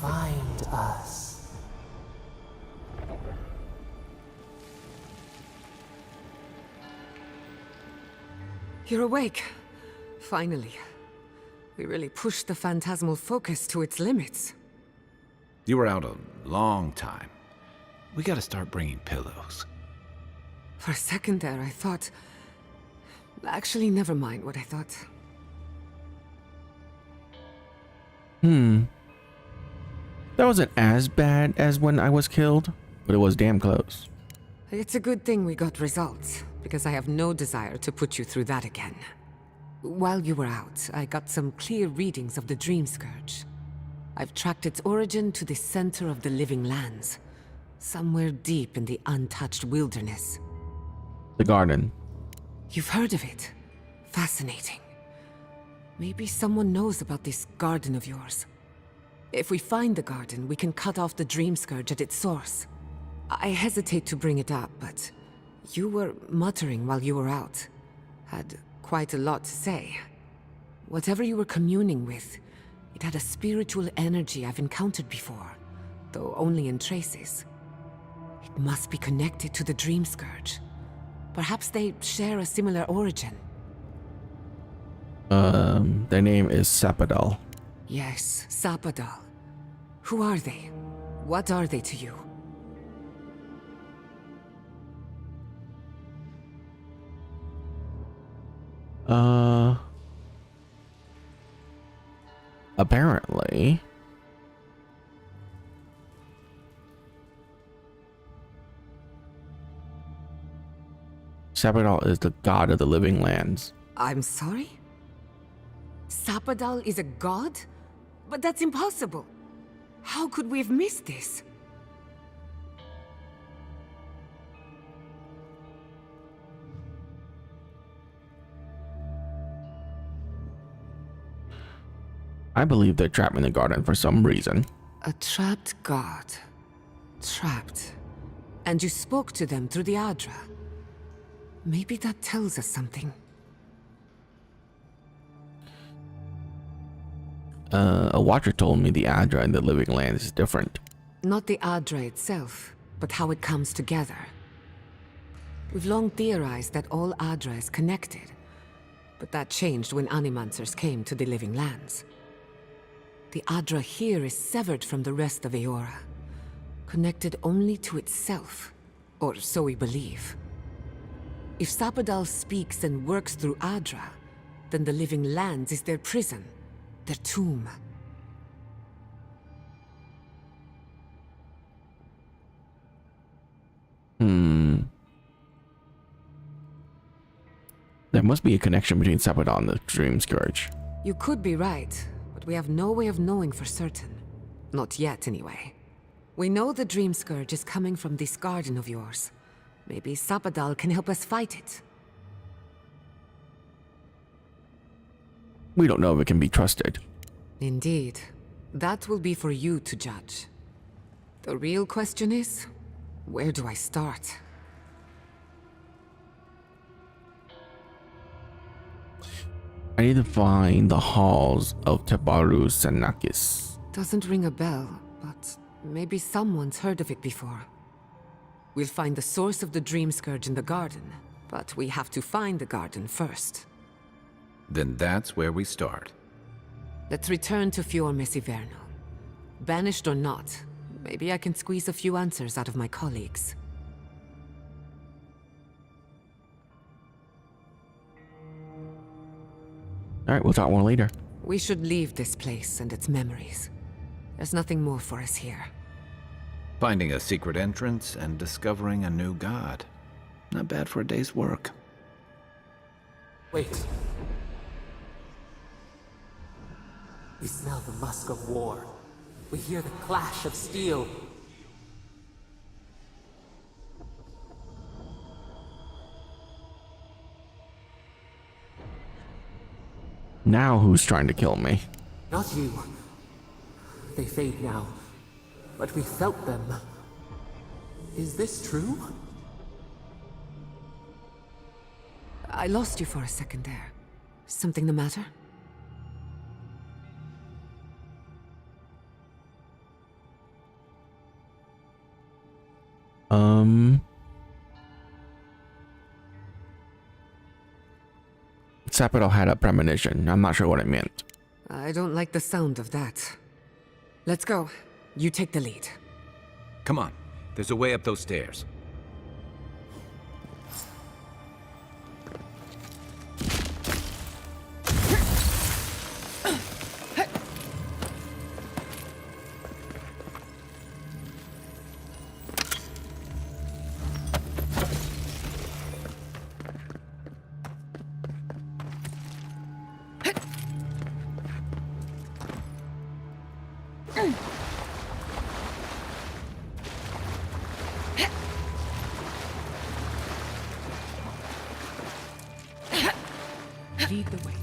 find us. You're awake. Finally. We really pushed the phantasmal focus to its limits. You were out a long time. We gotta start bringing pillows. For a second there, I thought... Actually, never mind what I thought. That wasn't as bad as when I was killed, but it was damn close. It's a good thing we got results, because I have no desire to put you through that again. While you were out, I got some clear readings of the Dream Scourge. I've tracked its origin to the center of the Living Lands, somewhere deep in the untouched wilderness. The garden. You've heard of it. Fascinating. Maybe someone knows about this garden of yours. If we find the garden, we can cut off the Dream Scourge at its source. I hesitate to bring it up, but you were muttering while you were out. Had quite a lot to say. Whatever you were communing with, it had a spiritual energy I've encountered before, though only in traces. It must be connected to the Dream Scourge. Perhaps they share a similar origin. Their name is Sapadal. Yes, Sapadal. Who are they? What are they to you? Apparently. Sapadal is the god of the living lands. I'm sorry? Sapadal is a god? But that's impossible. How could we have missed this? I believe they're trapped in the garden for some reason. A trapped god. Trapped. And you spoke to them through the Adra. Maybe that tells us something. A watcher told me the Adra in the living lands is different. Not the Adra itself, but how it comes together. We've long theorized that all Adra is connected, but that changed when Animancers came to the living lands. The Adra here is severed from the rest of Eora, connected only to itself, or so we believe. If Sapadal speaks and works through Adra, then the living lands is their prison, their tomb. There must be a connection between Sapadal and the Dream Scourge. You could be right, but we have no way of knowing for certain. Not yet, anyway. We know the Dream Scourge is coming from this garden of yours. Maybe Sapadal can help us fight it. We don't know if it can be trusted. Indeed. That will be for you to judge. The real question is, where do I start? I need to find the halls of Tebaru Sanakis. Doesn't ring a bell, but maybe someone's heard of it before. We'll find the source of the Dream Scourge in the garden, but we have to find the garden first. Then that's where we start. Let's return to Fior Mesiverno. Banished or not, maybe I can squeeze a few answers out of my colleagues. Alright, we'll talk more later. We should leave this place and its memories. There's nothing more for us here. Finding a secret entrance and discovering a new god. Not bad for a day's work. Wait. We smell the musk of war. We hear the clash of steel. Now who's trying to kill me? Not you. They fade now, but we felt them. Is this true? I lost you for a second there. Something the matter? Sapital had a premonition. I'm not sure what it meant. I don't like the sound of that. Let's go. You take the lead. Come on. There's a way up those stairs. Lead the way.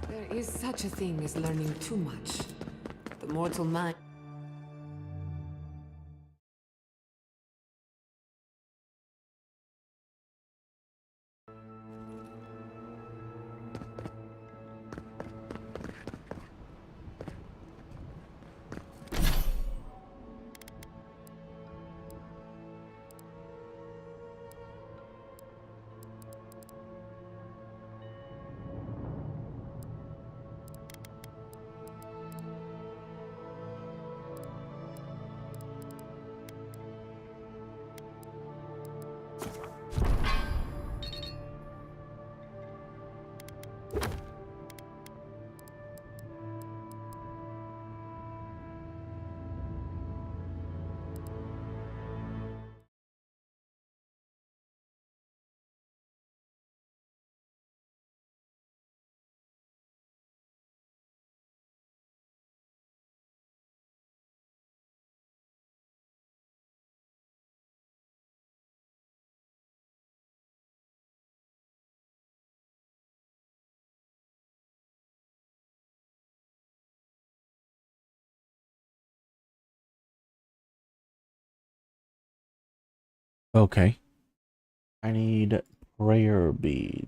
There is such a thing as learning too much. The mortal mind. Okay. I need prayer beads.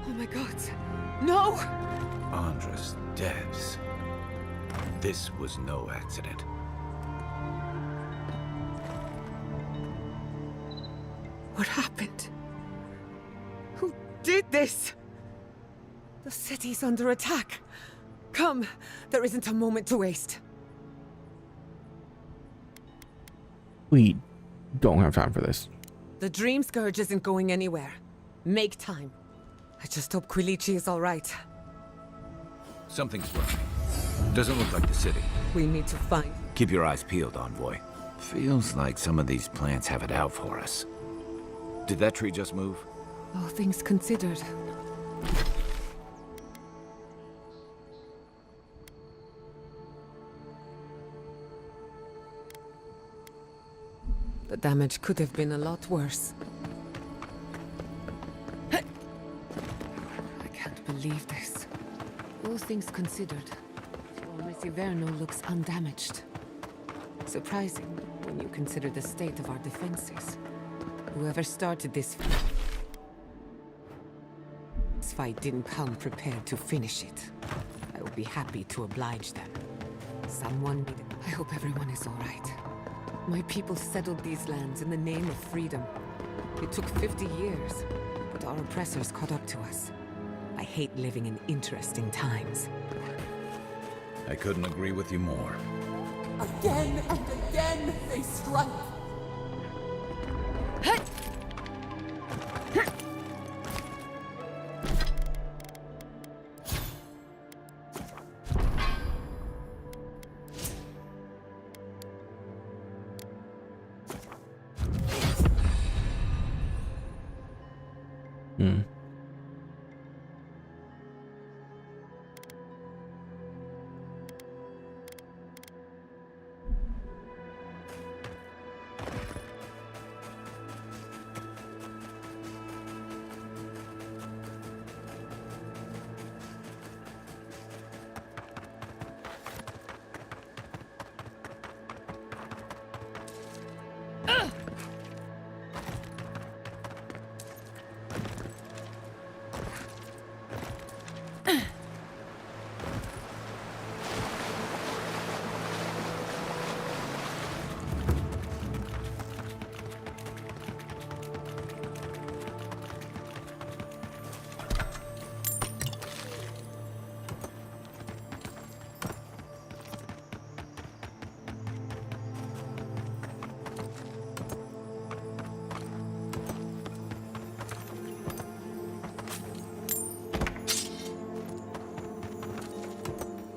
Oh my god. No! Andres Devs. This was no accident. What happened? Who did this? The city's under attack. Come, there isn't a moment to waste. We don't have time for this. The Dream Scourge isn't going anywhere. Make time. I just hope Quilici is all right. Something's wrong. Doesn't look like the city. We need to find... Keep your eyes peeled, Envoy. Feels like some of these plants have it out for us. Did that tree just move? All things considered. The damage could have been a lot worse. I can't believe this. All things considered, Siverno looks undamaged. Surprising when you consider the state of our defenses. Whoever started this fight didn't come prepared to finish it. I will be happy to oblige them. Someone needed... I hope everyone is all right. My people settled these lands in the name of freedom. It took 50 years, but our oppressors caught up to us. I hate living in interesting times. I couldn't agree with you more. Again and again they strike.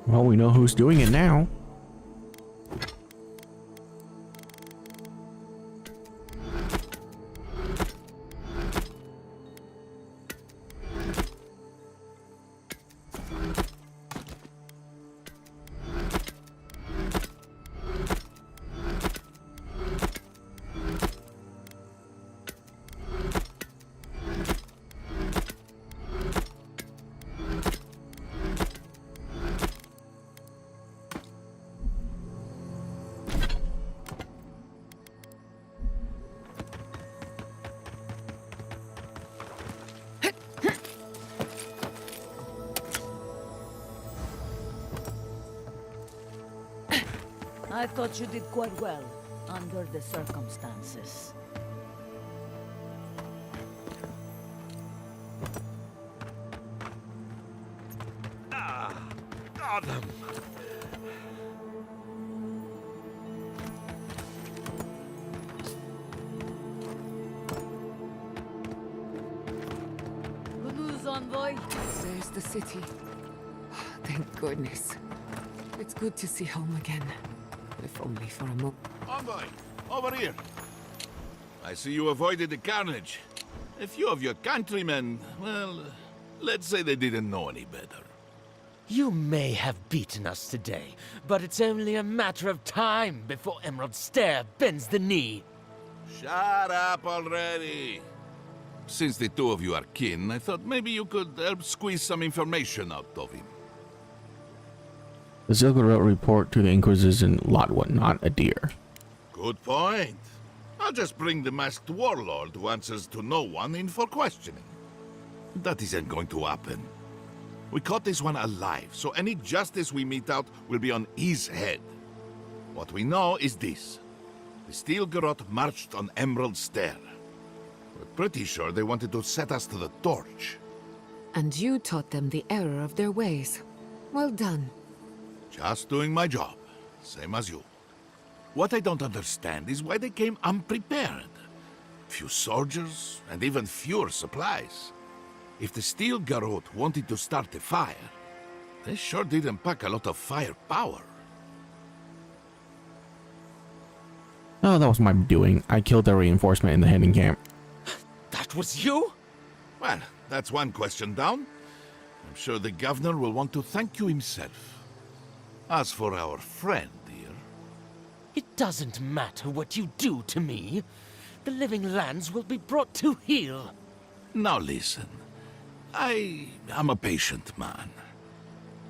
Well, we know who's doing it now. I thought you did quite well, under the circumstances. Got them! Good news, envoy. There's the city. Thank goodness. It's good to see home again. If only for a moment. Envoy, over here. I see you avoided the carnage. A few of your countrymen, well, let's say they didn't know any better. You may have beaten us today, but it's only a matter of time before Emerald Stair bends the knee. Shut up already. Since the two of you are kin, I thought maybe you could help squeeze some information out of him. The Silver Road report to the Inquisition lot what, not a deer. Good point. I'll just bring the masked warlord who answers to no one in for questioning. That isn't going to happen. We caught this one alive, so any justice we mete out will be on his head. What we know is this. The Steel Garrote marched on Emerald Stair. We're pretty sure they wanted to set us to the torch. And you taught them the error of their ways. Well done. Just doing my job, same as you. What I don't understand is why they came unprepared. Few soldiers, and even fewer supplies. If the Steel Garrote wanted to start a fire, they sure didn't pack a lot of firepower. Oh, that was my doing. I killed the reinforcement in the hidden camp. That was you? Well, that's one question down. I'm sure the governor will want to thank you himself. As for our friend here, It doesn't matter what you do to me. The living lands will be brought to heel. Now listen. I am a patient man.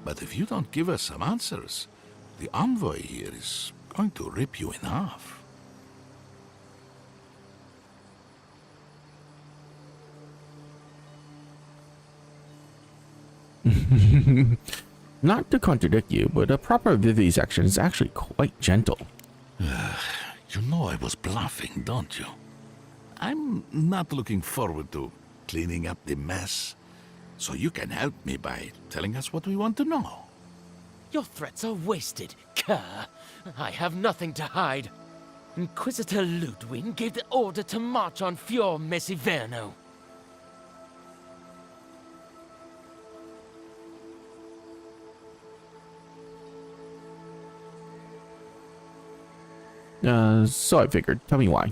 But if you don't give us some answers, the envoy here is going to rip you in half. Not to contradict you, but a proper vivisection is actually quite gentle. You know I was bluffing, don't you? I'm not looking forward to cleaning up the mess. So you can help me by telling us what we want to know. Your threats are wasted, cur. I have nothing to hide. Inquisitor Ludwig gave the order to march on Fior Mesiverno. So I figured. Tell me why.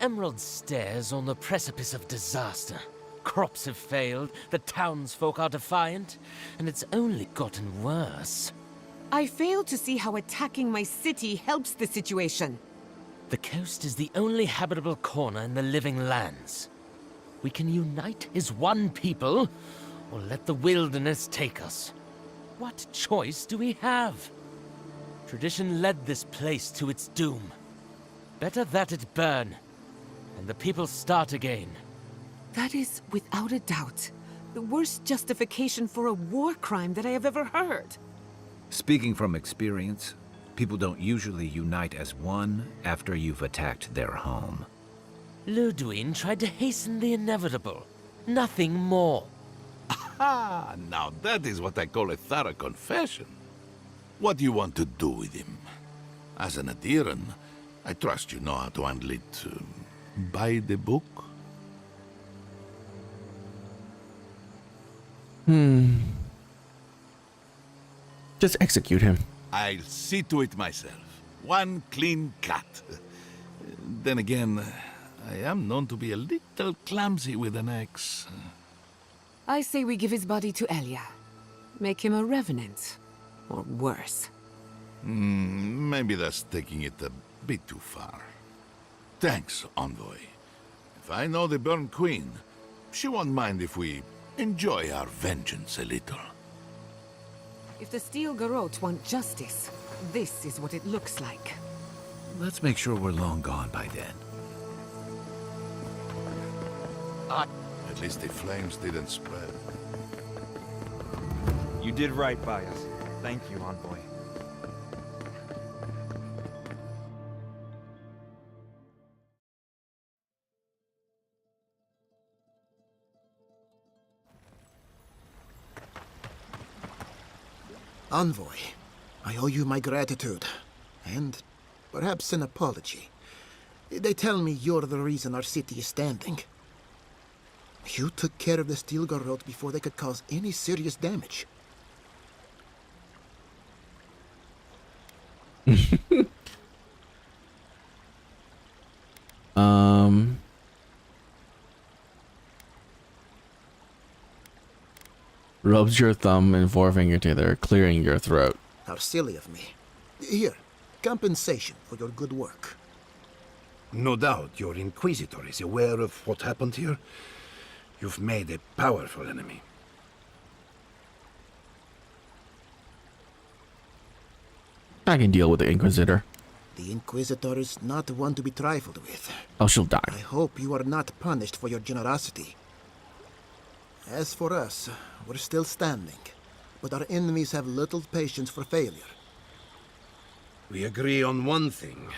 Emerald Stairs on the precipice of disaster. Crops have failed, the townsfolk are defiant, and it's only gotten worse. I fail to see how attacking my city helps the situation. The coast is the only habitable corner in the living lands. We can unite as one people, or let the wilderness take us. What choice do we have? Tradition led this place to its doom. Better that it burn, and the people start again. That is, without a doubt, the worst justification for a war crime that I have ever heard. Speaking from experience, people don't usually unite as one after you've attacked their home. Ludwig tried to hasten the inevitable. Nothing more. Ah, now that is what I call a thorough confession. What do you want to do with him? As an adherent, I trust you know how to handle it by the book. Just execute him. I'll see to it myself. One clean cut. Then again, I am known to be a little clumsy with an axe. I say we give his body to Elia. Make him a revenant. Or worse. Maybe that's taking it a bit too far. Thanks, Envoy. If I know the Burn Queen, she won't mind if we enjoy our vengeance a little. If the Steel Garrote want justice, this is what it looks like. Let's make sure we're long gone by then. At least the flames didn't spread. You did right by us. Thank you, Envoy. Envoy, I owe you my gratitude, and perhaps an apology. They tell me you're the reason our city is standing. You took care of the Steel Garrote before they could cause any serious damage. Rubs your thumb and forefinger together, clearing your throat. How silly of me. Here, compensation for your good work. No doubt your Inquisitor is aware of what happened here. You've made a powerful enemy. I can deal with the Inquisitor. The Inquisitor is not one to be trifled with. Oh, she'll die. I hope you are not punished for your generosity. As for us, we're still standing, but our enemies have little patience for failure. We agree on one thing.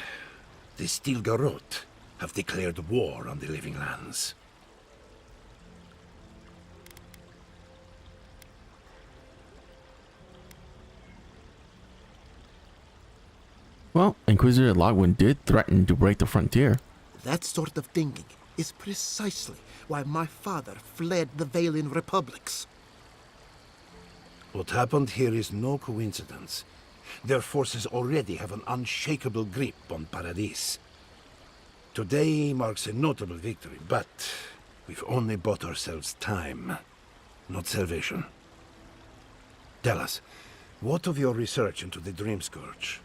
The Steel Garrote have declared war on the living lands. Well, Inquisitor Logwyn did threaten to break the frontier. That sort of thinking is precisely why my father fled the Valian republics. What happened here is no coincidence. Their forces already have an unshakable grip on Paradis. Today marks a notable victory, but we've only bought ourselves time, not salvation. Tell us, what of your research into the Dream Scourge?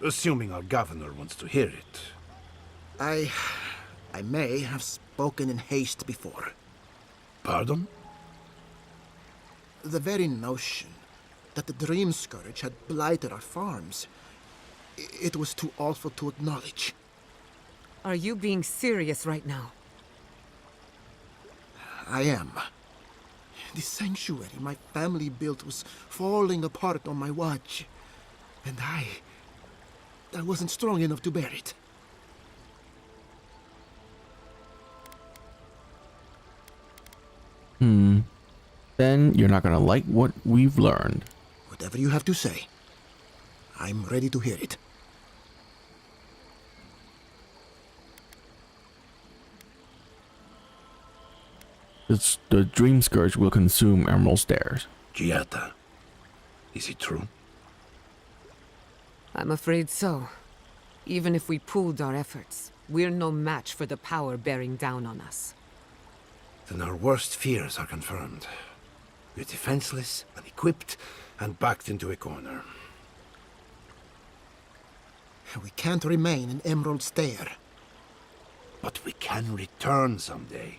Assuming our governor wants to hear it. I may have spoken in haste before. Pardon? The very notion that the Dream Scourge had blighted our farms, it was too awful to acknowledge. Are you being serious right now? I am. The sanctuary my family built was falling apart on my watch. And I wasn't strong enough to bear it. Then you're not gonna like what we've learned. Whatever you have to say, I'm ready to hear it. The Dream Scourge will consume Emerald Stairs. Giata, is it true? I'm afraid so. Even if we pooled our efforts, we're no match for the power bearing down on us. Then our worst fears are confirmed. We're defenseless, unequipped, and backed into a corner. We can't remain in Emerald Stair. But we can return someday.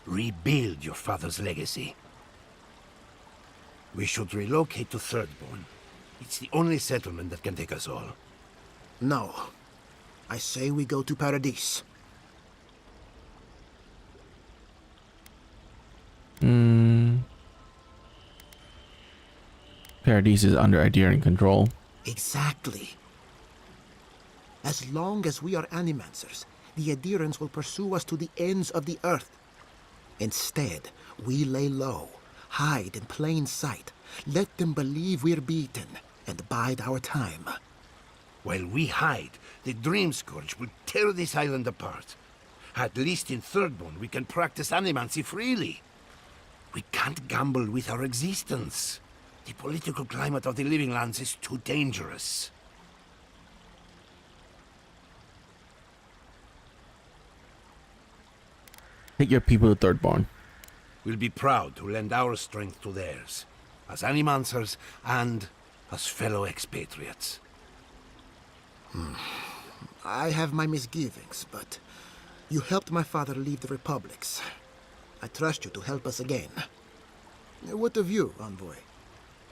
Rebuild your father's legacy. We should relocate to Thirdborn. It's the only settlement that can take us all. No. I say we go to Paradise. Paradise is under Idarian control. Exactly. As long as we are Animancers, the Adherents will pursue us to the ends of the earth. Instead, we lay low, hide in plain sight, let them believe we're beaten, and bide our time. While we hide, the Dream Scourge will tear this island apart. At least in Thirdborn, we can practice animancy freely. We can't gamble with our existence. The political climate of the Living Lands is too dangerous. Take your people to Thirdborn. We'll be proud to lend our strength to theirs, as Animancers and as fellow expatriates. I have my misgivings, but you helped my father leave the Republics. I trust you to help us again. What of you, Envoy?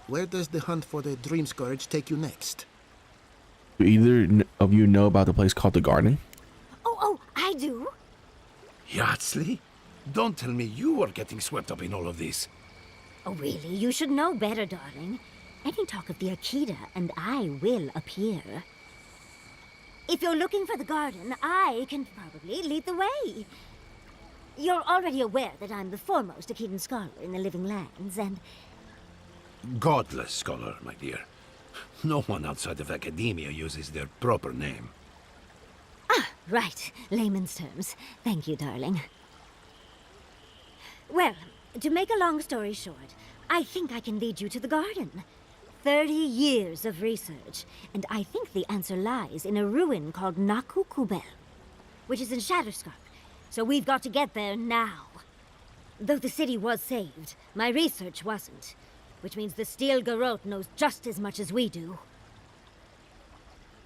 Where does the hunt for the Dream Scourge take you next? Do either of you know about the place called the Garden? Oh, I do. Yardsley? Don't tell me you are getting swept up in all of this. Oh, really? You should know better, darling. Any talk of the Akita, and I will appear. If you're looking for the garden, I can probably lead the way. You're already aware that I'm the foremost Akitan scholar in the Living Lands, and... Godless scholar, my dear. No one outside of academia uses their proper name. Ah, right. Layman's terms. Thank you, darling. Well, to make a long story short, I think I can lead you to the garden. 30 years of research, and I think the answer lies in a ruin called Nakukubel, which is in Shatterscarp. So we've got to get there now. Though the city was saved, my research wasn't, which means the Steel Garrote knows just as much as we do.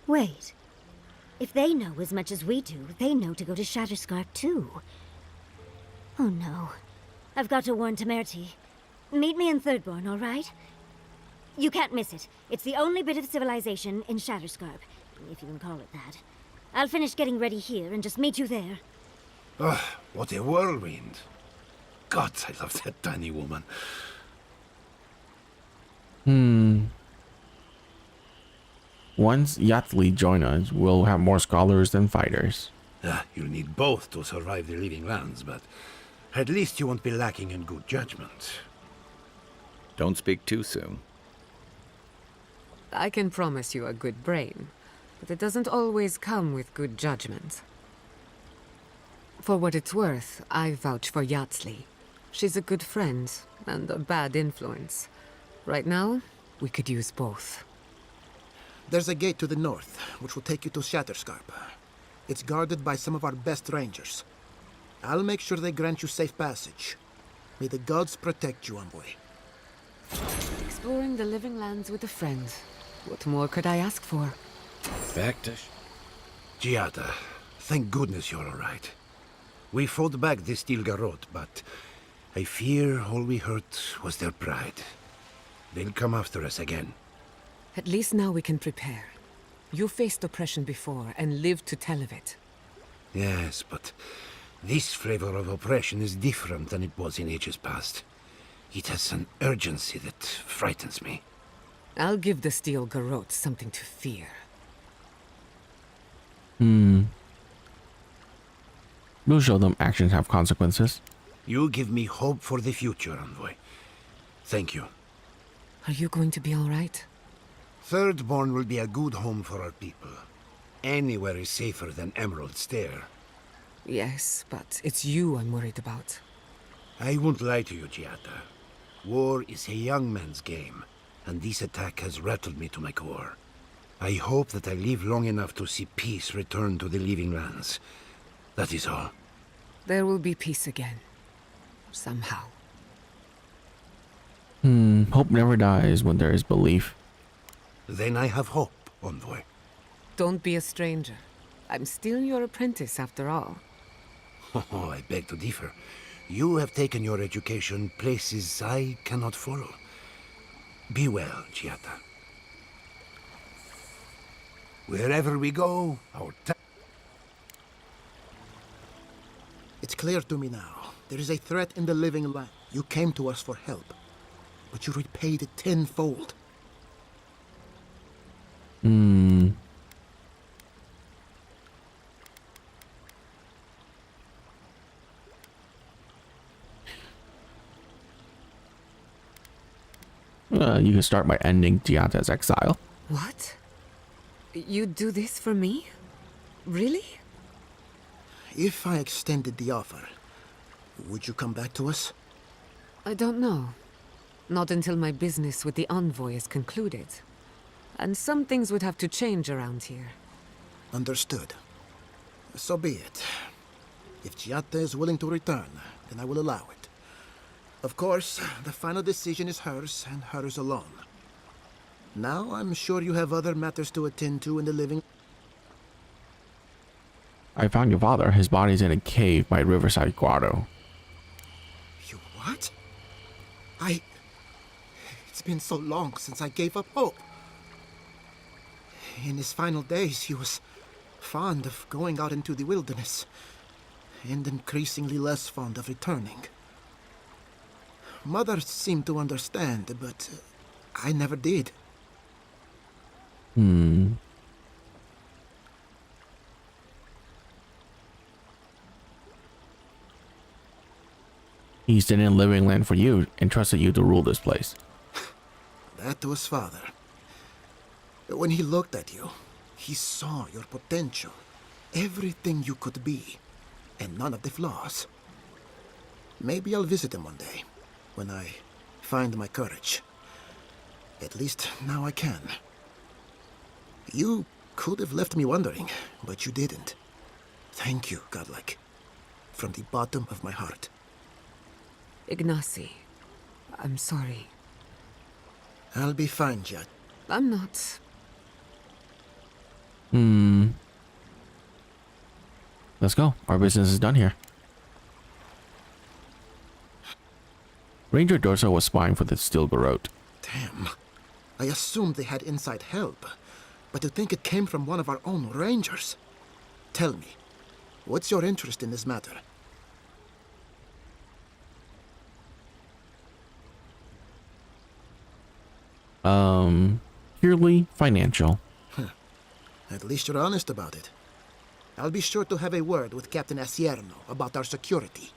Wait. If they know as much as we do, they know to go to Shatterscarp too. Oh no. I've got to warn Temerity. Meet me in Thirdborn, all right? You can't miss it. It's the only bit of civilization in Shatterscarp, if you can call it that. I'll finish getting ready here and just meet you there. Ugh, what a whirlwind. God, I love that tiny woman. Once Yardsley joins us, we'll have more scholars than fighters. You'll need both to survive the Living Lands, but at least you won't be lacking in good judgment. Don't speak too soon. I can promise you a good brain, but it doesn't always come with good judgment. For what it's worth, I vouch for Yardsley. She's a good friend and a bad influence. Right now, we could use both. There's a gate to the north, which will take you to Shatterscarp. It's guarded by some of our best rangers. I'll make sure they grant you safe passage. May the gods protect you, Envoy. Exploring the Living Lands with a friend. What more could I ask for? Back to... Giada, thank goodness you're all right. We fought back the Steel Garrote, but I fear all we hurt was their pride. They'll come after us again. At least now we can prepare. You faced oppression before and lived to tell of it. Yes, but this flavor of oppression is different than it was in ages past. It has an urgency that frightens me. I'll give the Steel Garrote something to fear. We'll show them actions have consequences. You give me hope for the future, Envoy. Thank you. Are you going to be all right? Thirdborn will be a good home for our people. Anywhere is safer than Emerald Stair. Yes, but it's you I'm worried about. I won't lie to you, Giada. War is a young man's game, and this attack has rattled me to my core. I hope that I live long enough to see peace return to the living lands. That is all. There will be peace again. Somehow. Hope never dies when there is belief. Then I have hope, Envoy. Don't be a stranger. I'm still your apprentice after all. Oh, I beg to differ. You have taken your education places I cannot follow. Be well, Giada. Wherever we go, our It's clear to me now. There is a threat in the living land. You came to us for help, but you repaid it tenfold. You can start by ending Giada's exile. What? You'd do this for me? Really? If I extended the offer, would you come back to us? I don't know. Not until my business with the Envoy is concluded. And some things would have to change around here. Understood. So be it. If Giada is willing to return, then I will allow it. Of course, the final decision is hers, and hers alone. Now, I'm sure you have other matters to attend to in the living... I found your father. His body's in a cave by Riverside Grotto. You what? It's been so long since I gave up hope. In his final days, he was fond of going out into the wilderness, and increasingly less fond of returning. Mother seemed to understand, but I never did. He stayed in living land for you and trusted you to rule this place. That was father. When he looked at you, he saw your potential, everything you could be, and none of the flaws. Maybe I'll visit him one day, when I find my courage. At least now I can. You could have left me wondering, but you didn't. Thank you, Godlike. From the bottom of my heart. Ignacy, I'm sorry. I'll be fine, Jud. I'm not. Let's go. Our business is done here. Ranger Dorso was spying for the Steel Garrote. Damn. I assumed they had inside help, but to think it came from one of our own rangers. Tell me, what's your interest in this matter? Purely financial. At least you're honest about it. I'll be sure to have a word with Captain Asierno about our security.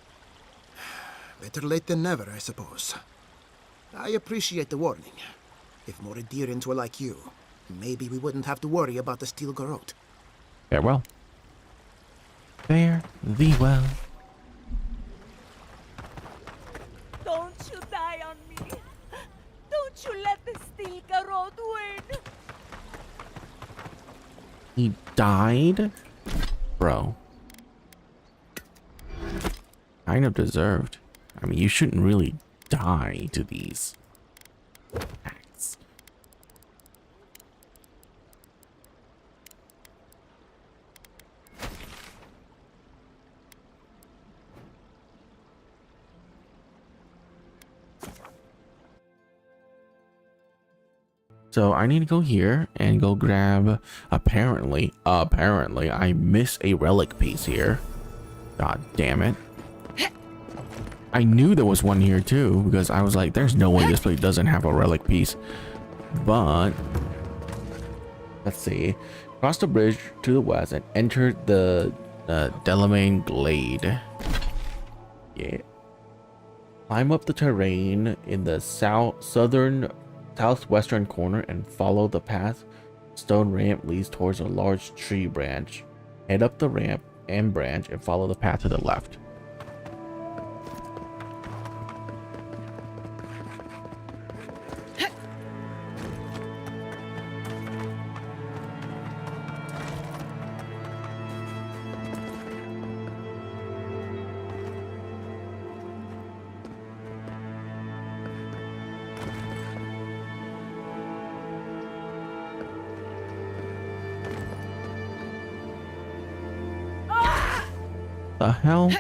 Better late than never, I suppose. I appreciate the warning. If Moridirians were like you, maybe we wouldn't have to worry about the Steel Garrote. Farewell. Fare thee well. Don't you die on me. Don't you let the Steel Garrote win. He died? Bro. Kind of deserved. I mean, you shouldn't really die to these acts. So I need to go here and go grab, apparently, I miss a relic piece here. God damn it. I knew there was one here too, because I was like, there's no way this place doesn't have a relic piece. But, let's see. Cross the bridge to the west and enter the Delamain Glade. Yeah. Climb up the terrain in the southwestern corner and follow the path. Stone ramp leads towards a large tree branch. Head up the ramp and branch and follow the path to the left. The hell?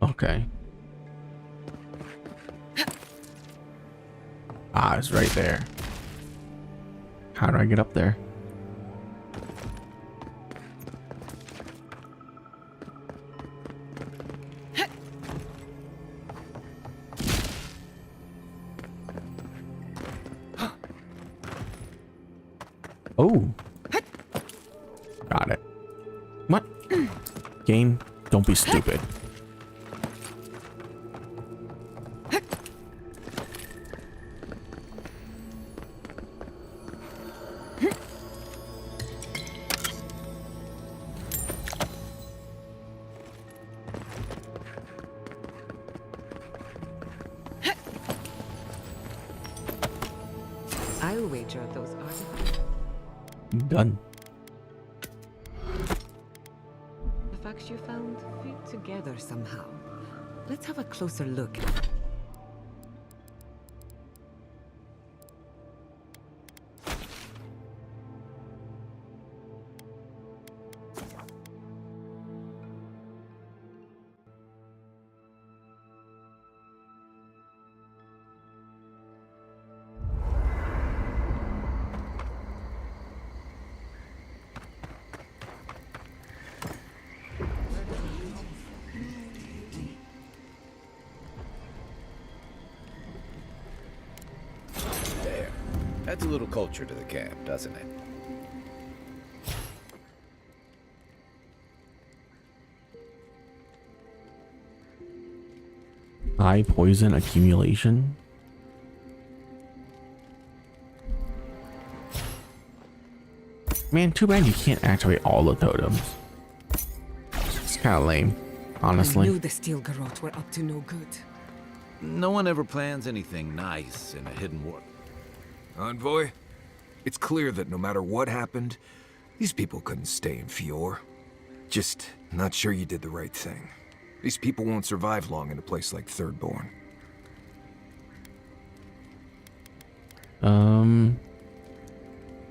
Okay. Ah, it's right there. How do I get up there? Oh. Got it. What? Game, don't be stupid. I'll wager those artifacts. Done. The facts you found fit together somehow. Let's have a closer look. a little culture to the camp, doesn't it? High poison accumulation. Man, too bad you can't activate all the totems. It's kind of lame, honestly. I knew the Steel Garrote were up to no good. No one ever plans anything nice in a hidden war. Envoy, it's clear that no matter what happened, these people couldn't stay in Fior. Just not sure you did the right thing. These people won't survive long in a place like Thirdborn.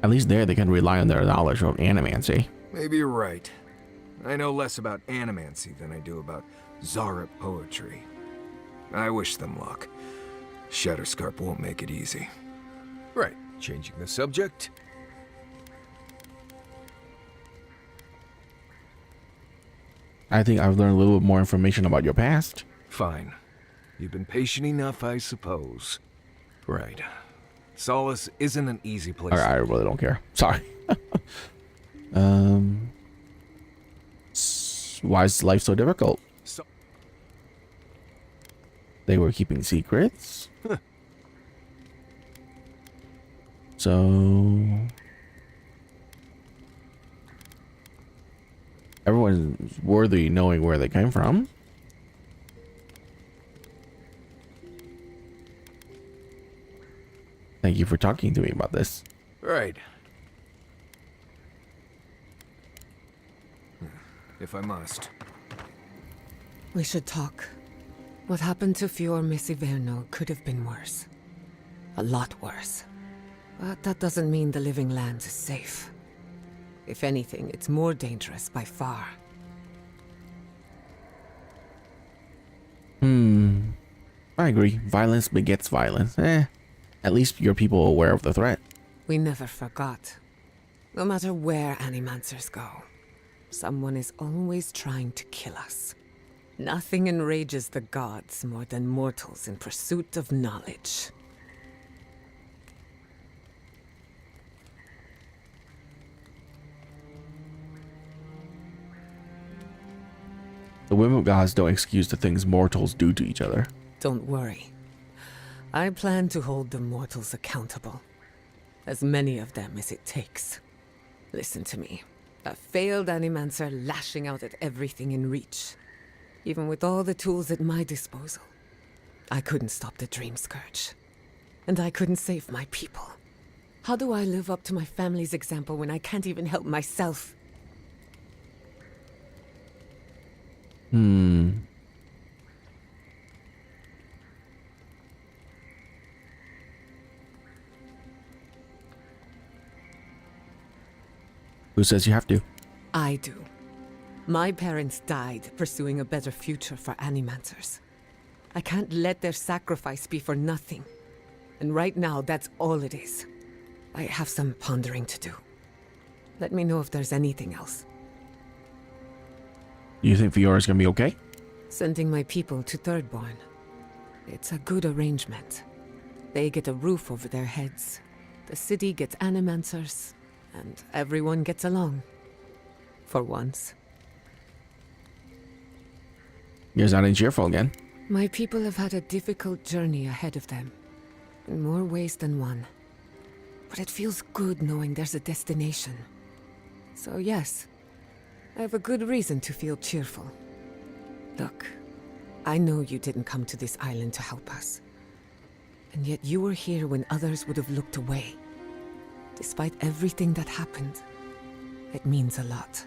At least there they can rely on their knowledge of animancy. Maybe you're right. I know less about animancy than I do about Zarep poetry. I wish them luck. Shatterscarp won't make it easy. Right, changing the subject. I think I've learned a little bit more information about your past. Fine. You've been patient enough, I suppose. Right. Solace isn't an easy place. Alright, I really don't care. Sorry. Why is life so difficult? They were keeping secrets. So everyone's worthy knowing where they came from. Thank you for talking to me about this. Right. If I must. We should talk. What happened to Fior Messiverno could have been worse. A lot worse. But that doesn't mean the Living Lands is safe. If anything, it's more dangerous by far. I agree. Violence begets violence. At least your people are aware of the threat. We never forgot. No matter where Animancers go, someone is always trying to kill us. Nothing enrages the gods more than mortals in pursuit of knowledge. The women of gods don't excuse the things mortals do to each other. Don't worry. I plan to hold the mortals accountable. As many of them as it takes. Listen to me. A failed Animancer lashing out at everything in reach. Even with all the tools at my disposal. I couldn't stop the Dream Scourge. And I couldn't save my people. How do I live up to my family's example when I can't even help myself? Who says you have to? I do. My parents died pursuing a better future for Animancers. I can't let their sacrifice be for nothing. And right now, that's all it is. I have some pondering to do. Let me know if there's anything else. You think Fiora's gonna be okay? Sending my people to Thirdborn. It's a good arrangement. They get a roof over their heads. The city gets Animancers. And everyone gets along. For once. You're sounding cheerful again. My people have had a difficult journey ahead of them. In more ways than one. But it feels good knowing there's a destination. So yes, I have a good reason to feel cheerful. Look, I know you didn't come to this island to help us. And yet you were here when others would have looked away. Despite everything that happened, it means a lot.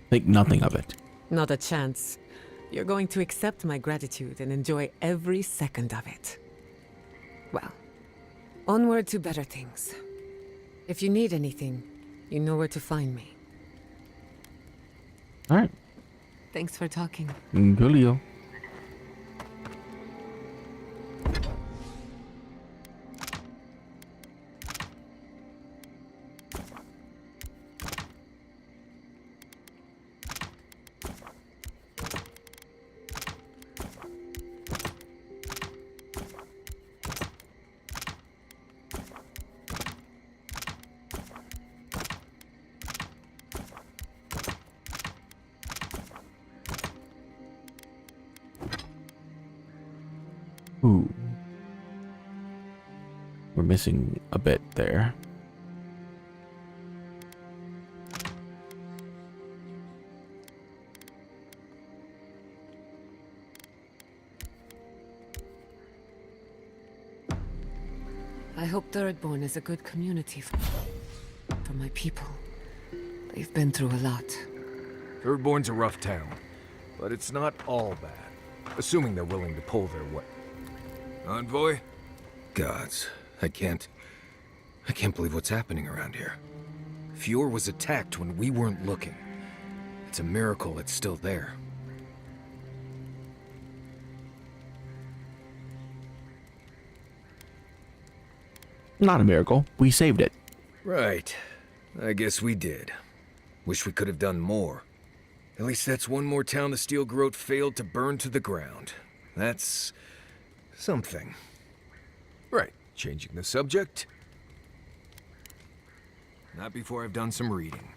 Think nothing of it. Not a chance. You're going to accept my gratitude and enjoy every second of it. Well, onward to better things. If you need anything, you know where to find me. Alright. Thanks for talking. Coolio. Ooh. We're missing a bit there. I hope Thirdborn is a good community for my people. They've been through a lot. Thirdborn's a rough town, but it's not all bad. Assuming they're willing to pull their weight. Envoy? Gods, I can't believe what's happening around here. Fior was attacked when we weren't looking. It's a miracle it's still there. Not a miracle. We saved it. Right. I guess we did. Wish we could have done more. At least that's one more town the Steel Garrote failed to burn to the ground. That's... something. Right. Changing the subject? Not before I've done some reading.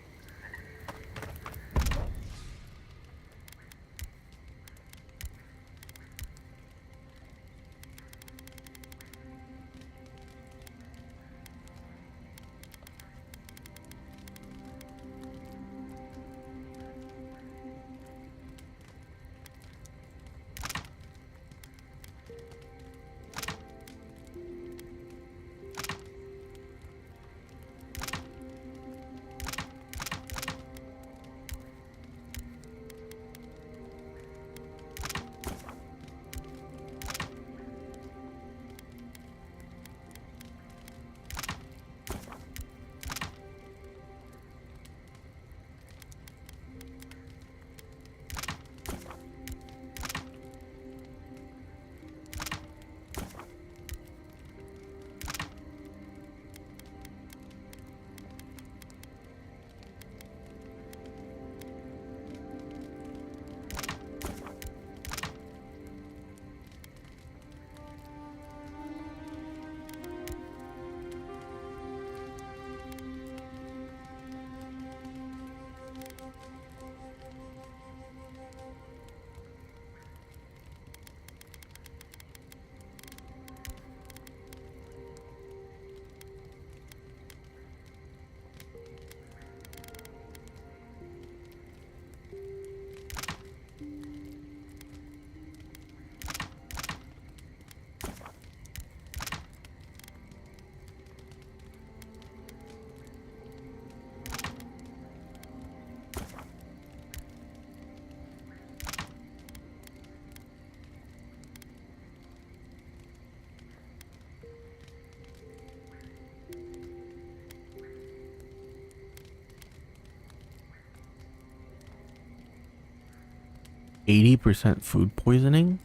%80 food poisoning?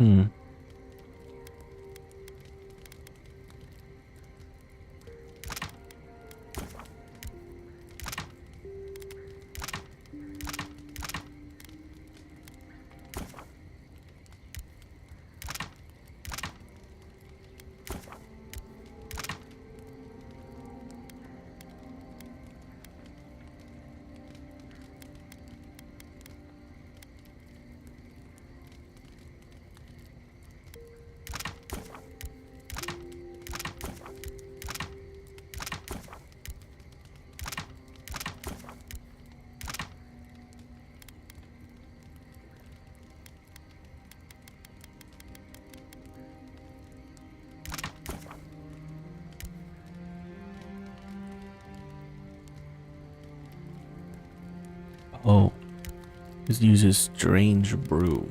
Hmm. Oh, this uses strange brew.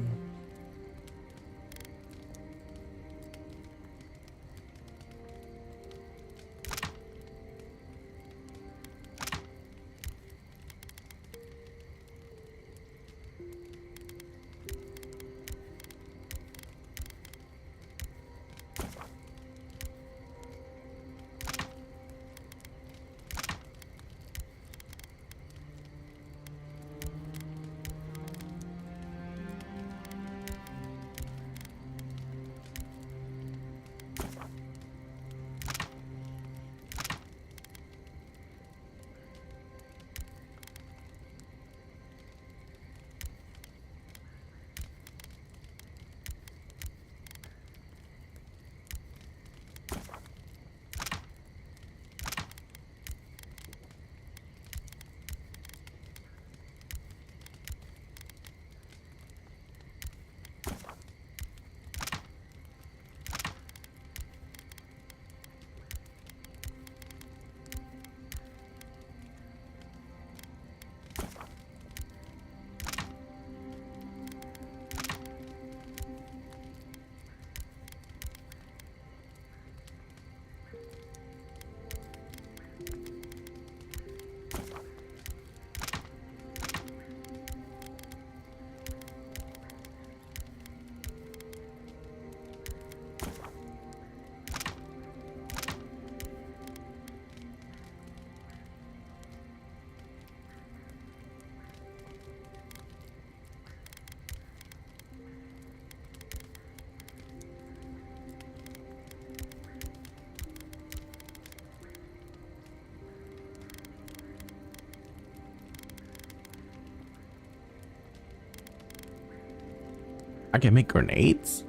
I can make grenades?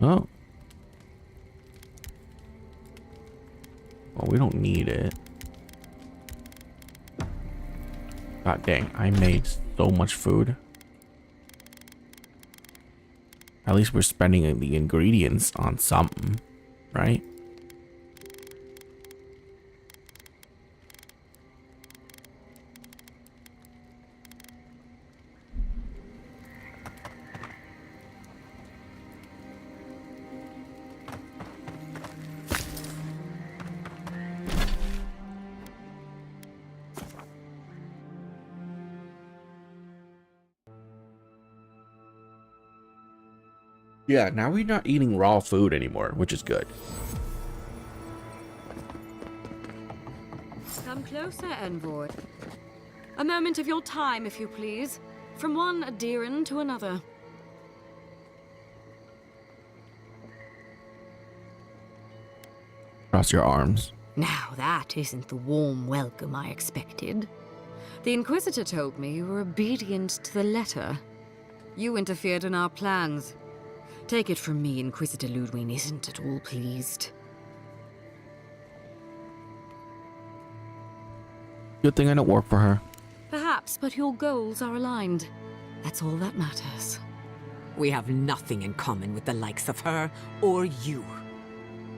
Oh. Well, we don't need it. God dang, I made so much food. At least we're spending the ingredients on something, right? Yeah, now we're not eating raw food anymore, which is good. Come closer, Envoy. A moment of your time, if you please. From one Adiran to another. Cross your arms. Now that isn't the warm welcome I expected. The Inquisitor told me you were obedient to the letter. You interfered in our plans. Take it from me, Inquisitor Ludwig isn't at all pleased. Good thing I don't work for her. Perhaps perhaps, but your goals are aligned. That's all that matters. We have nothing in common with the likes of her or you.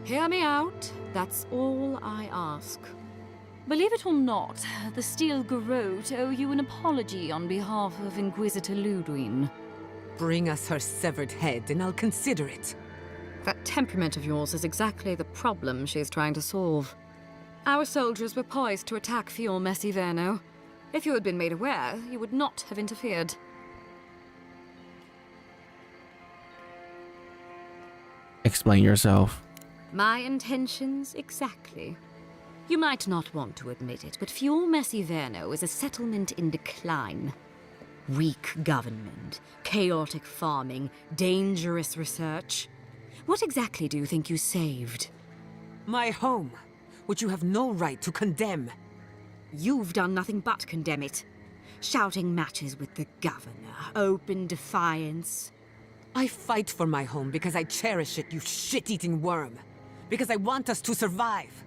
Hear me out. That's all I ask. Believe it or not, the Steel Garrote owe you an apology on behalf of Inquisitor Ludwig. Bring us her severed head and I'll consider it. That temperament of yours is exactly the problem she's trying to solve. Our soldiers were poised to attack Fior Messiverno. If you had been made aware, you would not have interfered. Explain yourself. My intentions exactly. You might not want to admit it, but Fior Messiverno is a settlement in decline. Weak government, chaotic farming, dangerous research. What exactly do you think you saved? My home, which you have no right to condemn. You've done nothing but condemn it. Shouting matches with the governor, open defiance. I fight for my home because I cherish it, you shit-eating worm. Because I want us to survive.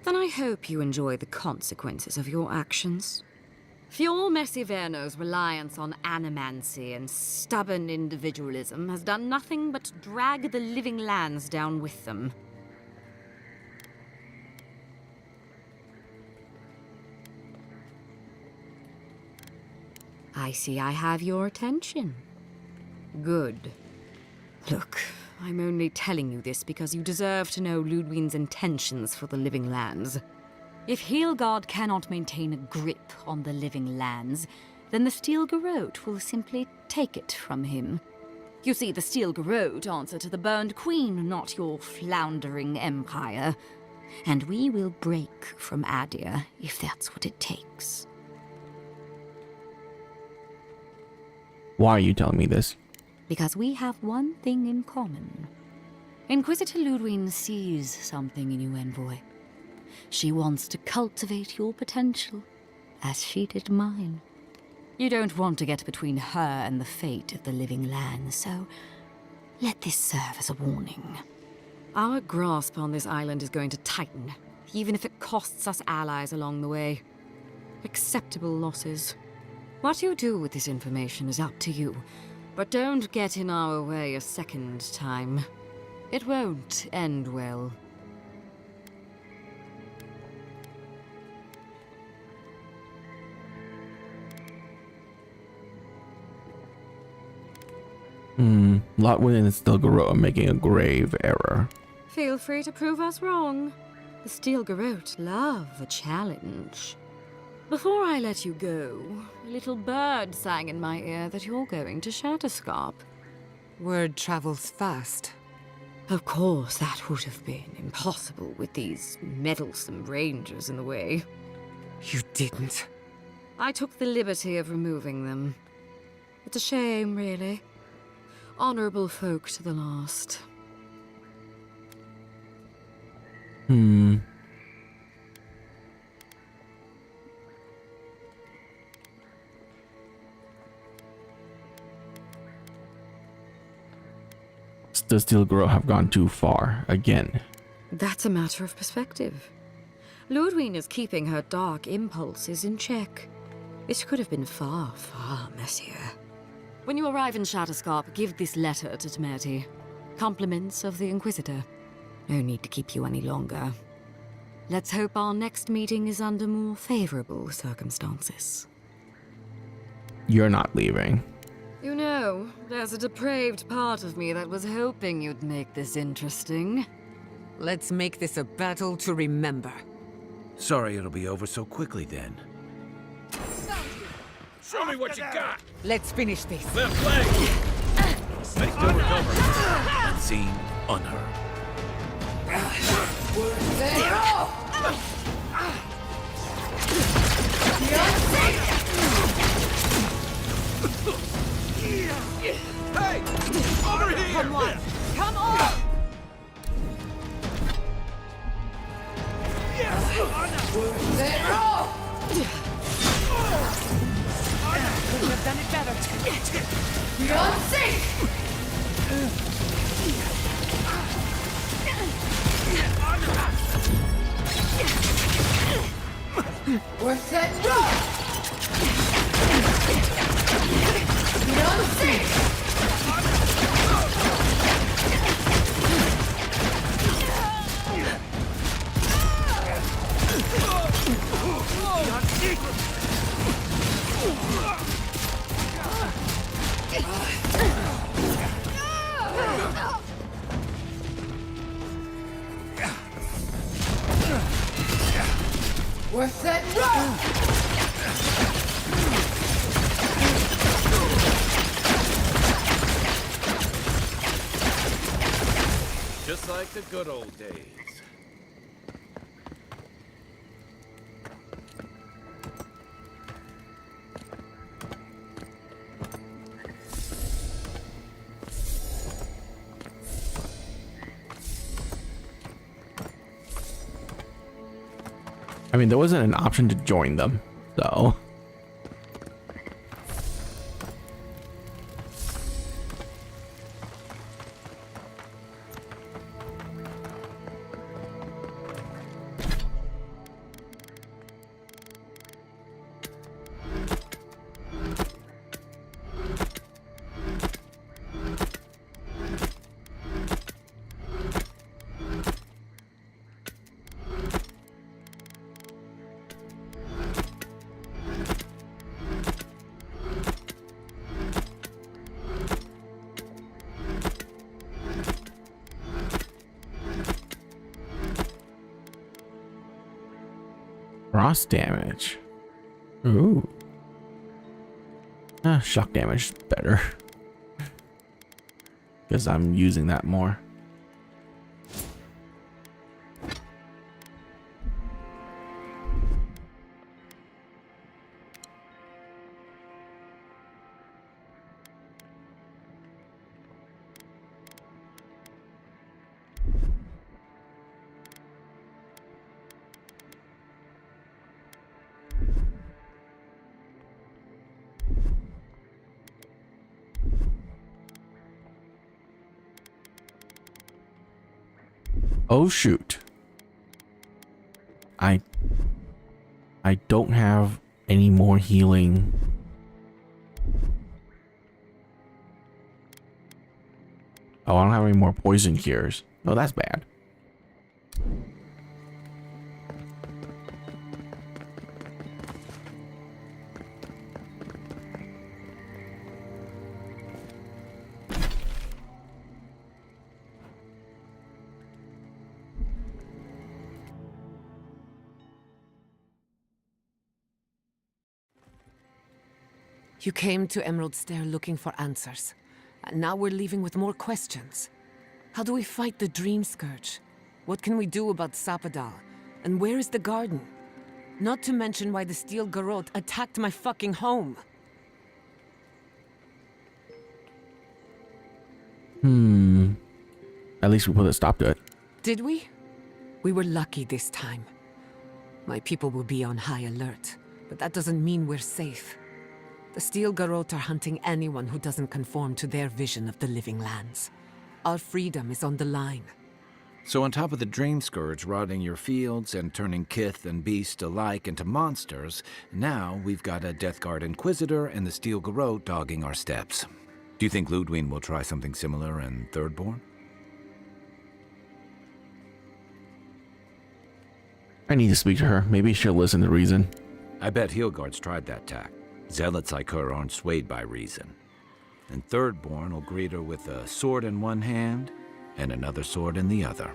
Then I hope you enjoy the consequences of your actions. Fior Messiverno's reliance on animancy and stubborn individualism has done nothing but drag the living lands down with them. I see I have your attention. Good. Look, I'm only telling you this because you deserve to know Ludwig's intentions for the living lands. If Heelgard cannot maintain a grip on the living lands, then the Steel Garrote will simply take it from him. You see, the Steel Garrote answer to the Burned Queen, not your floundering empire. And we will break from Adir if that's what it takes. Why are you telling me this? Because we have one thing in common. Inquisitor Ludwig sees something in you, Envoy. She wants to cultivate your potential, as she did mine. You don't want to get between her and the fate of the living land, so let this serve as a warning. Our grasp on this island is going to tighten, even if it costs us allies along the way. Acceptable losses. What you do with this information is up to you, but don't get in our way a second time. It won't end well. Lotwin and Steel Garrote are making a grave error. Feel free to prove us wrong. The Steel Garrote love a challenge. Before I let you go, a little bird sang in my ear that you're going to Shatterscarp. Word travels fast. Of course, that would have been impossible with these meddlesome rangers in the way. You didn't. I took the liberty of removing them. It's a shame, really. Honorable folk to the last. The Steel Garrote have gone too far again. That's a matter of perspective. Ludwig is keeping her dark impulses in check. It could have been far, far messier. When you arrive in Shatterscarp, give this letter to Temerity. Compliments of the Inquisitor. No need to keep you any longer. Let's hope our next meeting is under more favorable circumstances. You're not leaving. You know, there's a depraved part of me that was hoping you'd make this interesting. Let's make this a battle to remember. Sorry it'll be over so quickly then. Show me what you got! Let's finish this. Left leg! Nice to recover. Unseen, unheard. Hey! Over here! Come on! Come on! Could have done it better. Beyond sync! We're set, go! We're set right! Just like the good old days. I mean, there wasn't an option to join them, so. Cross damage. Ooh. Shock damage is better. Because I'm using that more. Oh shoot. I don't have any more healing. Oh, I don't have any more poison cures. Oh, that's bad. You came to Emerald Stair looking for answers. And now we're leaving with more questions. How do we fight the Dream Scourge? What can we do about Sapadal? And where is the garden? Not to mention why the Steel Garrote attacked my fucking home. At least we put a stop to it. Did we? We were lucky this time. My people will be on high alert, but that doesn't mean we're safe. The Steel Garrote are hunting anyone who doesn't conform to their vision of the living lands. Our freedom is on the line. So on top of the Dream Scourge rotting your fields and turning kith and beast alike into monsters, now we've got a Death Guard Inquisitor and the Steel Garrote dogging our steps. Do you think Ludwig will try something similar in Thirdborn? I need to speak to her. Maybe she'll listen to reason. I bet Heelguard's tried that tack. Zealots like her aren't swayed by reason. And Thirdborn will greet her with a sword in one hand and another sword in the other.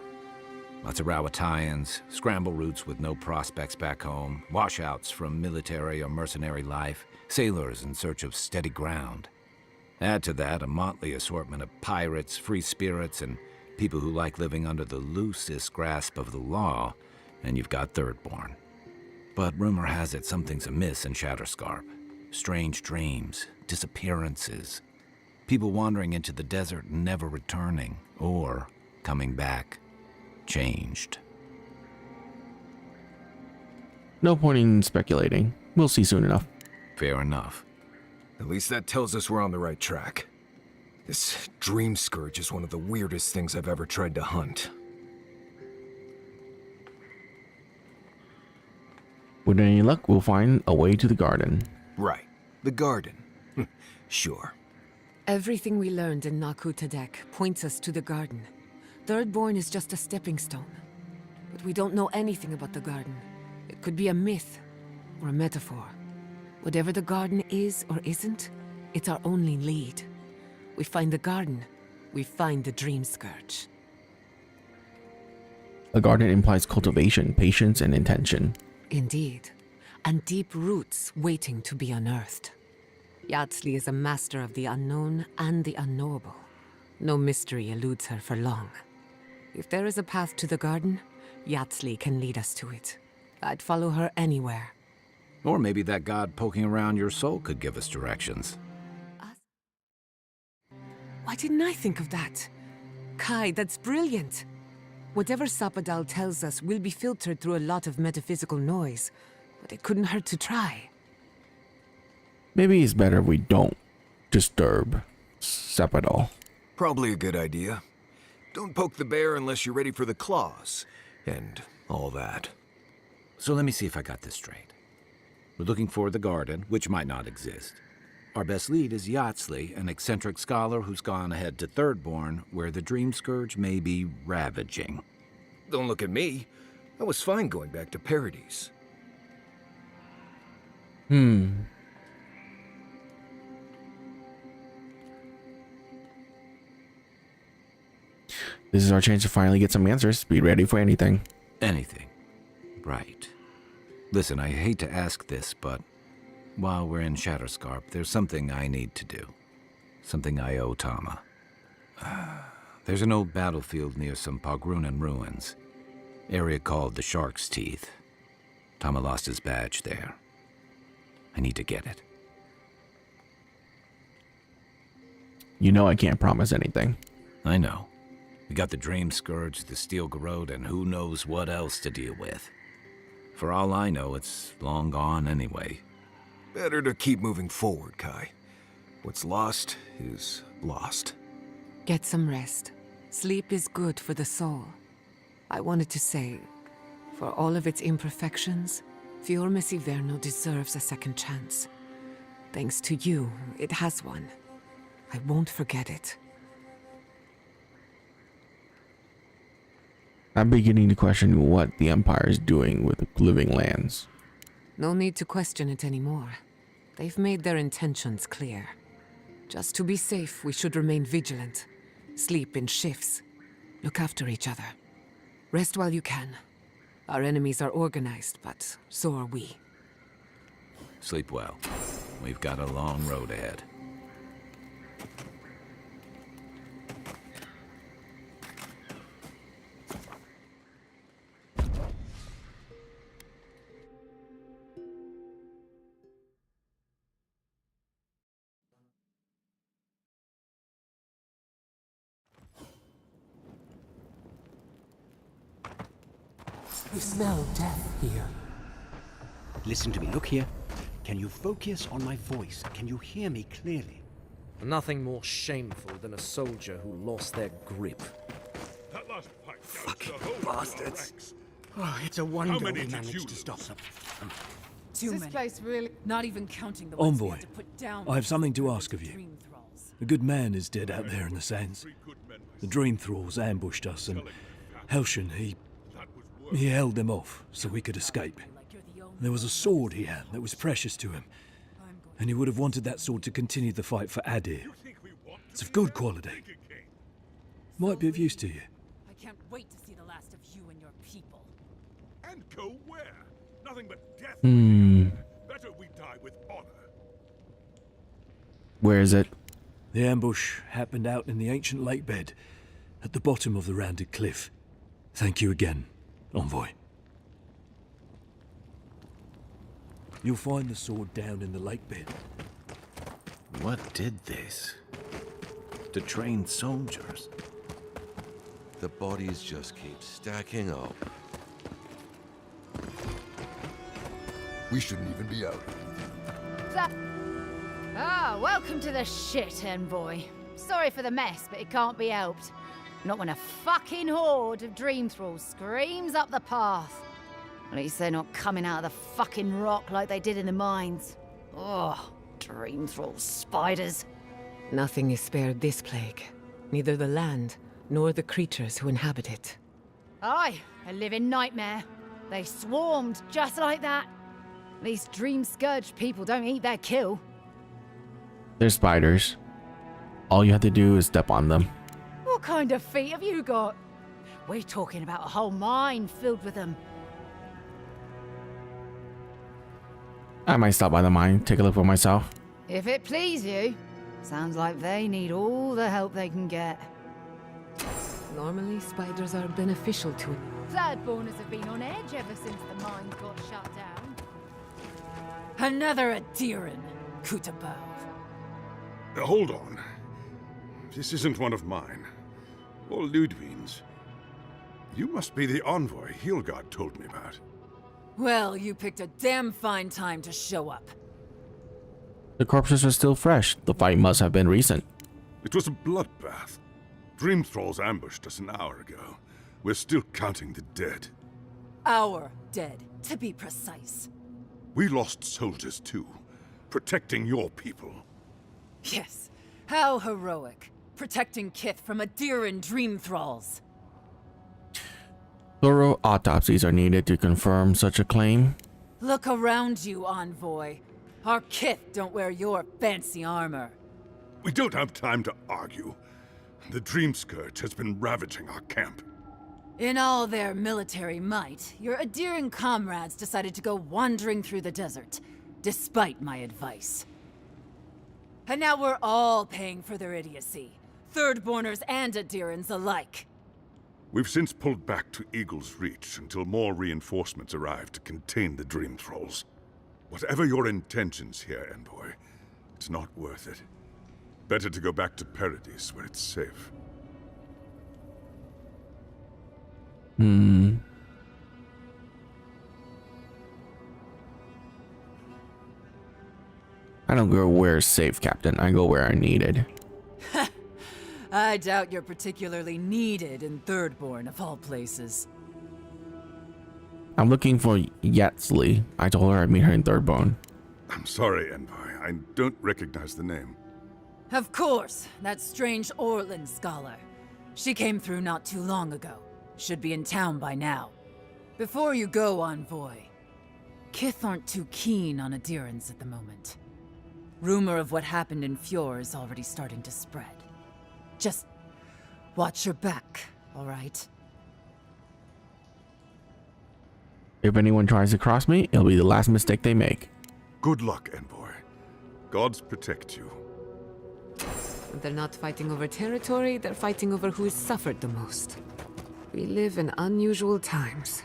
Lots of Rawatayans, scramble routes with no prospects back home, washouts from military or mercenary life, sailors in search of steady ground. Add to that a motley assortment of pirates, free spirits, and people who like living under the loosest grasp of the law, and you've got Thirdborn. But rumor has it something's amiss in Shatterscarp. Strange dreams, disappearances, people wandering into the desert and never returning, or coming back, changed. No point in speculating. We'll see soon enough. Fair enough. At least that tells us we're on the right track. This Dream Scourge is one of the weirdest things I've ever tried to hunt. With any luck, we'll find a way to the garden. Right. The garden. Sure. Everything we learned in Naku Tadek points us to the garden. Thirdborn is just a stepping stone. But we don't know anything about the garden. It could be a myth or a metaphor. Whatever the garden is or isn't, it's our only lead. We find the garden, we find the Dream Scourge. A garden implies cultivation, patience, and intention. Indeed, and deep roots waiting to be unearthed. Yardsley is a master of the unknown and the unknowable. No mystery eludes her for long. If there is a path to the garden, Yardsley can lead us to it. I'd follow her anywhere. Or maybe that god poking around your soul could give us directions. Why didn't I think of that? Kai, that's brilliant. Whatever Sapadal tells us will be filtered through a lot of metaphysical noise, but it couldn't hurt to try. Maybe it's better if we don't disturb Sapadal. Probably a good idea. Don't poke the bear unless you're ready for the claws, and all that. So let me see if I got this straight. We're looking for the garden, which might not exist. Our best lead is Yardsley, an eccentric scholar who's gone ahead to Thirdborn, where the Dream Scourge may be ravaging. Don't look at me. I was fine going back to Paradise. This is our chance to finally get some answers. Be ready for anything. Anything. Right. Listen, I hate to ask this, but while we're in Shatterscarp, there's something I need to do. Something I owe Tama. There's an old battlefield near some Pogrunan ruins. Area called the Shark's Teeth. Tama lost his badge there. I need to get it. You know I can't promise anything. I know. We got the Dream Scourge, the Steel Garrote, and who knows what else to deal with. For all I know, it's long gone anyway. Better to keep moving forward, Kai. What's lost is lost. Get some rest. Sleep is good for the soul. I wanted to say, for all of its imperfections, Fiorme Siverno deserves a second chance. Thanks to you, it has one. I won't forget it. I'm beginning to question what the Empire is doing with living lands. No need to question it anymore. They've made their intentions clear. Just to be safe, we should remain vigilant. Sleep in shifts. Look after each other. Rest while you can. Our enemies are organized, but so are we. Sleep well. We've got a long road ahead. You smell death here. Listen to me, look here. Can you focus on my voice? Can you hear me clearly? Nothing more shameful than a soldier who lost their grip. Fucking bastards. Oh, it's a wonder we managed to stop them. This place really... Not even counting the Envoy, ones we had to put down. I have something to ask of you. A good man is dead out there in the sands. The Dream Thralls ambushed us, and Helshin, he held them off so we could escape. There was a sword he had that was precious to him, and he would have wanted that sword to continue the fight for Adir. It's of good quality. Might be of use to you. I can't wait to see the last of you and your people. And go where? Nothing but death. Better we die with honor. Where is it? The ambush happened out in the ancient lake bed, at the bottom of the rounded cliff. Thank you again, Envoy. You'll find the sword down in the lake bed. What did this? To train soldiers? The bodies just keep stacking up. We shouldn't even be out. Welcome to the shit, Envoy. Sorry for the mess, but it can't be helped. Not when a fucking horde of Dream Thralls screams up the path. At least they're not coming out of the fucking rock like they did in the mines. Ugh, Dream Thrall spiders. Nothing is spared this plague. Neither the land, nor the creatures who inhabit it. Aye, a living nightmare. They swarmed just like that. At least Dream Scourge people don't eat their kill. They're spiders. All you have to do is step on them. What kind of feet have you got? We're talking about a whole mine filled with them. I might stop by the mine, take a look for myself. If it please you. Sounds like they need all the help they can get. Normally, spiders are beneficial to it. Thirdborners have been on edge ever since the mines got shut down. Another Adiran, Kutabov. Hold on. This isn't one of mine. Or Ludwig's. You must be the envoy Hilgard told me about. Well, you picked a damn fine time to show up. The corpses are still fresh. The fight must have been recent. It was a bloodbath. Dream thralls ambushed us an hour ago. We're still counting the dead. Our dead, to be precise. We lost soldiers too, protecting your people. Yes, how heroic. Protecting Kith from Adiran dream thralls. Thorough autopsies are needed to confirm such a claim. Look around you, envoy. Our Kith don't wear your fancy armor. We don't have time to argue. The Dream Scourge has been ravaging our camp. In all their military might, your Adiran comrades decided to go wandering through the desert, despite my advice. And now we're all paying for their idiocy. Thirdborners and Adirans alike. We've since pulled back to Eagle's Reach until more reinforcements arrive to contain the Dream Thralls. Whatever your intentions here, Envoy, it's not worth it. Better to go back to Paradise where it's safe. I don't go where it's safe, Captain. I go where I'm needed. I doubt you're particularly needed in Thirdborn, of all places. I'm looking for Yetzley. I told her I'd meet her in Thirdbone. I'm sorry, Envoy. I don't recognize the name. Of course, that strange Orlin scholar. She came through not too long ago. Should be in town by now. Before you go, envoy, Kith aren't too keen on Adirans at the moment. Rumor of what happened in Fjord is already starting to spread. Just watch your back, all right? If anyone tries to cross me, it'll be the last mistake they make. Good luck, Envoy. Gods protect you. They're not fighting over territory, they're fighting over who has suffered the most. We live in unusual times.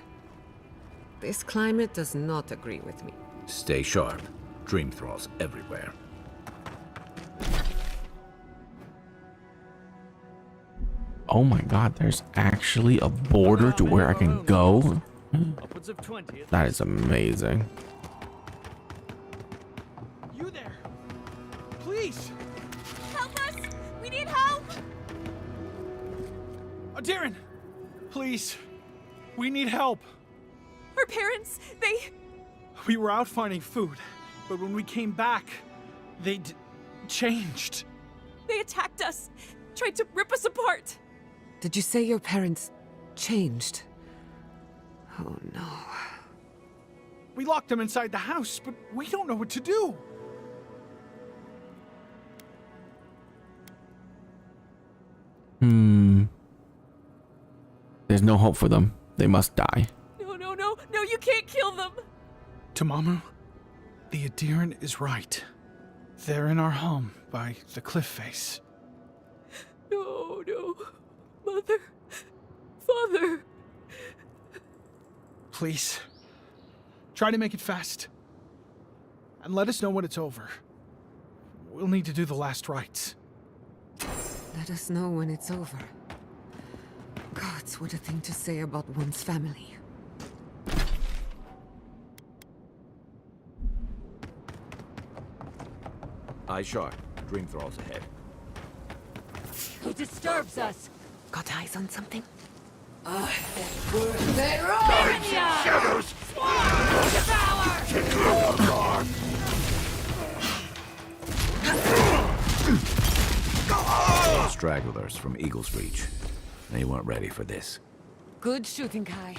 This climate does not agree with me. Stay sharp. Dream thralls everywhere. Oh my god, there's actually a border to where I can go? Upwards of 20. That is amazing. You there? Please! Help us! We need help! Darren! Please! We need help! Our parents, they... We were out finding food, but when we came back, they changed. They attacked us, tried to rip us apart. Did you say your parents changed? Oh no. We locked them inside the house, but we don't know what to do. There's no hope for them. They must die. No, you can't kill them. Tamamu, the Adiran is right. They're in our home by the cliff face. No. Mother. Father. Please. Try to make it fast. And let us know when it's over. We'll need to do the last rites. Let us know when it's over. Gods, what a thing to say about one's family. Eye sharp. Dream thralls ahead. Who disturbs us? Got eyes on something? Shadows! Stragglers from Eagle's Reach. They weren't ready for this. Good shooting, Kai.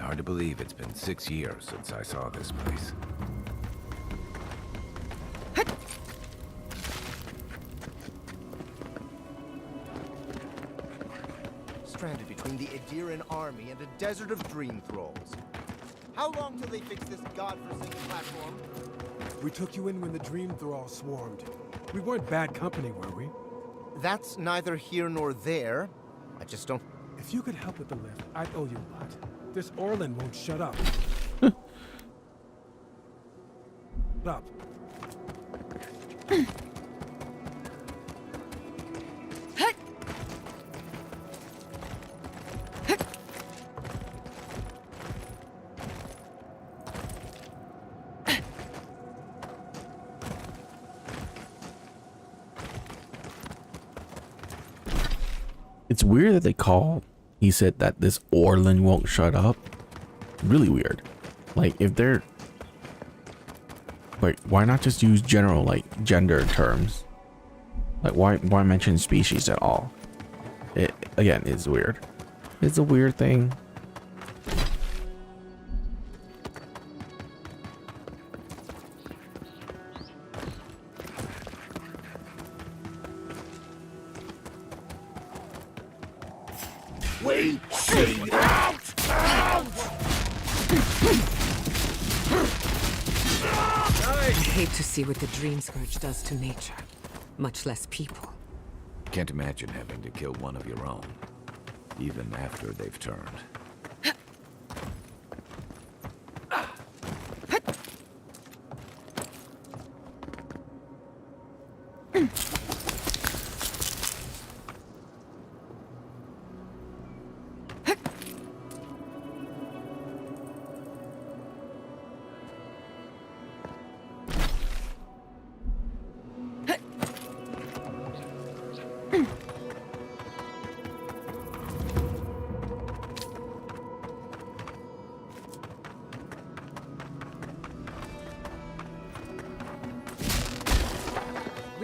Hard to believe it's been 6 years since I saw this place. Stranded between the Ediran army and a desert of dream thralls. How long till they fix this godforsaken platform? We took you in when the dream thralls swarmed. We weren't bad company, were we? That's neither here nor there. I just don't... If you could help with the lift, I'd owe you a lot. This Orlin won't shut up. Up. It's weird that he said that this Orlin won't shut up. Really weird. Like, if they're... Like, why not just use general, like, gender terms? Like, why mention species at all? It, again, is weird. It's a weird thing. We see out! I hate to see what the Dream Scourge does to nature, much less people. Can't imagine having to kill one of your own, even after they've turned.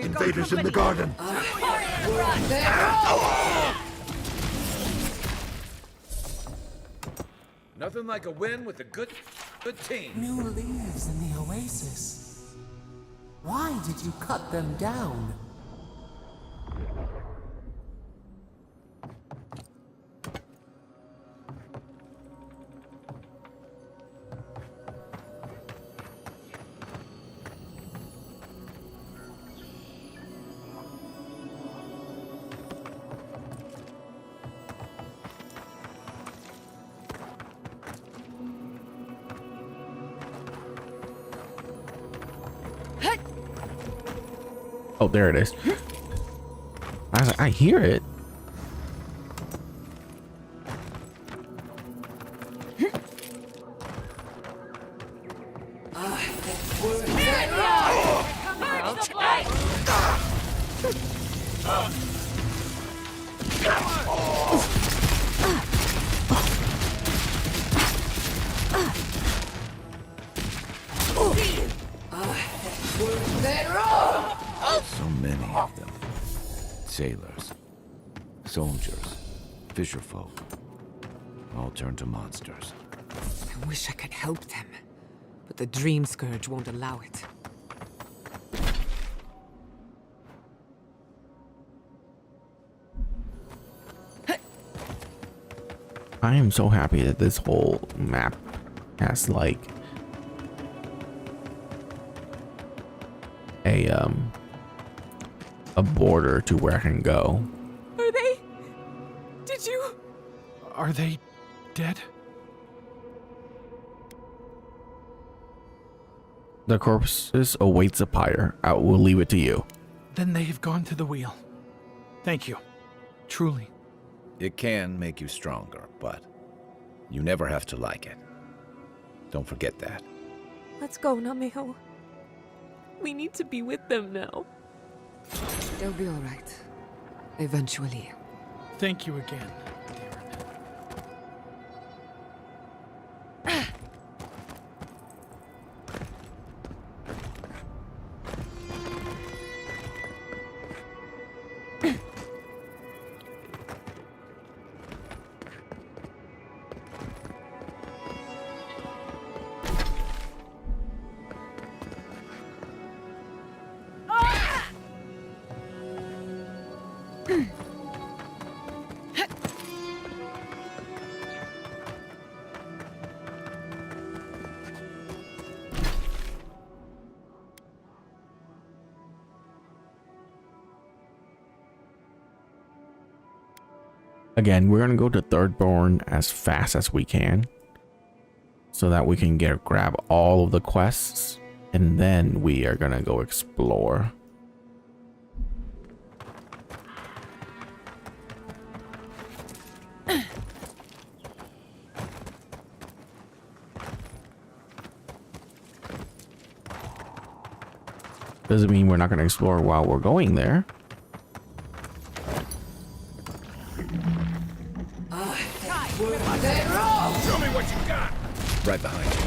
Invaders in the garden! Nothing like a win with a good team. New leaves in the oasis. Why did you cut them down? Oh, there it is. I was like, I hear it. So many of them. Sailors, soldiers, fisherfolk, all turned to monsters. I wish I could help them, but the Dream Scourge won't allow it. I am so happy that this whole map has like a border to where I can go. Are they? Did you? Are they dead? The corpses awaits a pyre. I will leave it to you. Then they have gone to the wheel. Thank you. Truly. It can make you stronger, but you never have to like it. Don't forget that. Let's go, Nameho. We need to be with them now. They'll be all right. Eventually. Thank you again. Again, we're gonna go to Thirdborn as fast as we can, so that we can grab all of the quests, and then we are gonna go explore. Doesn't mean we're not gonna explore while we're going there. Show me what you got! Right behind you.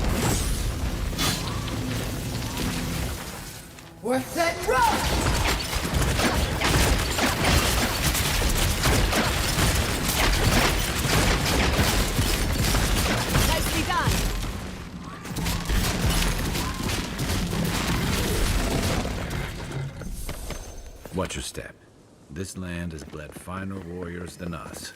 We're set and roll! Nicely done. Watch your step. This land has bled finer warriors than us.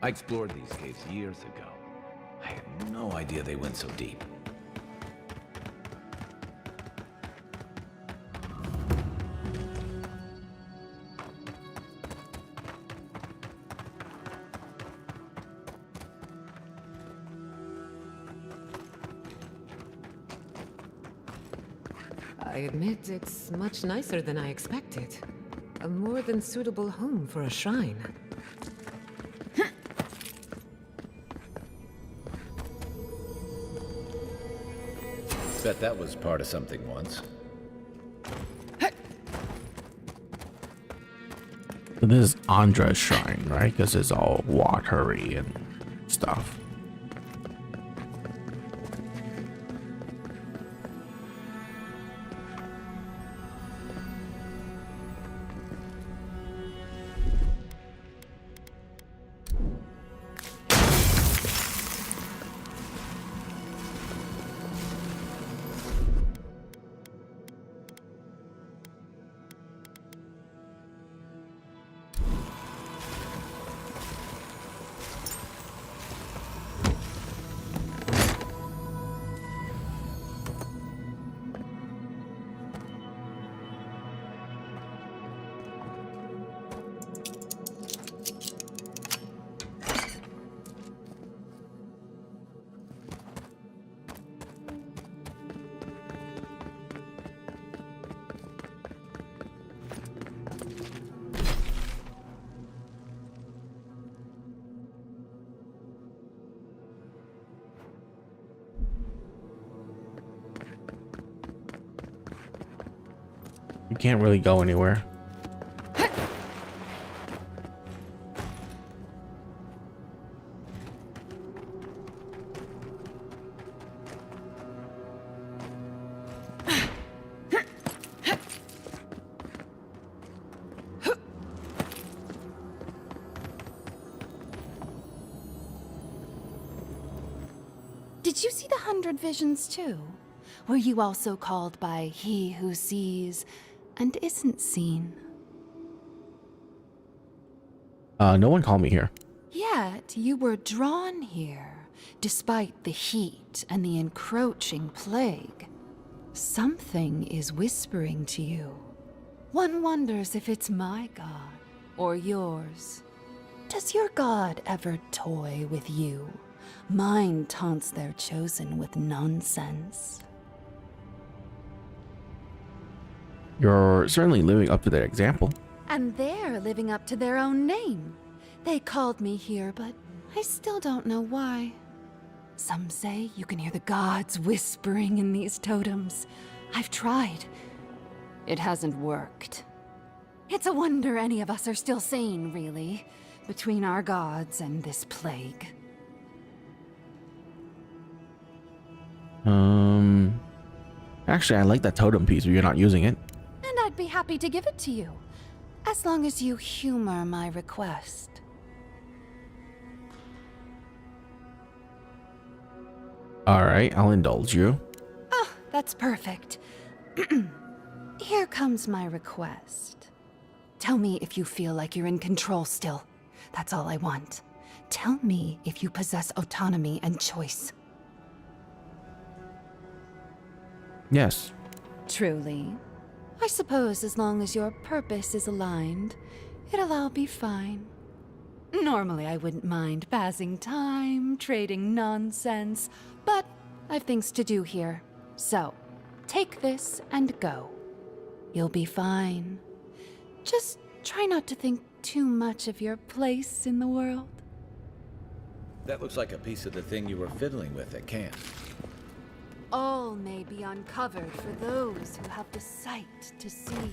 I explored these caves years ago. I had no idea they went so deep. I admit it's much nicer than I expected. A more than suitable home for a shrine. Bet that was part of something once. So this is Andra's shrine, right? Because it's all watery and stuff. You can't really go anywhere. Did you see the 100 visions too? Were you also called by he who sees and isn't seen? No one called me here. Yet you were drawn here, despite the heat and the encroaching plague. Something is whispering to you. One wonders if it's my god or yours. Does your god ever toy with you? Mine taunts their chosen with nonsense. You're certainly living up to their example. And they're living up to their own name. They called me here, but I still don't know why. Some say you can hear the gods whispering in these totems. I've tried. It hasn't worked. It's a wonder any of us are still sane, really, between our gods and this plague. Actually, I like that totem piece, but you're not using it. And I'd be happy to give it to you, as long as you humor my request. Alright, I'll indulge you. Ah, that's perfect. Here comes my request. Tell me if you feel like you're in control still. That's all I want. Tell me if you possess autonomy and choice. Yes. Truly? I suppose as long as your purpose is aligned, it'll all be fine. Normally I wouldn't mind passing time, trading nonsense, but I've things to do here. So, take this and go. You'll be fine. Just try not to think too much of your place in the world. That looks like a piece of the thing you were fiddling with at camp. All may be uncovered for those who have the sight to see.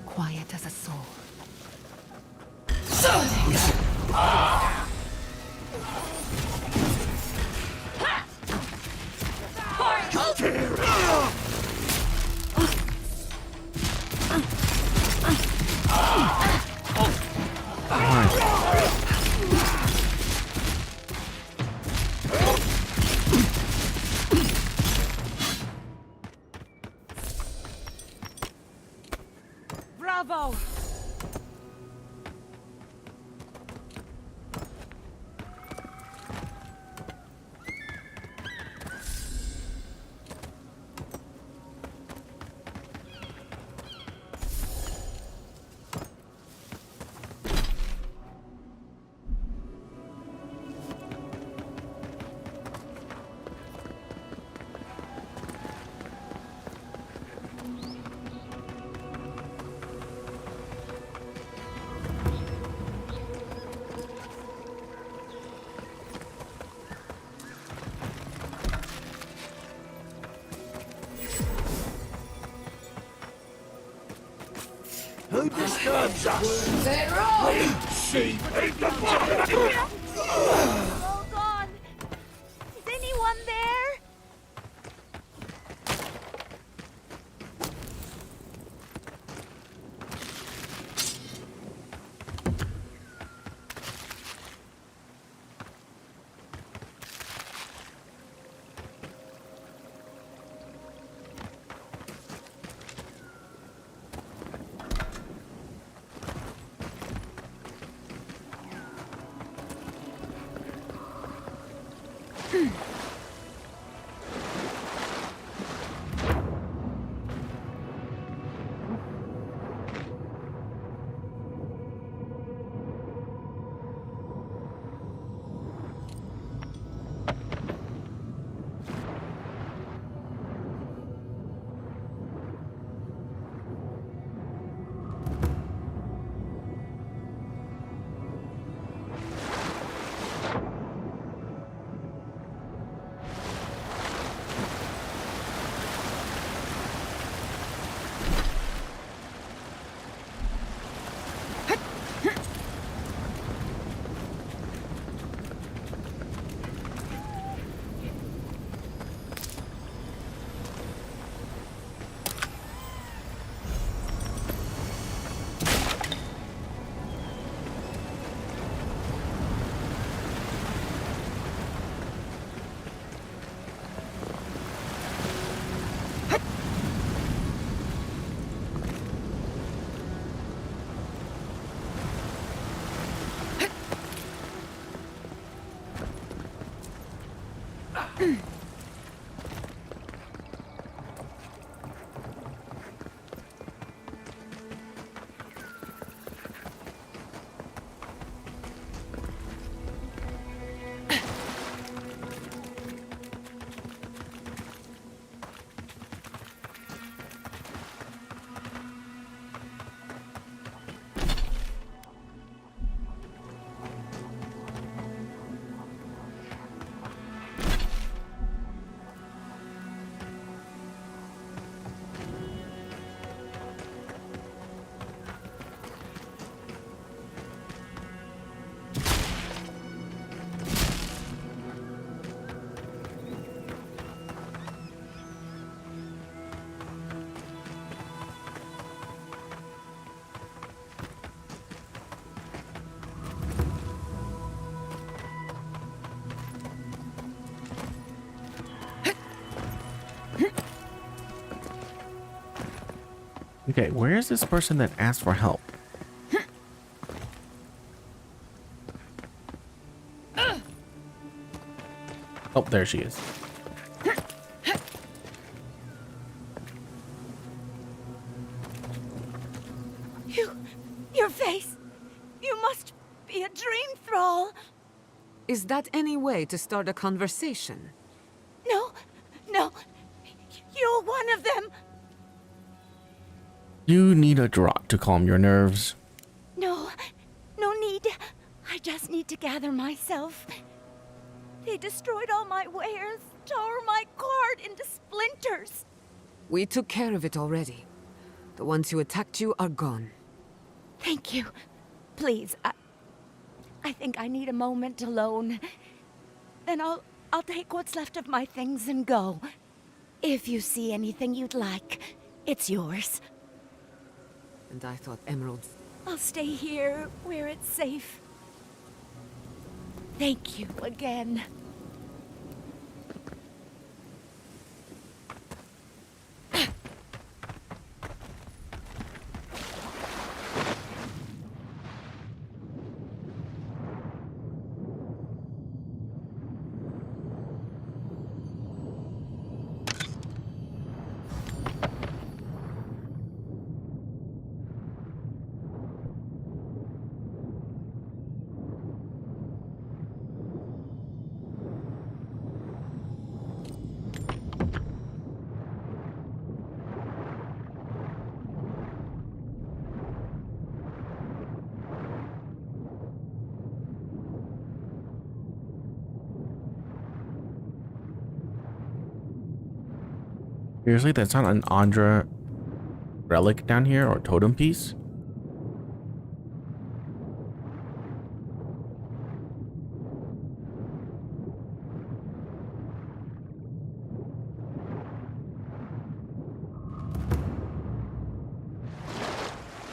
Quiet as a soul. Bravo! Who disturbs us? They're wrong! See, ain't the bottom. All gone. Is anyone there? Okay, where is this person that asked for help? Oh, there she is. Your face. You must be a dream thrall. Is that any way to start a conversation? No. You're one of them. You need a draught to calm your nerves. No need. I just need to gather myself. They destroyed all my wares, tore my cart into splinters. We took care of it already. The ones who attacked you are gone. Thank you. Please, I think I need a moment alone. Then I'll take what's left of my things and go. If you see anything you'd like, it's yours. And I thought emeralds... I'll stay here where it's safe. Thank you again. Seriously, that's not an Andra relic down here or totem piece?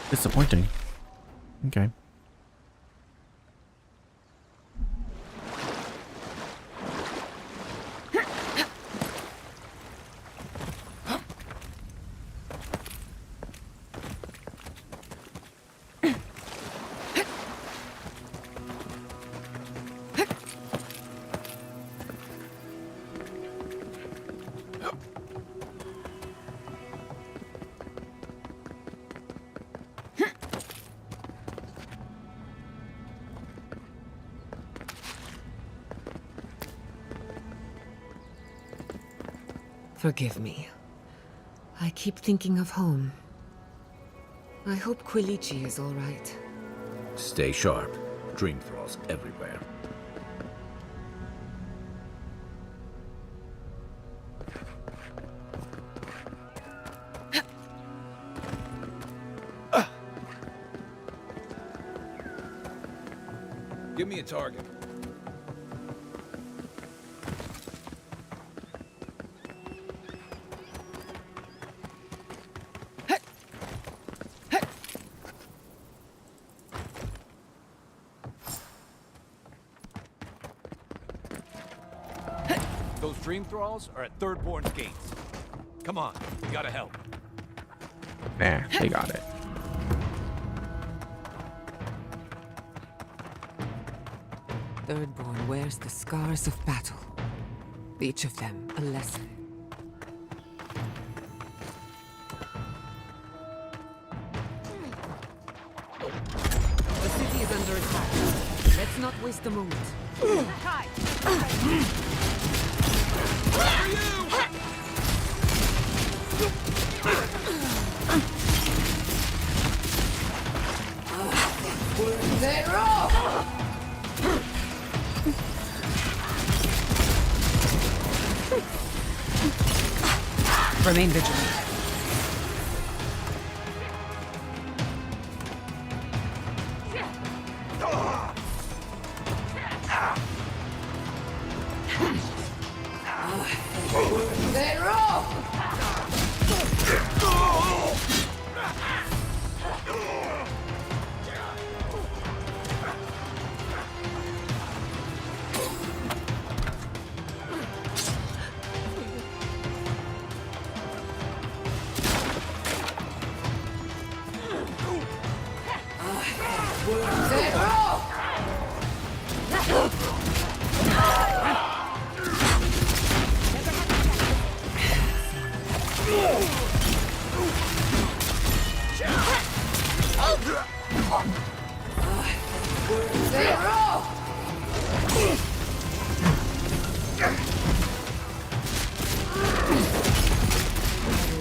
Disappointing. Okay. Forgive me. I keep thinking of home. I hope Quilichi is all right. Stay sharp. Dream thralls everywhere. Give me a target. Those dream thralls are at Thirdborn's gates. Come on, we gotta help. Nah, they got it. Thirdborn wears the scars of battle. Each of them a lesson. The city is under attack. Let's not waste a moment. Remain vigilant.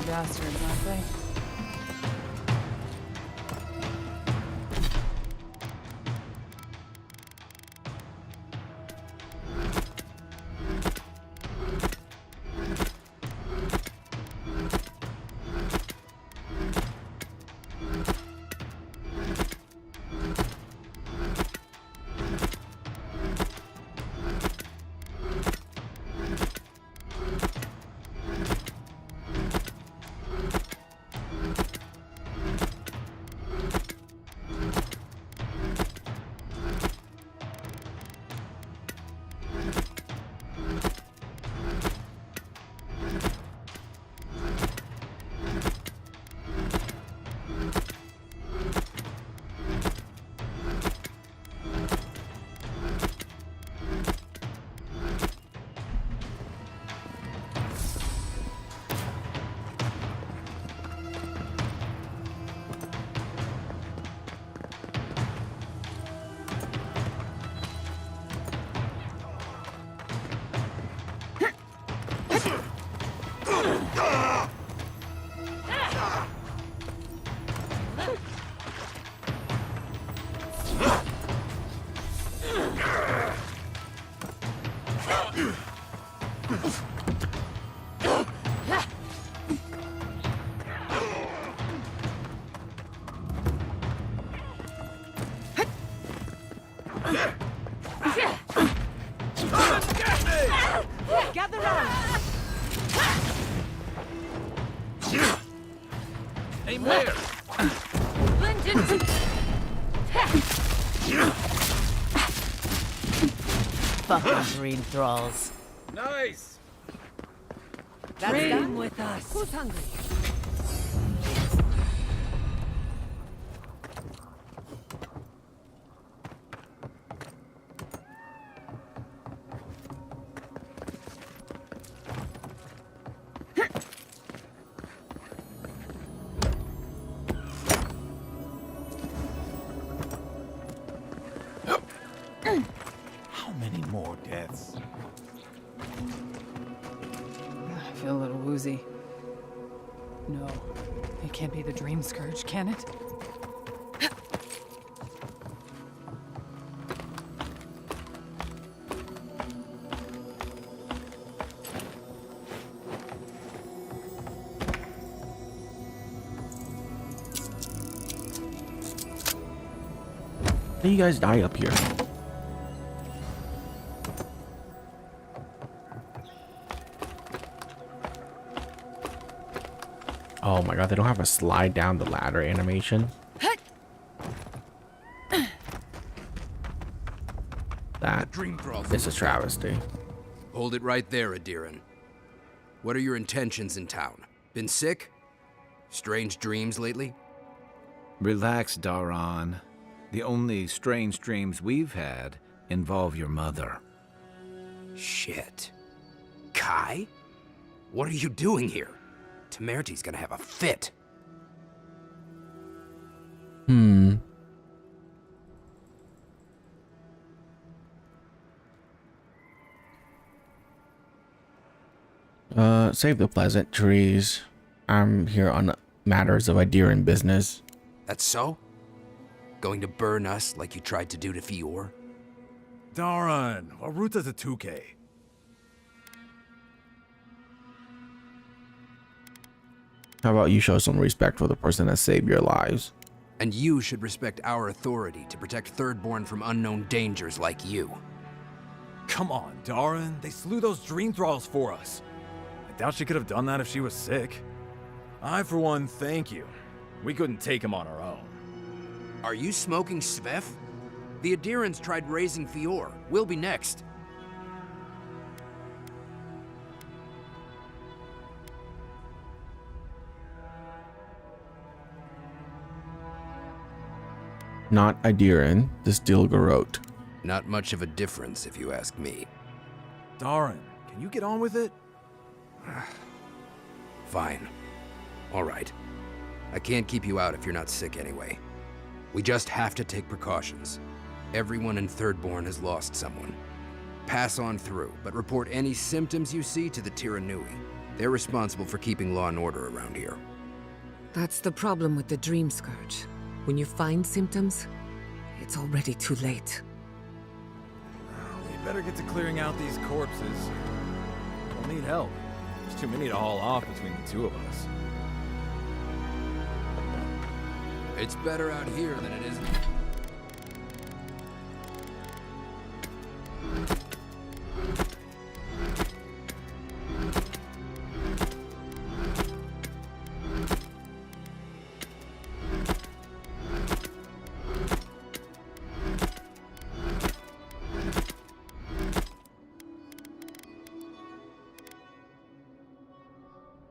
Bastards, aren't they? Gather round! Aim there! Fucking green thralls. Nice! Dream with us. Who's hungry? How many more deaths? I feel a little woozy. No, it can't be the Dream Scourge, can it? How do you guys die up here? Oh my god, they don't have a slide down the ladder animation. That is a travesty. Hold it right there, Adiran. What are your intentions in town? Been sick? Strange dreams lately? Relax, Daran. The only strange dreams we've had involve your mother. Shit. Kai? What are you doing here? Temerty's gonna have a fit. Save the pleasantries. I'm here on matters of Idirian business. That's so? Going to burn us like you tried to do to Fior? Darn, Aruta's a 2K. How about you show some respect for the person that saved your lives? And you should respect our authority to protect Thirdborn from unknown dangers like you. Come on, Darren. They slew those dream thralls for us. I doubt she could have done that if she was sick. I, for one, thank you. We couldn't take him on our own. Are you smoking Svef? The Adirans tried raising Fior. We'll be next. Not Idirian, this Dilgarot. Not much of a difference, if you ask me. Darren, can you get on with it? Fine. All right. I can't keep you out if you're not sick anyway. We just have to take precautions. Everyone in Thirdborn has lost someone. Pass on through, but report any symptoms you see to the Tiranui. They're responsible for keeping law and order around here. That's the problem with the Dream Scourge. When you find symptoms, it's already too late. We better get to clearing out these corpses. We'll need help. There's too many to haul off between the two of us. It's better out here than it is.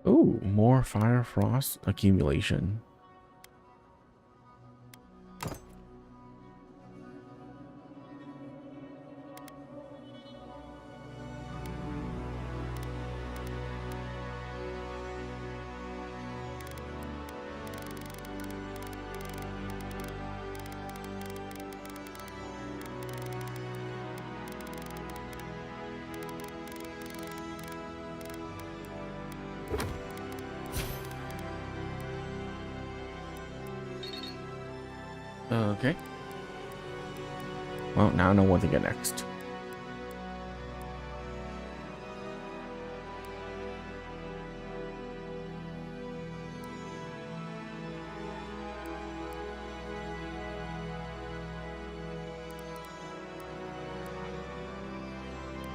Ooh, more fire frost accumulation. Okay. Well, now I know what to get next.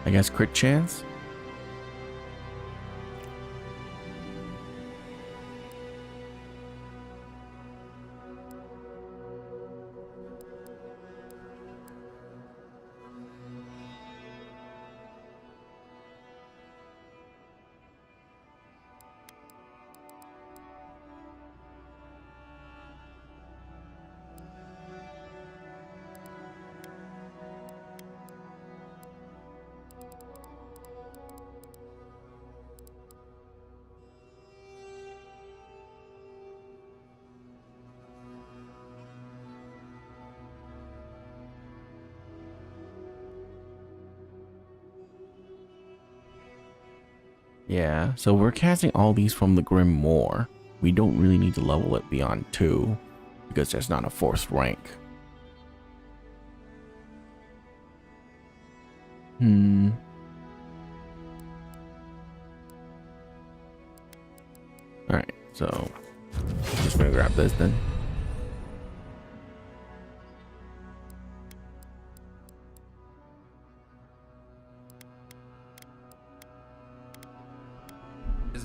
I guess crit chance? Yeah, so we're casting all these from the Grim Moor. We don't really need to level it beyond 2 because there's not a 4th rank. Alright, so just gonna grab this then.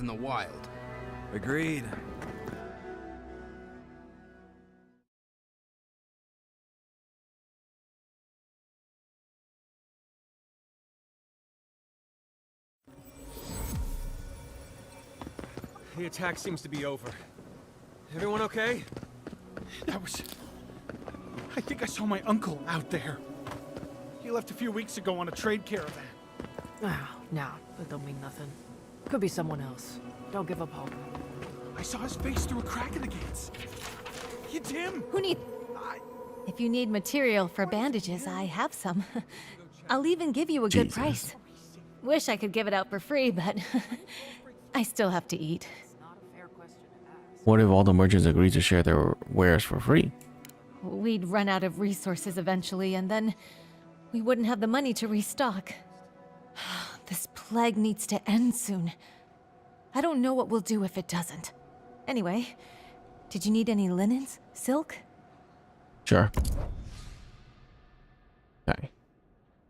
In the wild. Agreed. The attack seems to be over. Everyone okay? I think I saw my uncle out there. He left a few weeks ago on a trade caravan. Ah, no, that don't mean nothing. Could be someone else. Don't give up hope. I saw his face through a crack in the gates. It's him! Who need... If you need material for bandages, I have some. I'll even give you a good price. Wish I could give it out for free, but I still have to eat. What if all the merchants agree to share their wares for free? We'd run out of resources eventually, and then we wouldn't have the money to restock. This plague needs to end soon. I don't know what we'll do if it doesn't. Anyway, did you need any linens? Silk? Sure. Okay.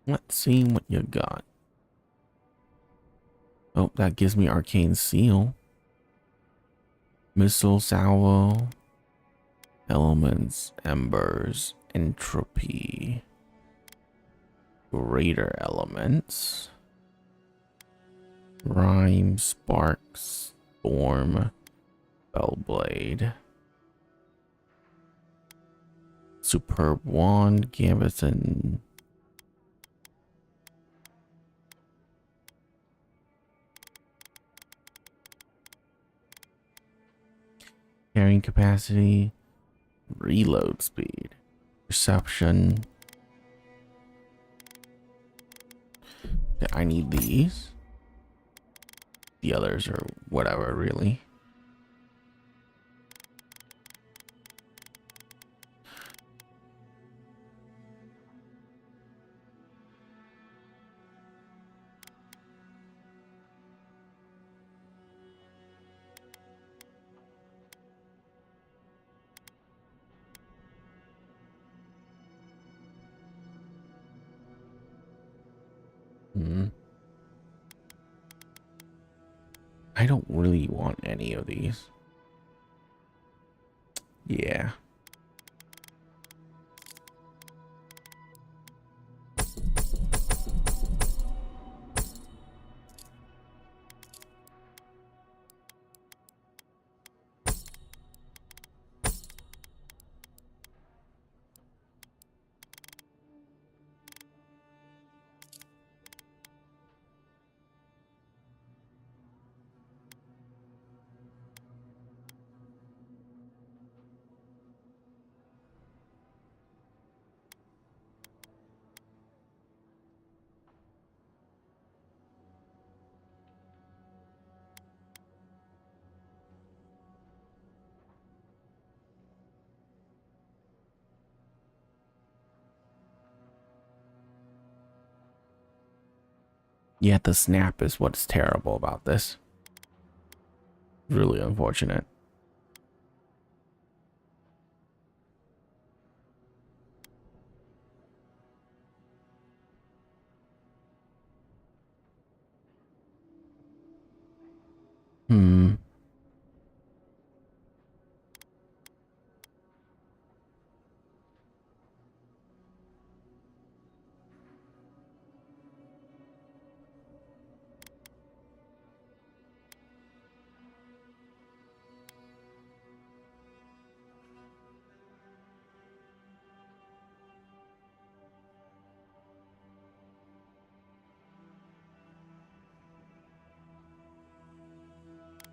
Let's see what you got. Oh, that gives me arcane seal. Missile salvo. Elements, embers, entropy. Greater elements. Rhyme, sparks, storm, bellblade. Superb wand, gambit, and carrying capacity, reload speed, perception. Okay, I need these. The others are whatever, really. I don't really want any of these. Yeah. Yet the snap is what's terrible about this. Really unfortunate.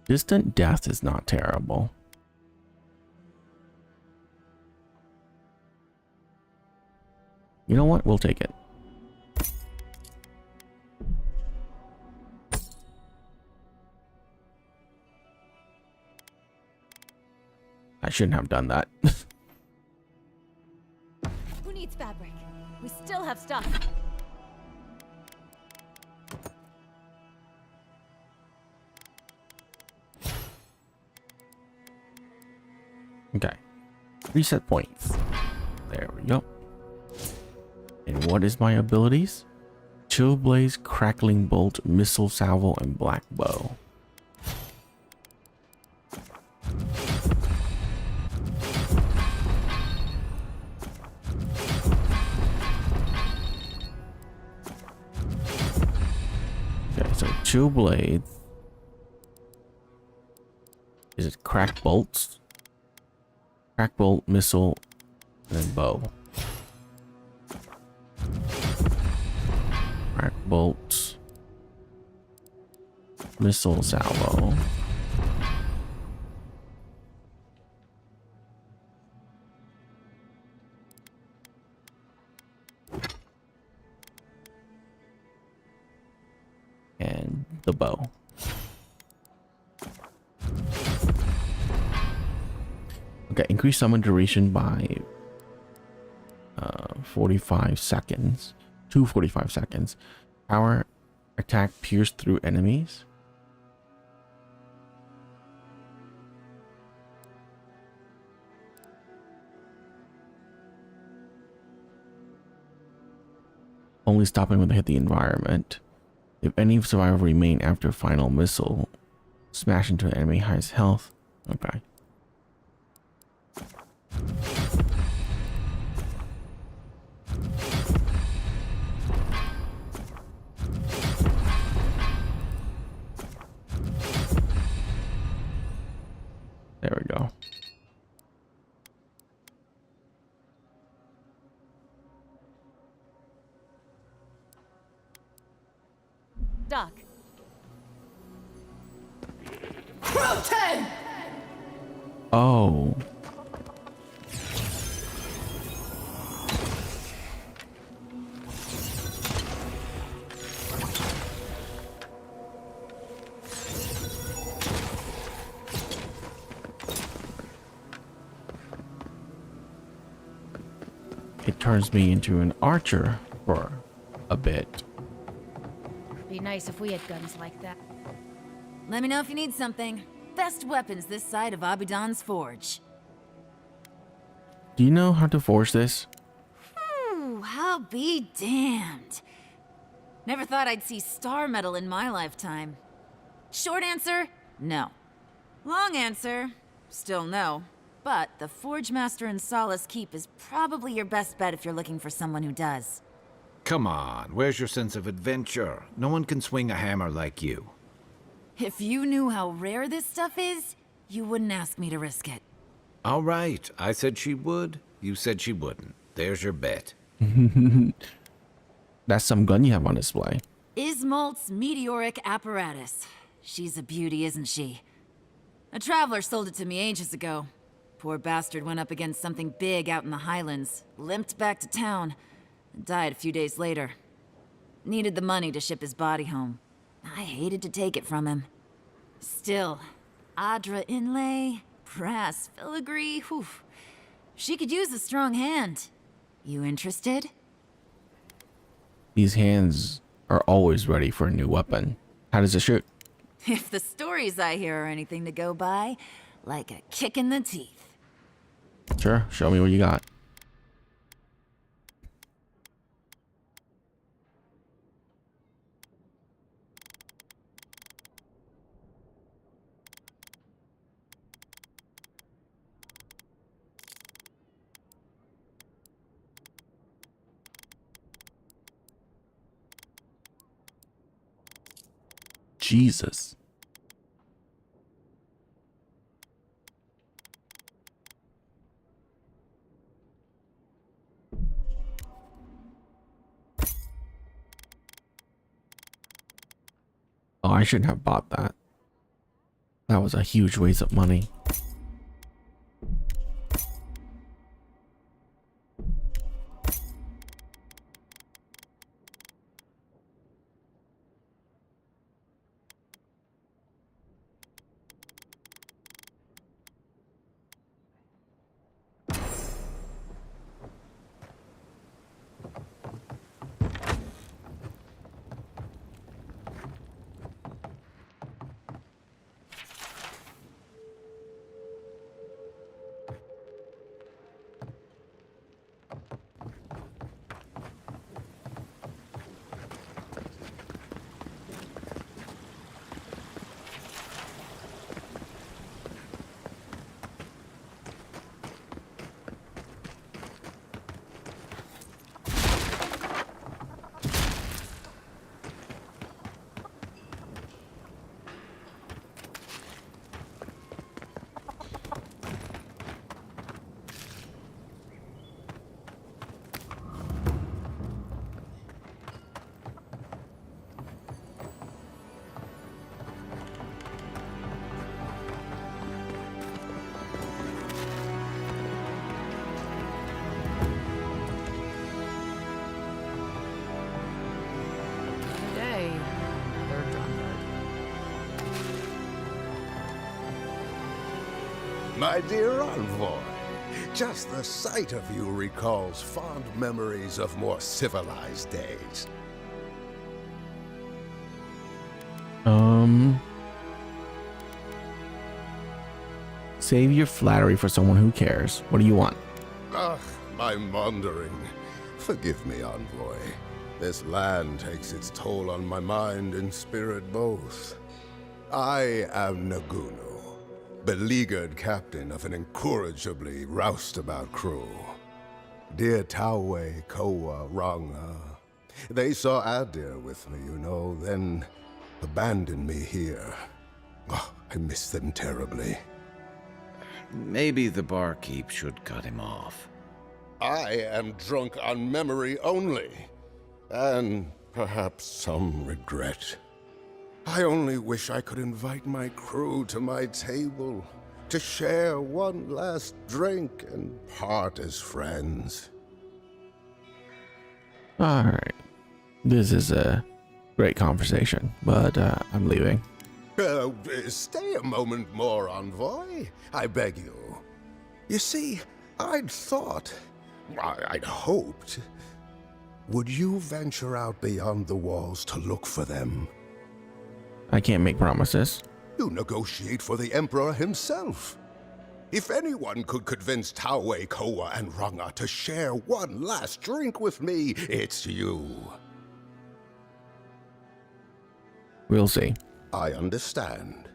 Distant death is not terrible. You know what? We'll take it. I shouldn't have done that. Who needs fabric? We still have stuff. Okay. Reset points. There we go. And what is my abilities? Chill Blaze, Crackling Bolt, Missile Salvo, and Black Bow. Okay, so Chill Blade. Is it Crack Bolts? Crack Bolt, Missile, and then Bow. Crack Bolt, Missile salvo. And the bow. Okay, increase summon duration by 45 seconds. 245 seconds. Power attack pierce through enemies. Only stopping when they hit the environment. If any survivor remain after final missile, smash into an enemy highest health. Okay. There we go. Doc. Croton! Oh. It turns me into an archer for a bit. Be nice if we had guns like that. Let me know if you need something. Best weapons this side of Abidan's forge. Do you know how to forge this? Ooh, I'll be damned. Never thought I'd see star metal in my lifetime. Short answer, no. Long answer, still no. But the Forge Master in Solace Keep is probably your best bet if you're looking for someone who does. Come on, where's your sense of adventure? No one can swing a hammer like you. If you knew how rare this stuff is, you wouldn't ask me to risk it. All right, I said she would. You said she wouldn't. There's your bet. That's some gun you have on display. Ismalt's meteoric apparatus. She's a beauty, isn't she? A traveler sold it to me ages ago. Poor bastard went up against something big out in the Highlands, limped back to town, and died a few days later. Needed the money to ship his body home. I hated to take it from him. Still, Adra inlay, brass filigree, whew. She could use a strong hand. You interested? These hands are always ready for a new weapon. How does it shoot? If the stories I hear are anything to go by, like a kick in the teeth. Sure, show me what you got. Jesus. Oh, I shouldn't have bought that. That was a huge waste of money. My dear envoy, just the sight of you recalls fond memories of more civilized days. Save your flattery for someone who cares. What do you want? Ugh, my maundering. Forgive me, envoy. This land takes its toll on my mind and spirit both. I am Naguno, beleaguered captain of an incorrigibly roustabout crew. Dear Taue, Koa, Ranga, they saw Adir with me, you know, then abandoned me here. Oh, I miss them terribly. Maybe the barkeep should cut him off. I am drunk on memory only, and perhaps some regret. I only wish I could invite my crew to my table, to share one last drink and part as friends. Alright. This is a great conversation, but I'm leaving. Stay a moment more, envoy. I beg you. You see, I'd hoped. Would you venture out beyond the walls to look for them? I can't make promises. You negotiate for the Emperor himself. If anyone could convince Taue, Koa, and Ranga to share one last drink with me, it's you. We'll see. I understand.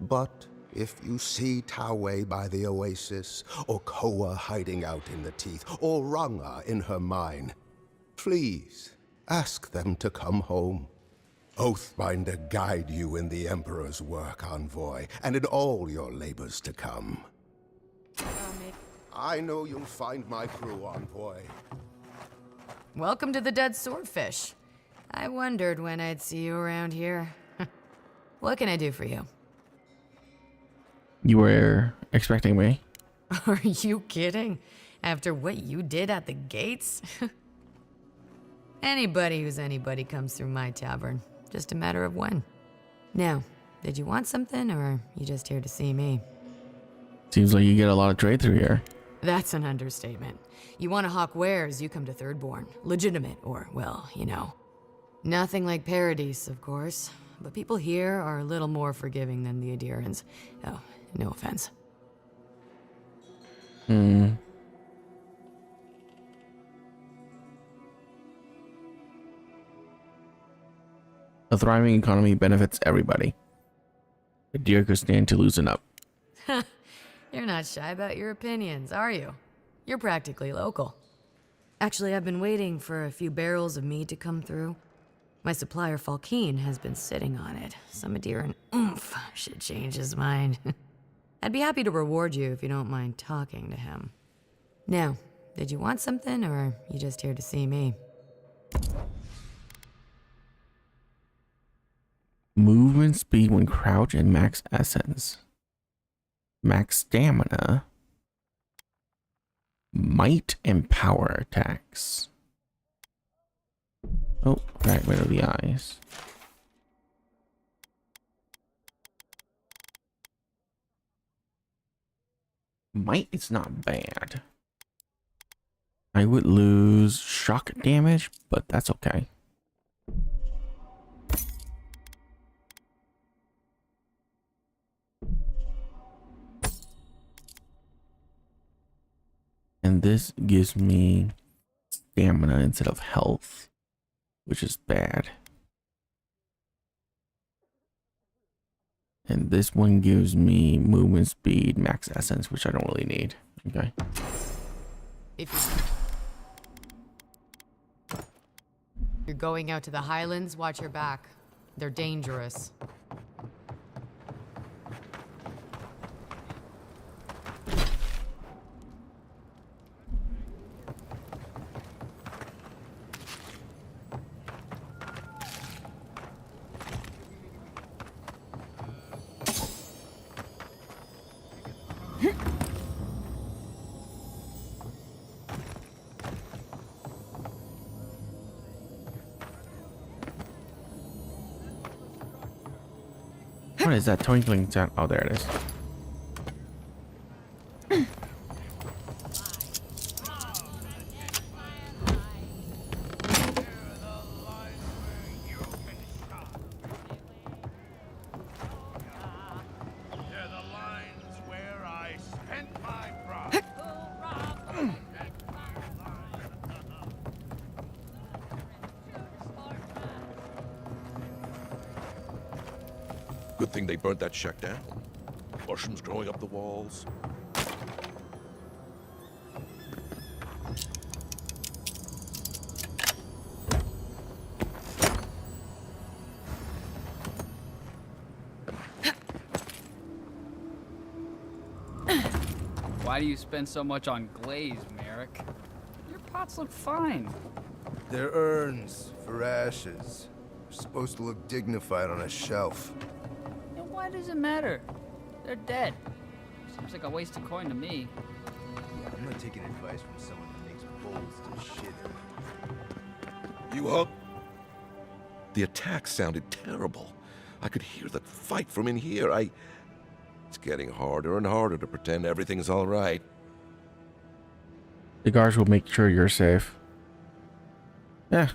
But if you see Taue by the oasis, or Koa hiding out in the teeth, or Ranga in her mine, please ask them to come home. Oathbinder guide you in the Emperor's work, envoy, and in all your labors to come. I know you'll find my crew, envoy. Welcome to the Dead Swordfish. I wondered when I'd see you around here. What can I do for you? You were expecting me? Are you kidding? After what you did at the gates? Anybody who's anybody comes through my tavern. Just a matter of when. Now, did you want something, or are you just here to see me? Seems like you get a lot of trade through here. That's an understatement. You want to hawk wares, you come to Thirdborn. Legitimate, or, well, you know. Nothing like Paradise, of course. But people here are a little more forgiving than the Adirans. Oh, no offense. A thriving economy benefits everybody. Adir could stand to loosen up. You're not shy about your opinions, are you? You're practically local. Actually, I've been waiting for a few barrels of mead to come through. My supplier, Falkeen, has been sitting on it. Some Adiran oomph should change his mind. I'd be happy to reward you if you don't mind talking to him. Now, did you want something, or are you just here to see me? Movement speed when crouch and max essence. Max stamina. Might and power attacks. Oh, right, rid of the eyes. Might is not bad. I would lose shock damage, but that's okay. And this gives me stamina instead of health, which is bad. And this one gives me movement speed, max essence, which I don't really need. Okay. If you're going out to the Highlands, watch your back. They're dangerous. What is that twinkling sound? Oh, there it is. Good thing they burnt that shack down. Mushrooms growing up the walls. Why do you spend so much on glaze, Merrick? Your pots look fine. They're urns for ashes. They're supposed to look dignified on a shelf. And why does it matter? They're dead. Seems like a waste of coin to me. Yeah, I'm not taking advice from someone who makes bowls to shit in. You up? The attack sounded terrible. I could hear the fight from in here. It's getting harder and harder to pretend everything's all right. The guards will make sure you're safe. Yeah,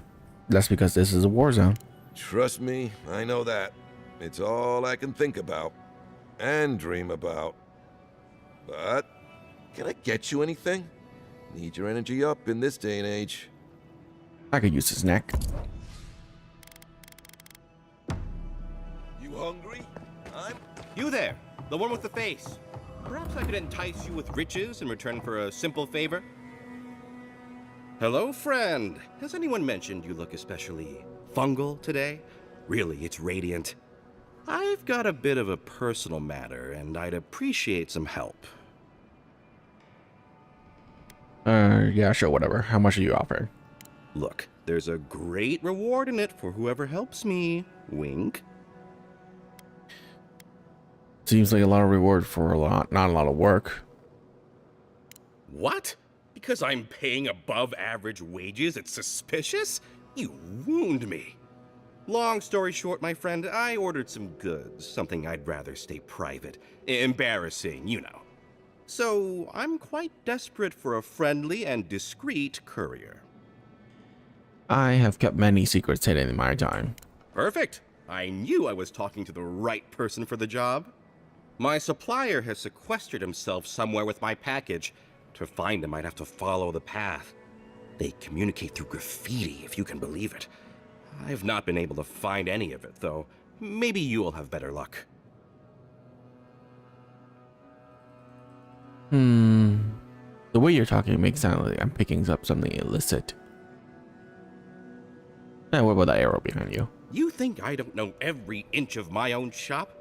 that's because this is a war zone. Trust me, I know that. It's all I can think about. And dream about. But, can I get you anything? Need your energy up in this day and age. I could use his neck. You hungry? You there, the one with the face. Perhaps I could entice you with riches in return for a simple favor? Hello, friend. Has anyone mentioned you look especially fungal today? Really, it's radiant. I've got a bit of a personal matter, and I'd appreciate some help. Yeah, sure, whatever. How much are you offering? Look, there's a great reward in it for whoever helps me. Wink. Seems like a lot of reward for not a lot of work. What? Because I'm paying above average wages, it's suspicious? You wound me. Long story short, my friend, I ordered some goods, something I'd rather stay private. Embarrassing, you know. So, I'm quite desperate for a friendly and discreet courier. I have kept many secrets hidden in my time. Perfect. I knew I was talking to the right person for the job. My supplier has sequestered himself somewhere with my package. To find him, I'd have to follow the path. They communicate through graffiti, if you can believe it. I've not been able to find any of it, though. Maybe you'll have better luck. The way you're talking makes it sound like I'm picking up something illicit. What about that arrow behind you? You think I don't know every inch of my own shop?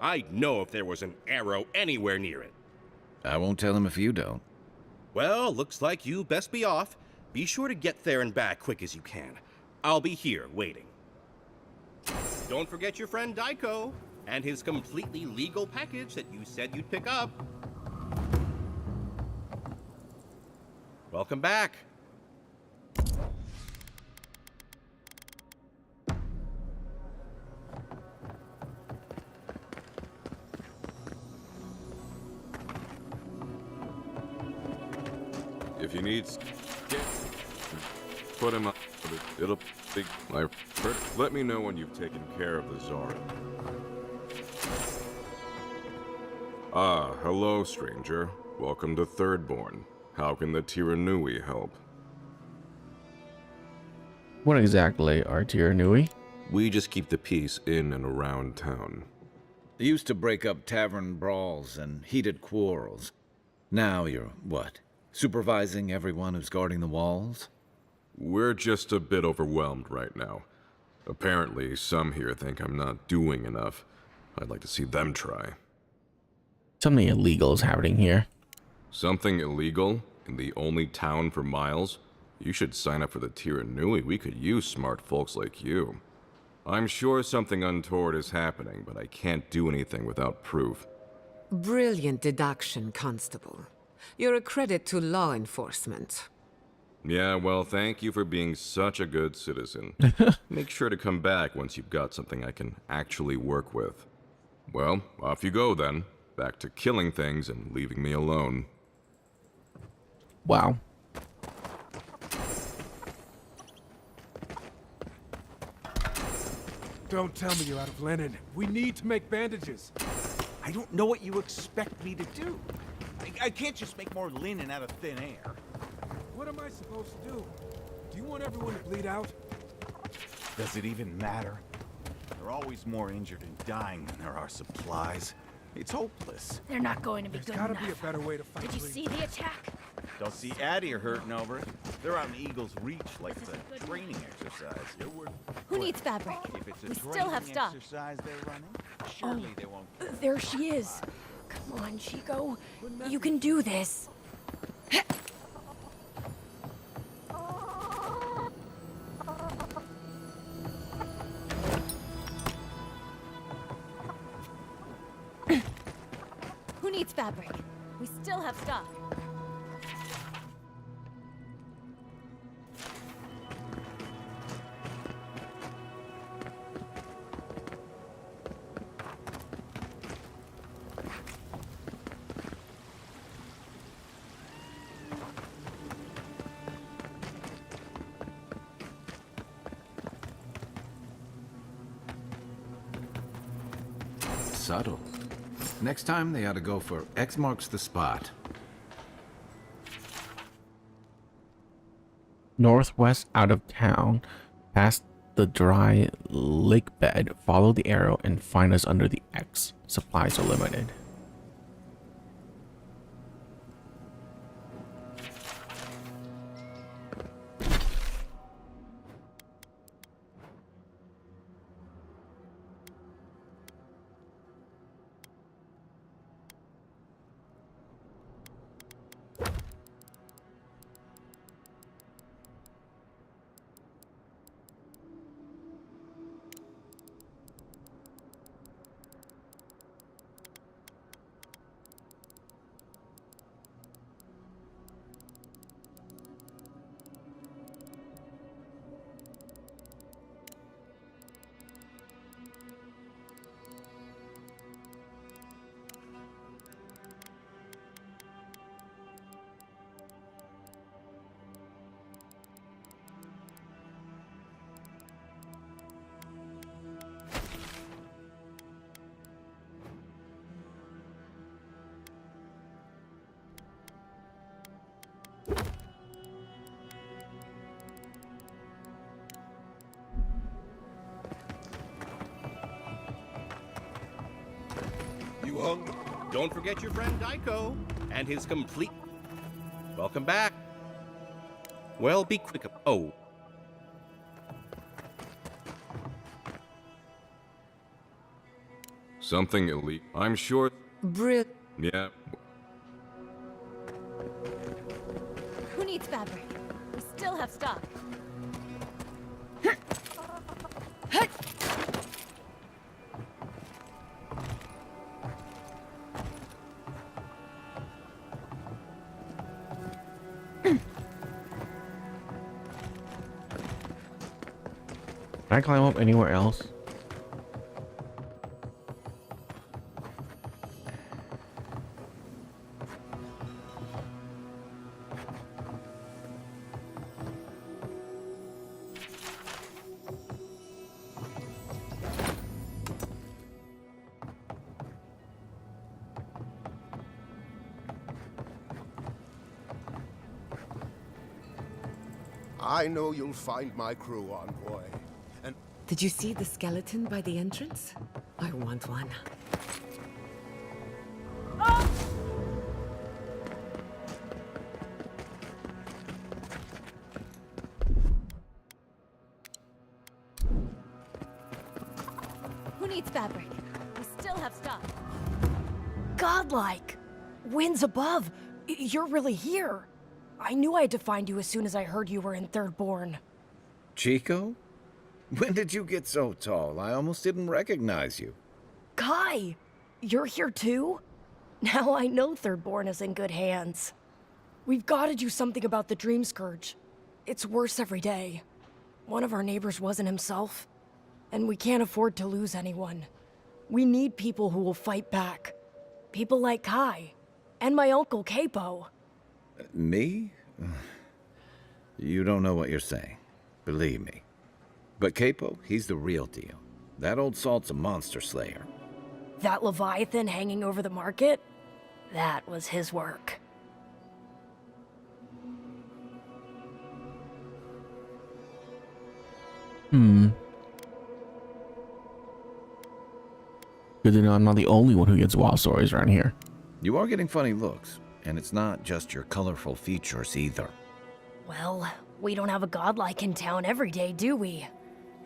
I'd know if there was an arrow anywhere near it. I won't tell him if you don't. Well, looks like you best be off. Be sure to get there and back quick as you can. I'll be here waiting. Don't forget your friend Daiko and his completely legal package that you said you'd pick up. Welcome back. If you need, put him up. It'll be my. Let me know when you've taken care of the Zara. Ah, hello, stranger. Welcome to Thirdborn. How can the Tiranui help? What exactly are Tiranui? We just keep the peace in and around town. They used to break up tavern brawls and heated quarrels. Now you're, what, supervising everyone who's guarding the walls? We're just a bit overwhelmed right now. Apparently, some here think I'm not doing enough. I'd like to see them try. Something illegal is happening here. Something illegal? In the only town for miles? You should sign up for the Tiranui. We could use smart folks like you. I'm sure something untoward is happening, but I can't do anything without proof. Brilliant deduction, Constable. You're a credit to law enforcement. Yeah, well, thank you for being such a good citizen. Make sure to come back once you've got something I can actually work with. Well, off you go then. Back to killing things and leaving me alone. Wow. Don't tell me you're out of linen. We need to make bandages. I don't know what you expect me to do. I can't just make more linen out of thin air. What am I supposed to do? Do you want everyone to bleed out? Does it even matter? There are always more injured and dying than there are supplies. It's hopeless. They're not going to be There's good gotta enough. be a better way to fight. Did you see the attack? Don't see Addie are hurting over it. They're out in Eagle's Reach like it's a training exercise. Who needs fabric? If it's a We still have training stock. exercise they're running, surely they won't. There she is. Come on, Chico. You can do this. Who needs fabric? We still have stock. Subtle. Next time they ought to go for X marks the spot. Northwest out of town, past the dry lake bed, follow the arrow and find us under the X. Supplies are limited. You hungry? Don't forget your friend Daiko and his complete... Welcome back. Well, be quick. Oh. Something elite. I'm sure. Yeah. Who needs fabric? We still have stock. Can I climb up anywhere else? I know you'll find my crew, Envoy. And Did you see the skeleton by the entrance? I want one. Who needs fabric? We still have stock. Godlike. Winds above. You're really here. I knew I had to find you as soon as I heard you were in Thirdborn. Chico? When did you get so tall? I almost didn't recognize you. Kai! You're here too? Now I know Thirdborn is in good hands. We've got to do something about the Dream Scourge. It's worse every day. One of our neighbors wasn't himself, and we can't afford to lose anyone. We need people who will fight back. People like Kai, and my uncle Capo. Me? You don't know what you're saying. Believe me. But Capo, he's the real deal. That old salt's a monster slayer. That Leviathan hanging over the market? That was his work. Good to know I'm not the only one who gets wild stories around here. You are getting funny looks, and it's not just your colorful features either. Well, we don't have a godlike in town every day, do we?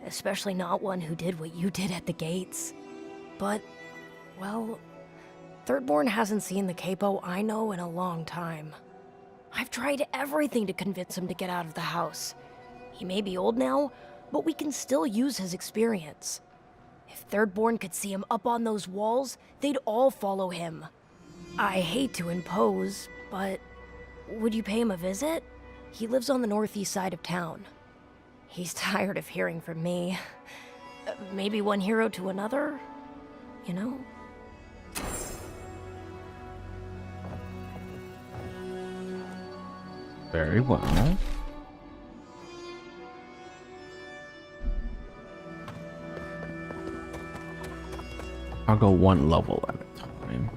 Especially not one who did what you did at the gates. But, well, Thirdborn hasn't seen the capo I know in a long time. I've tried everything to convince him to get out of the house. He may be old now, but we can still use his experience. If Thirdborn could see him up on those walls, they'd all follow him. I hate to impose, but would you pay him a visit? He lives on the northeast side of town. He's tired of hearing from me. Maybe one hero to another, you know? Very well. I'll go one level at a time.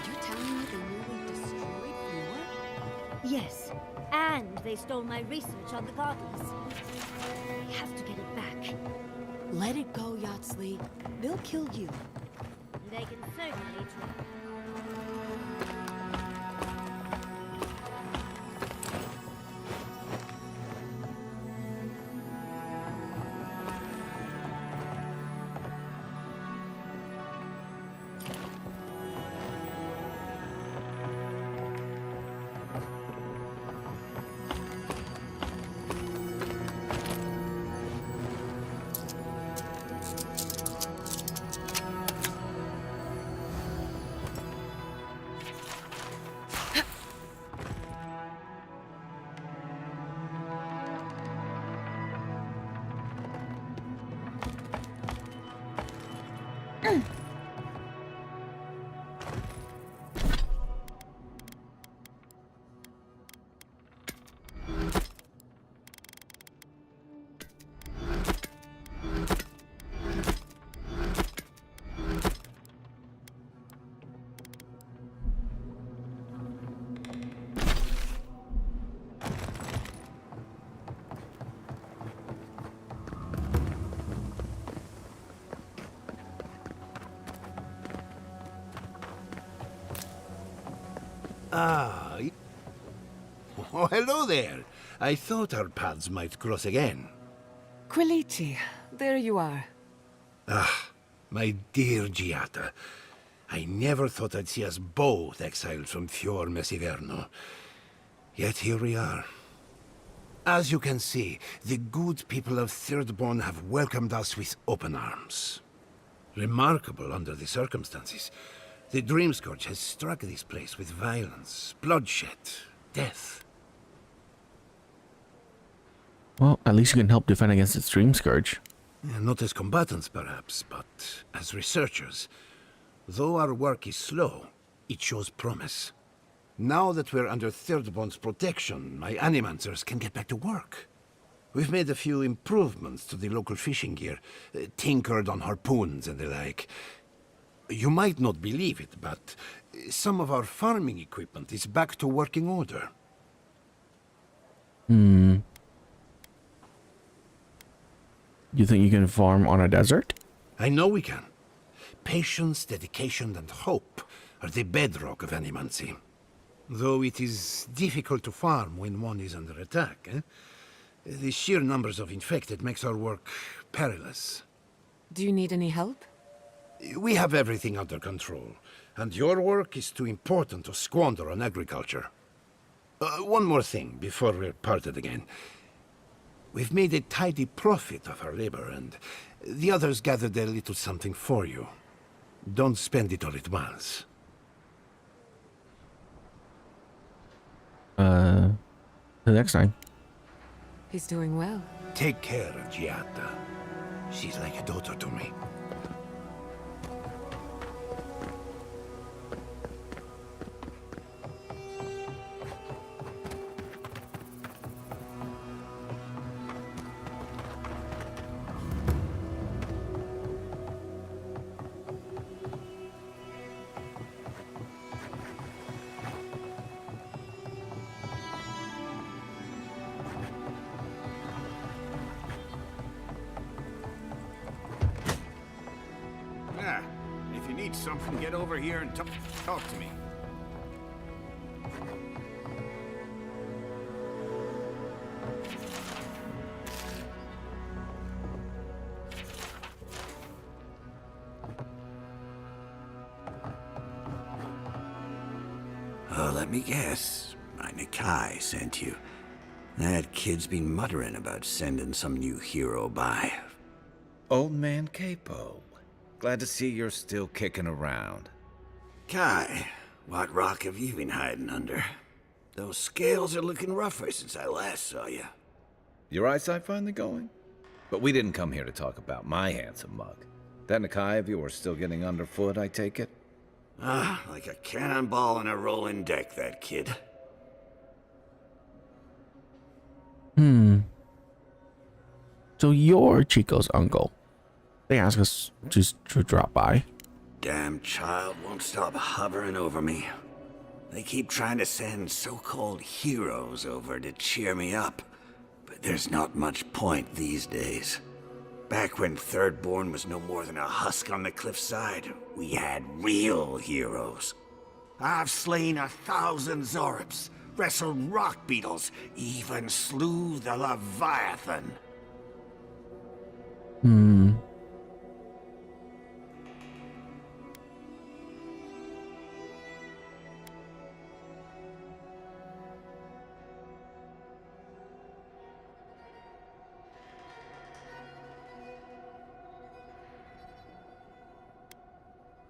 You're telling me they nearly destroyed Fior? Yes, and they stole my research on the goddess. We have to get it back. Let it go, Yatsley. They'll kill you. They can certainly try. Ah. Oh, hello there. I thought our paths might cross again. Quilici, there you are. Ah, my dear Giata. I never thought I'd see us both exiled from Fior Messiverno. Yet here we are. As you can see, the good people of Thirdborn have welcomed us with open arms. Remarkable under the circumstances. The Dream Scourge has struck this place with violence, bloodshed, death. Well, at least you can help defend against its Dream Scourge. Not as combatants, perhaps, but as researchers. Though our work is slow, it shows promise. Now that we're under Thirdborn's protection, my animancers can get back to work. We've made a few improvements to the local fishing gear, tinkered on harpoons and the like. You might not believe it, but some of our farming equipment is back to working order. You think you can farm on a desert? I know we can. Patience, dedication, and hope are the bedrock of animancy. Though it is difficult to farm when one is under attack, eh? The sheer numbers of infected makes our work perilous. Do you need any help? We have everything under control, and your work is too important to squander on agriculture. One more thing before we're parted again. We've made a tidy profit of our labor, and the others gathered a little something for you. Don't spend it all at once. The next time. He's doing well. Take care of Giata. She's like a daughter to me. need something, get over here and talk to me. Oh, let me guess. My Nikai sent you. That kid's been muttering about sending some new hero by. Old man Capo. Glad to see you're still kicking around. Kai, what rock have you been hiding under? Those scales are looking rougher since I last saw you. Your eyesight finally going? But we didn't come here to talk about my handsome mug. That Nikai of yours still getting underfoot, I take it? Ah, like a cannonball in a rolling deck, that kid. So you're Chico's uncle. They asked us just to drop by. Damn child won't stop hovering over me. They keep trying to send so-called heroes over to cheer me up, but there's not much point these days. Back when Thirdborn was no more than a husk on the cliffside, we had real heroes. I've slain 1,000 Zoribs, wrestled rock beetles, even slew the Leviathan.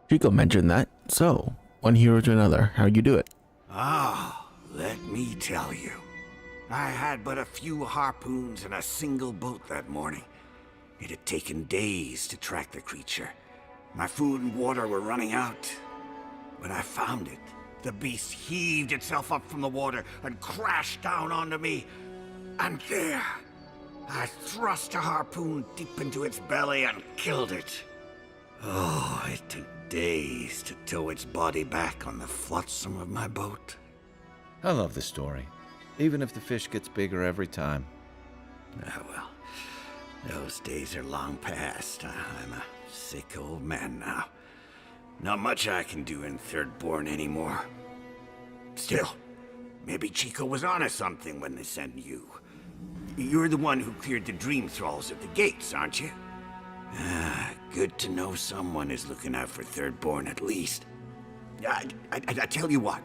Chico mentioned that. So, one hero to another. How you do it? Ah, let me tell you. I had but a few harpoons and a single boat that morning. It had taken days to track the creature. My food and water were running out. When I found it, the beast heaved itself up from the water and crashed down onto me. And there, I thrust a harpoon deep into its belly and killed it. Oh, it took days to tow its body back on the flotsam of my boat. I love the story, even if the fish gets bigger every time. Ah, well, those days are long past. I'm a sick old man now. Not much I can do in Thirdborn anymore. Still, maybe Chico was onto something when they sent you. You're the one who cleared the dream thralls at the gates, aren't you? Ah, good to know someone is looking out for Thirdborn at least. I tell you what.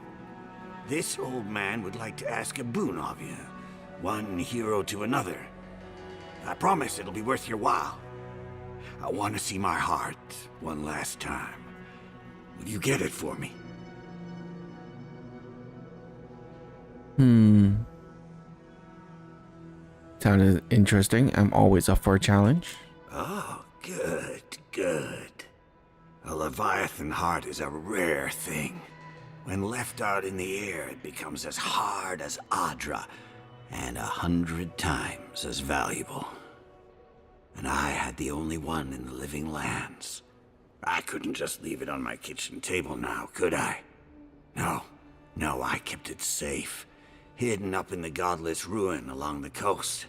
This old man would like to ask a boon of you. One hero to another. I promise it'll be worth your while. I want to see my heart one last time. Will you get it for me? Sounded interesting. I'm always up for a challenge. Oh, good, good. A Leviathan heart is a rare thing. When left out in the air, it becomes as hard as Adra, and 100 times as valuable. And I had the only one in the living lands. I couldn't just leave it on my kitchen table now, could I? No, I kept it safe, hidden up in the godless ruin along the coast.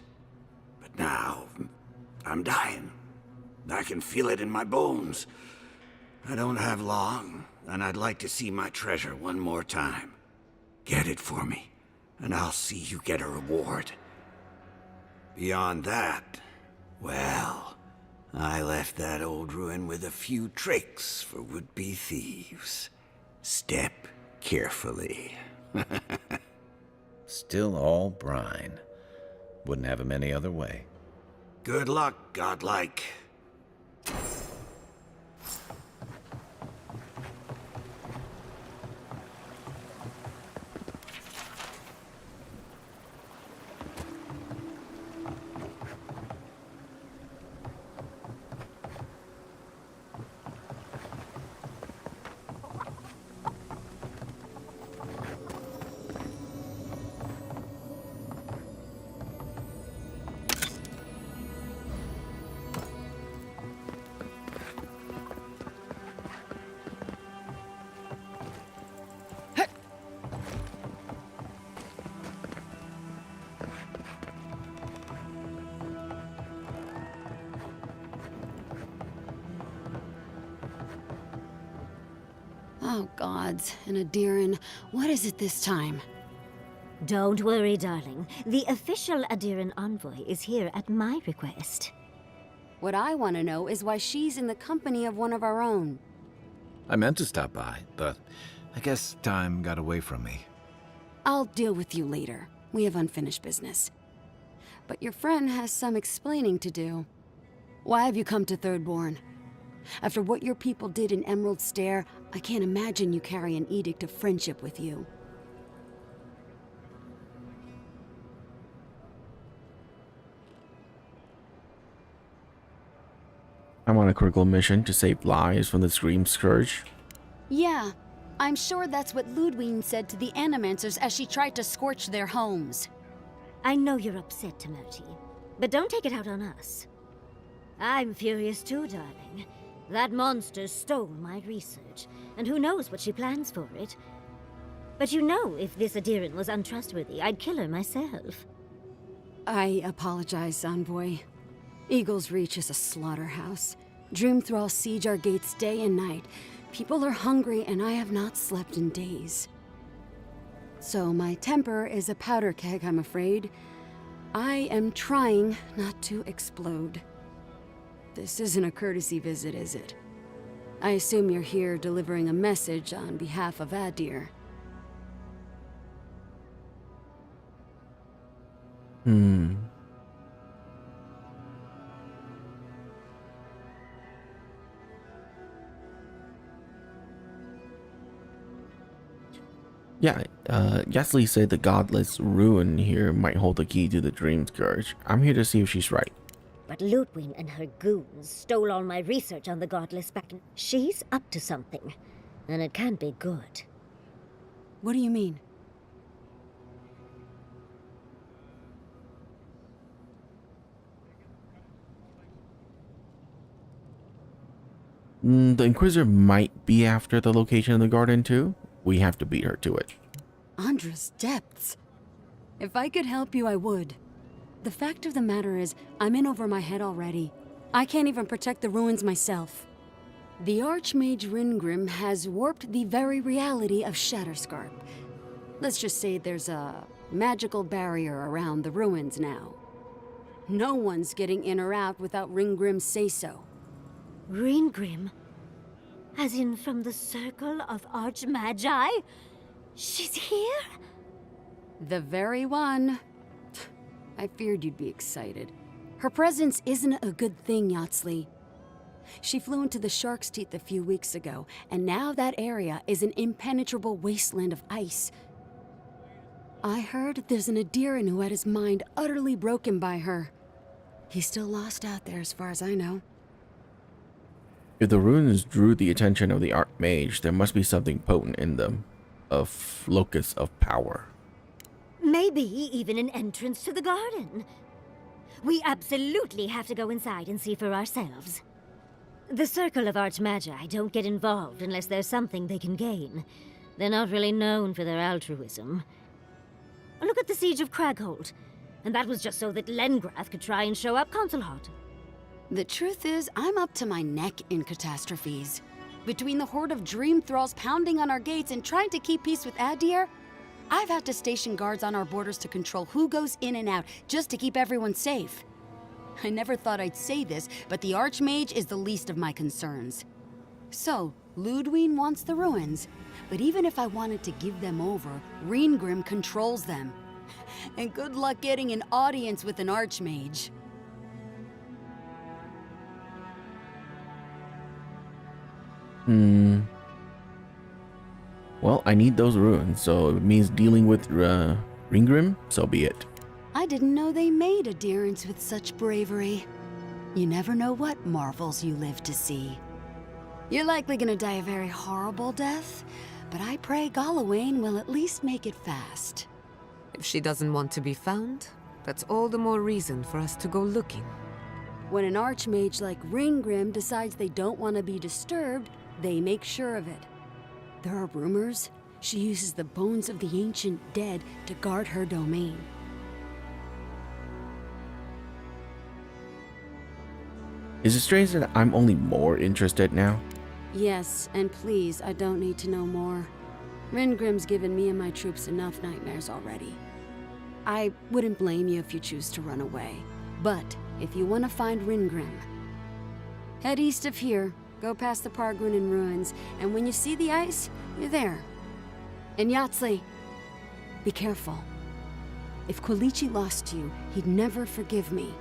But now, I'm dying. I can feel it in my bones. I don't have long, and I'd like to see my treasure one more time. Get it for me, and I'll see you get a reward. Beyond that, well, I left that old ruin with a few tricks for would-be thieves. Step carefully. Still all brine. Wouldn't have him any other way. Good luck, godlike. Oh, gods. And Adiran, what is it this time? Don't worry, darling. The official Adiran envoy is here at my request. What I want to know is why she's in the company of one of our own. I meant to stop by, but I guess time got away from me. I'll deal with you later. We have unfinished business. But your friend has some explaining to do. Why have you come to Thirdborn? After what your people did in Emerald Stair, I can't imagine you carry an edict of friendship with you. I'm on a critical mission to save lives from the Scream Scourge. Yeah, I'm sure that's what Ludwig said to the Animancers as she tried to scorch their homes. I know you're upset, Timothy, but don't take it out on us. I'm furious too, darling. That monster stole my research, and who knows what she plans for it. But you know, if this Adiran was untrustworthy, I'd kill her myself. I apologize, Envoy. Eagle's Reach is a slaughterhouse. Dreamthralls siege our gates day and night. People are hungry, and I have not slept in days. So my temper is a powder keg, I'm afraid. I am trying not to explode. This isn't a courtesy visit, is it? I assume you're here delivering a message on behalf of Adir. Yeah, Yasli said the godless ruin here might hold the key to the Dream Scourge. I'm here to see if she's right. But Ludwig and her goons stole all my research on the godless back in... She's up to something, and it can't be good. What do you mean? The Inquisitor might be after the location of the garden too. We have to beat her to it. Andra's depths. If I could help you, I would. The fact of the matter is, I'm in over my head already. I can't even protect the ruins myself. The Archmage Ringrim has warped the very reality of Shatterscarp. Let's just say there's a magical barrier around the ruins now. No one's getting in or out without Ringgrim's say-so. Ringgrim? As in from the Circle of Archmagi? She's here? The very one. I feared you'd be excited. Her presence isn't a good thing, Yatsley. She flew into the Shark's Teeth a few weeks ago, and now that area is an impenetrable wasteland of ice. I heard there's an Adiran who had his mind utterly broken by her. He's still lost out there as far as I know. If the ruins drew the attention of the Archmage, there must be something potent in them. A locus of power. Maybe even an entrance to the garden. We absolutely have to go inside and see for ourselves. The Circle of Archmagi don't get involved unless there's something they can gain. They're not really known for their altruism. Look at the Siege of Craghold. And that was just so that Lengrath could try and show up Consul Hot. The truth is, I'm up to my neck in catastrophes. Between the horde of dream thralls pounding on our gates and trying to keep peace with Adir, I've had to station guards on our borders to control who goes in and out, just to keep everyone safe. I never thought I'd say this, but the Archmage is the least of my concerns. So, Ludwig wants the ruins, but even if I wanted to give them over, Ringrim controls them. And good luck getting an audience with an Archmage. Well, I need those ruins, so it means dealing with Ringgrim, so be it. I didn't know they made adherents with such bravery. You never know what marvels you live to see. You're likely gonna die a very horrible death, but I pray Galawain will at least make it fast. If she doesn't want to be found, that's all the more reason for us to go looking. When an Archmage like Ringgrim decides they don't want to be disturbed, they make sure of it. There are rumors she uses the bones of the ancient dead to guard her domain. Is it strange that I'm only more interested now? Yes, and please, I don't need to know more. Ringrim's given me and my troops enough nightmares already. I wouldn't blame you if you choose to run away. But if you want to find Ringrim, head east of here, go past the Pargunin ruins, and when you see the ice, you're there. And Yatsley, be careful. If Quilichi lost you, he'd never forgive me.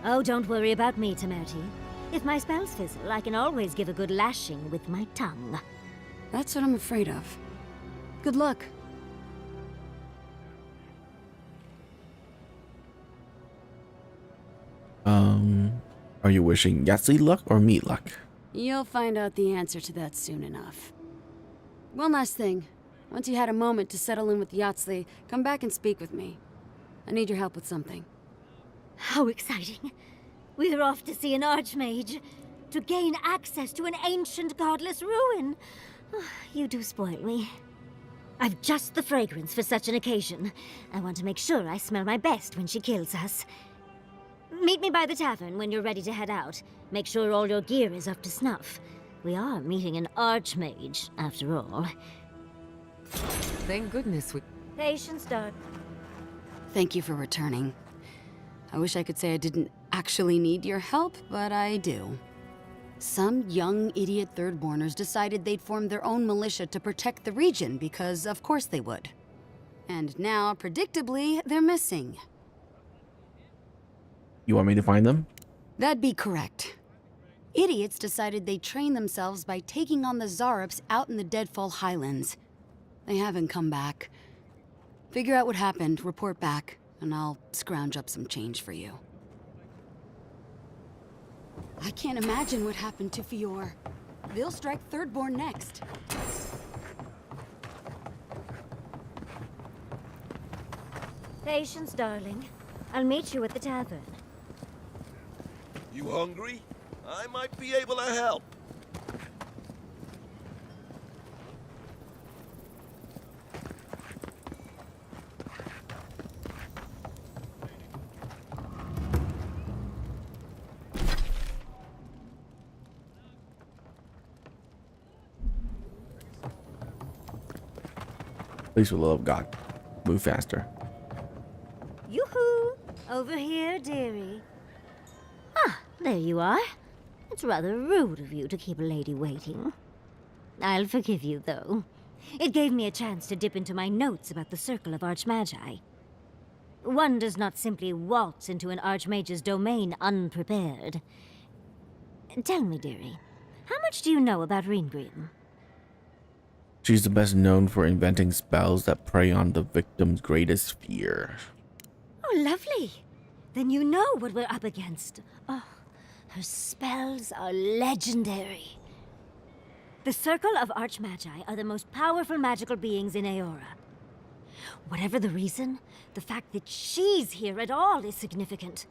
Oh, don't worry about me, Temerity. If my spells fizzle, I can always give a good lashing with my tongue. That's what I'm afraid of. Good luck. Are you wishing Yahtzee luck or me luck? You'll find out the answer to that soon enough. One last thing. Once you had a moment to settle in with Yatsley, come back and speak with me. I need your help with something. How exciting. We're off to see an archmage, to gain access to an ancient godless ruin. You do spoil me. I've just the fragrance for such an occasion. I want to make sure I smell my best when she kills us. Meet me by the tavern when you're ready to head out. Make sure all your gear is up to snuff. We are meeting an archmage, after all. Thank goodness we... Patience, Doug. Thank you for returning. I wish I could say I didn't actually need your help, but I do. Some young idiot thirdborners decided they'd form their own militia to protect the region because of course they would. And now, predictably, they're missing. You want me to find them? That'd be correct. Idiots decided they'd train themselves by taking on the Zarups out in the Deadfall Highlands. They haven't come back. Figure out what happened, report back, and I'll scrounge up some change for you. I can't imagine what happened to Fior. They'll strike Thirdborn next. Patience, darling. I'll meet you at the tavern. You hungry? I might be able to help. Please, for the love of God, move faster. Yoo-hoo! Over here, dearie. Ah, there you are. It's rather rude of you to keep a lady waiting. I'll forgive you, though. It gave me a chance to dip into my notes about the Circle of Archmagi. One does not simply waltz into an Archmage's domain unprepared. Tell me, dearie, how much do you know about Ringrim? She's the best known for inventing spells that prey on the victim's greatest fear. Oh, lovely. Then you know what we're up against. Oh, her spells are legendary. The Circle of Archmagi are the most powerful magical beings in Aora. Whatever the reason, the fact that she's here at all is significant.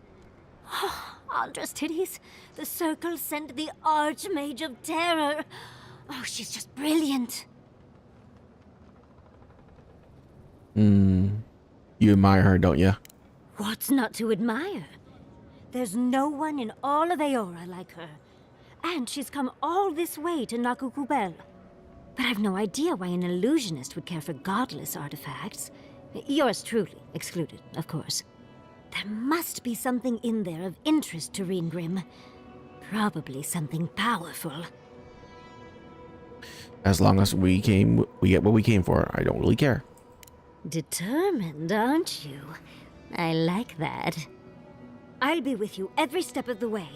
Oh, Aldra's titties. The Circle sent the Archmage of Terror. Oh, she's just brilliant. You admire her, don't you? What's not to admire? There's no one in all of Aora like her. And she's come all this way to Nakukubel. But I've no idea why an illusionist would care for godless artifacts. Yours truly, excluded, of course. There must be something in there of interest to Ringrim. Probably something powerful. As long as we get what we came for, I don't really care. Determined, aren't you? I like that. I'll be with you every step of the way.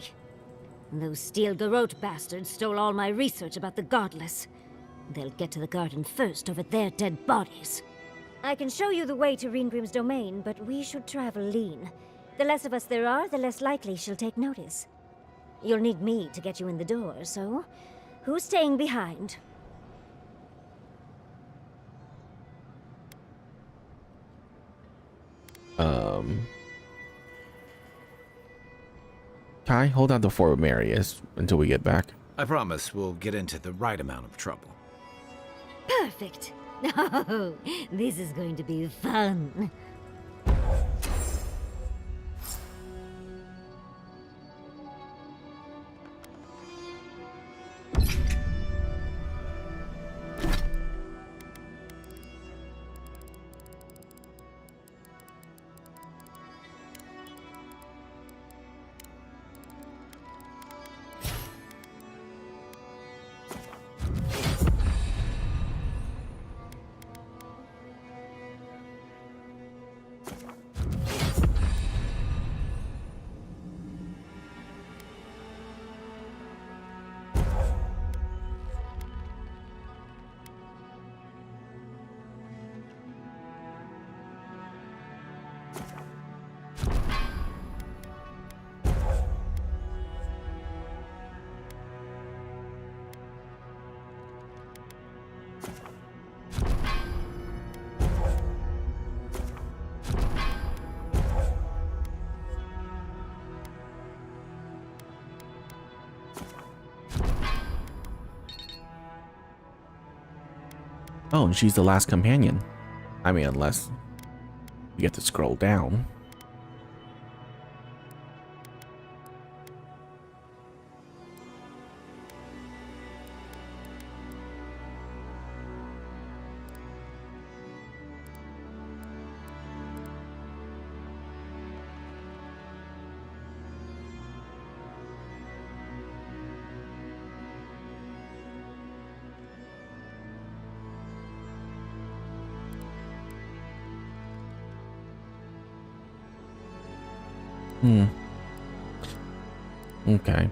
Those Steel Garrote bastards stole all my research about the Godless. They'll get to the garden first over their dead bodies. I can show you the way to Ringrim's domain, but we should travel lean. The less of us there are, the less likely she'll take notice. You'll need me to get you in the door, so who's staying behind? Kai, hold on to Fort Marius until we get back. I promise we'll get into the right amount of trouble. Perfect. Oh, this is going to be fun. Oh, and she's the last companion. I mean, unless you get to scroll down. Okay.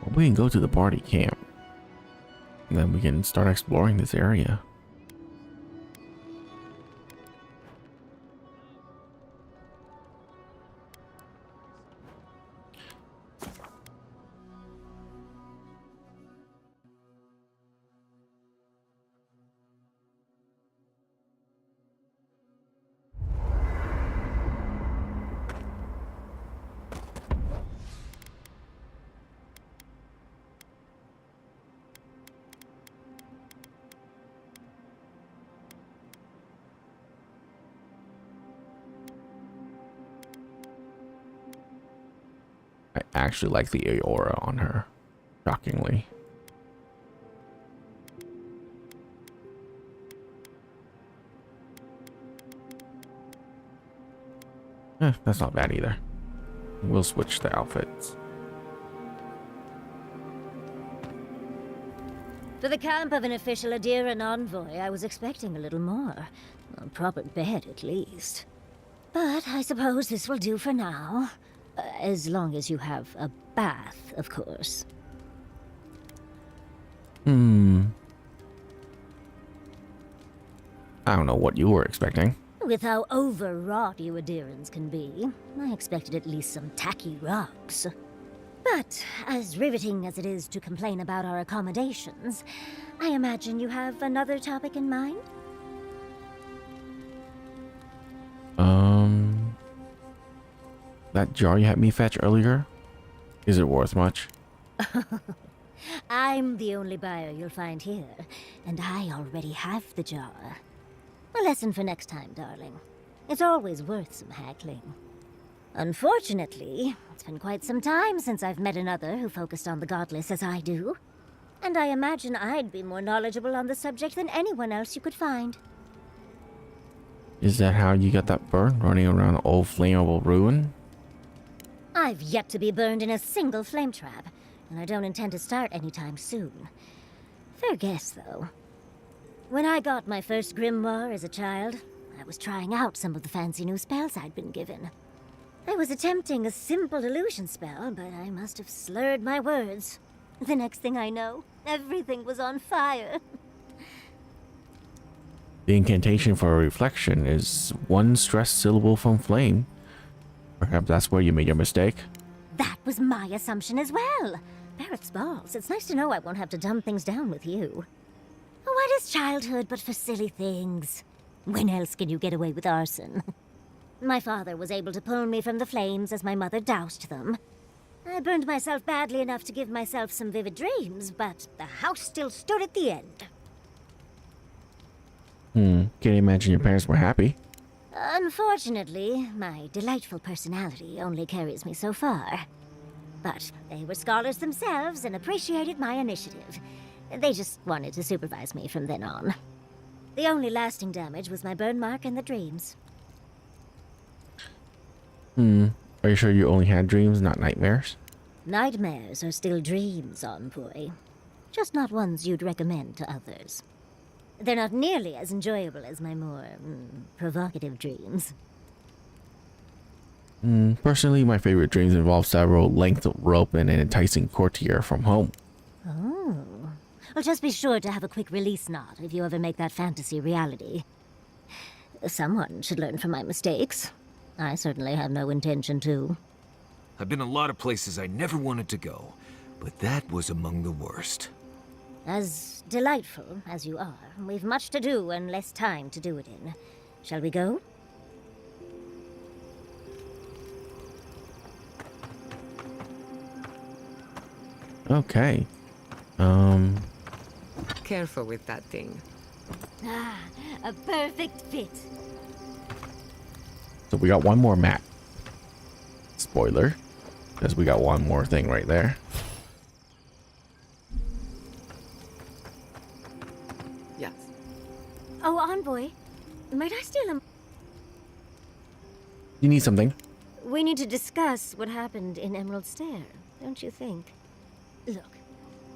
Well, we can go to the party camp. And then we can start exploring this area. I actually like the aura on her, shockingly. That's not bad either. We'll switch the outfits. For the camp of an official Adiran envoy, I was expecting a little more. A proper bed, at least. But I suppose this will do for now. As long as you have a bath, of course. I don't know what you were expecting. With how overwrought you Adirans can be, I expected at least some tacky rugs. But as riveting as it is to complain about our accommodations, I imagine you have another topic in mind? That jar you had me fetch earlier, is it worth much? I'm the only buyer you'll find here, and I already have the jar. A lesson for next time, darling. It's always worth some haggling. Unfortunately, it's been quite some time since I've met another who focused on the godless as I do. And I imagine I'd be more knowledgeable on the subject than anyone else you could find. Is that how you got that burn, running around an old flammable ruin? I've yet to be burned in a single flame trap, and I don't intend to start anytime soon. Fair guess, though. When I got my first grimoire as a child, I was trying out some of the fancy new spells I'd been given. I was attempting a simple illusion spell, but I must have slurred my words. The next thing I know, everything was on fire. The incantation for a reflection is one stressed syllable from flame. Perhaps that's where you made your mistake. That was my assumption as well. Barrett's balls. It's nice to know I won't have to dumb things down with you. What is childhood but for silly things? When else can you get away with arson? My father was able to pull me from the flames as my mother doused them. I burned myself badly enough to give myself some vivid dreams, but the house still stood at the end. Can't imagine your parents were happy. Unfortunately, my delightful personality only carries me so far. But they were scholars themselves and appreciated my initiative. They just wanted to supervise me from then on. The only lasting damage was my burn mark and the dreams. Are you sure you only had dreams, not nightmares? Nightmares are still dreams, envoy. Just not ones you'd recommend to others. They're not nearly as enjoyable as my more provocative dreams. Personally, my favorite dreams involve several lengths of rope and an enticing courtier from home. Oh. Well, just be sure to have a quick release knot if you ever make that fantasy reality. Someone should learn from my mistakes. I certainly have no intention to. I've been a lot of places I never wanted to go, but that was among the worst. As delightful as you are, we've much to do and less time to do it in. Shall we go? Okay. Careful with that thing. Ah, a perfect fit. So we got one more map. Spoiler, because we got one more thing right there. Yes. Oh, Envoy, might I steal a... You need something? We need to discuss what happened in Emerald Stair, don't you think? Look,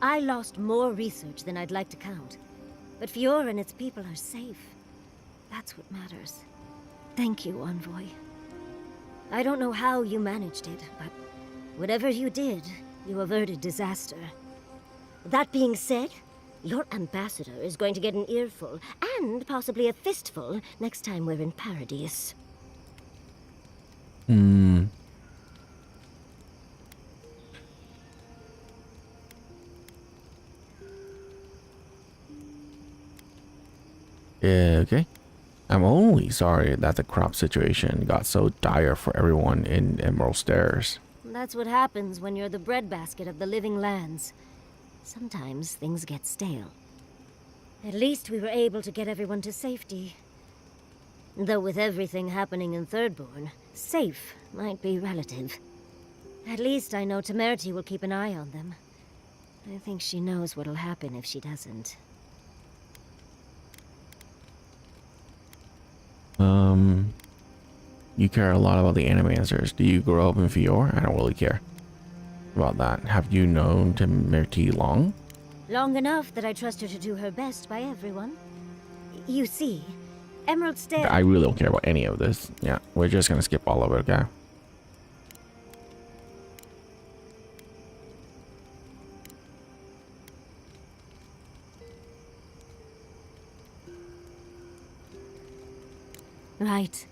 I lost more research than I'd like to count. But Fiora and its people are safe. That's what matters. Thank you, Envoy. I don't know how you managed it, but whatever you did, you averted disaster. That being said, your ambassador is going to get an earful, and possibly a fistful, next time we're in Paradise. Yeah, okay. I'm only sorry that the crop situation got so dire for everyone in Emerald Stairs. That's what happens when you're the breadbasket of the living lands. Sometimes things get stale. At least we were able to get everyone to safety. Though with everything happening in Thirdborn, safe might be relative. At least I know Temerity will keep an eye on them. I think she knows what'll happen if she doesn't. You care a lot about the animancers. Do you grow up in Fior? I don't really care about that. Have you known Temerity long? Long enough that I trust her to do her best by everyone. You see, Emerald Stair... I really don't care about any of this. Yeah, we're just gonna skip all of it, okay? Right.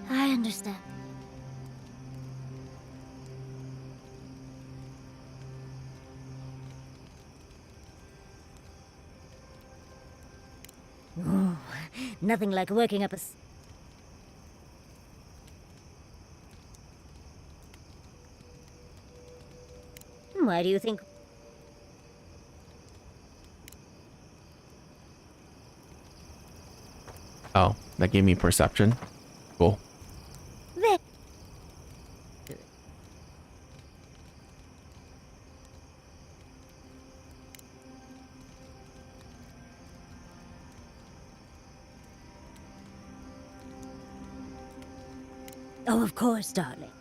I understand. Ooh, nothing like working up a... Why do you think... Oh, that gave me perception. Cool. There. Oh, of course, darling.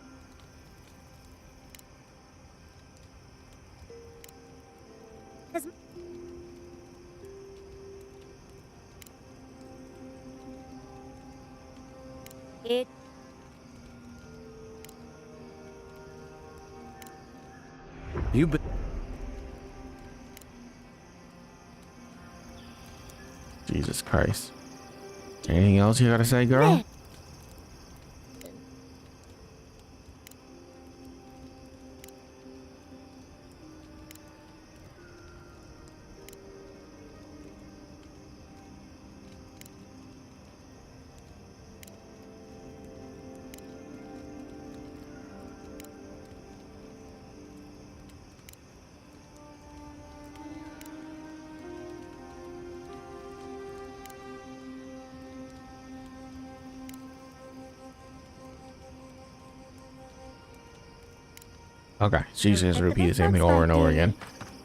It... You been... Jesus Christ. Anything else you gotta say, girl? Okay, so you just repeat the same thing over and over again.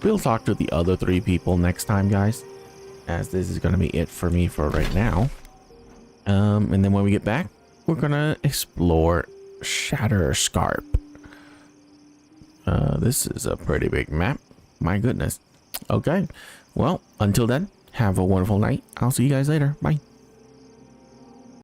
We'll talk to the other 3 people next time, guys, as this is going to be it for me for right now. And then when we get back, we're going to explore Shatterscarp. This is a pretty big map. My goodness. Okay, well, until then, have a wonderful night. I'll see you guys later. Bye.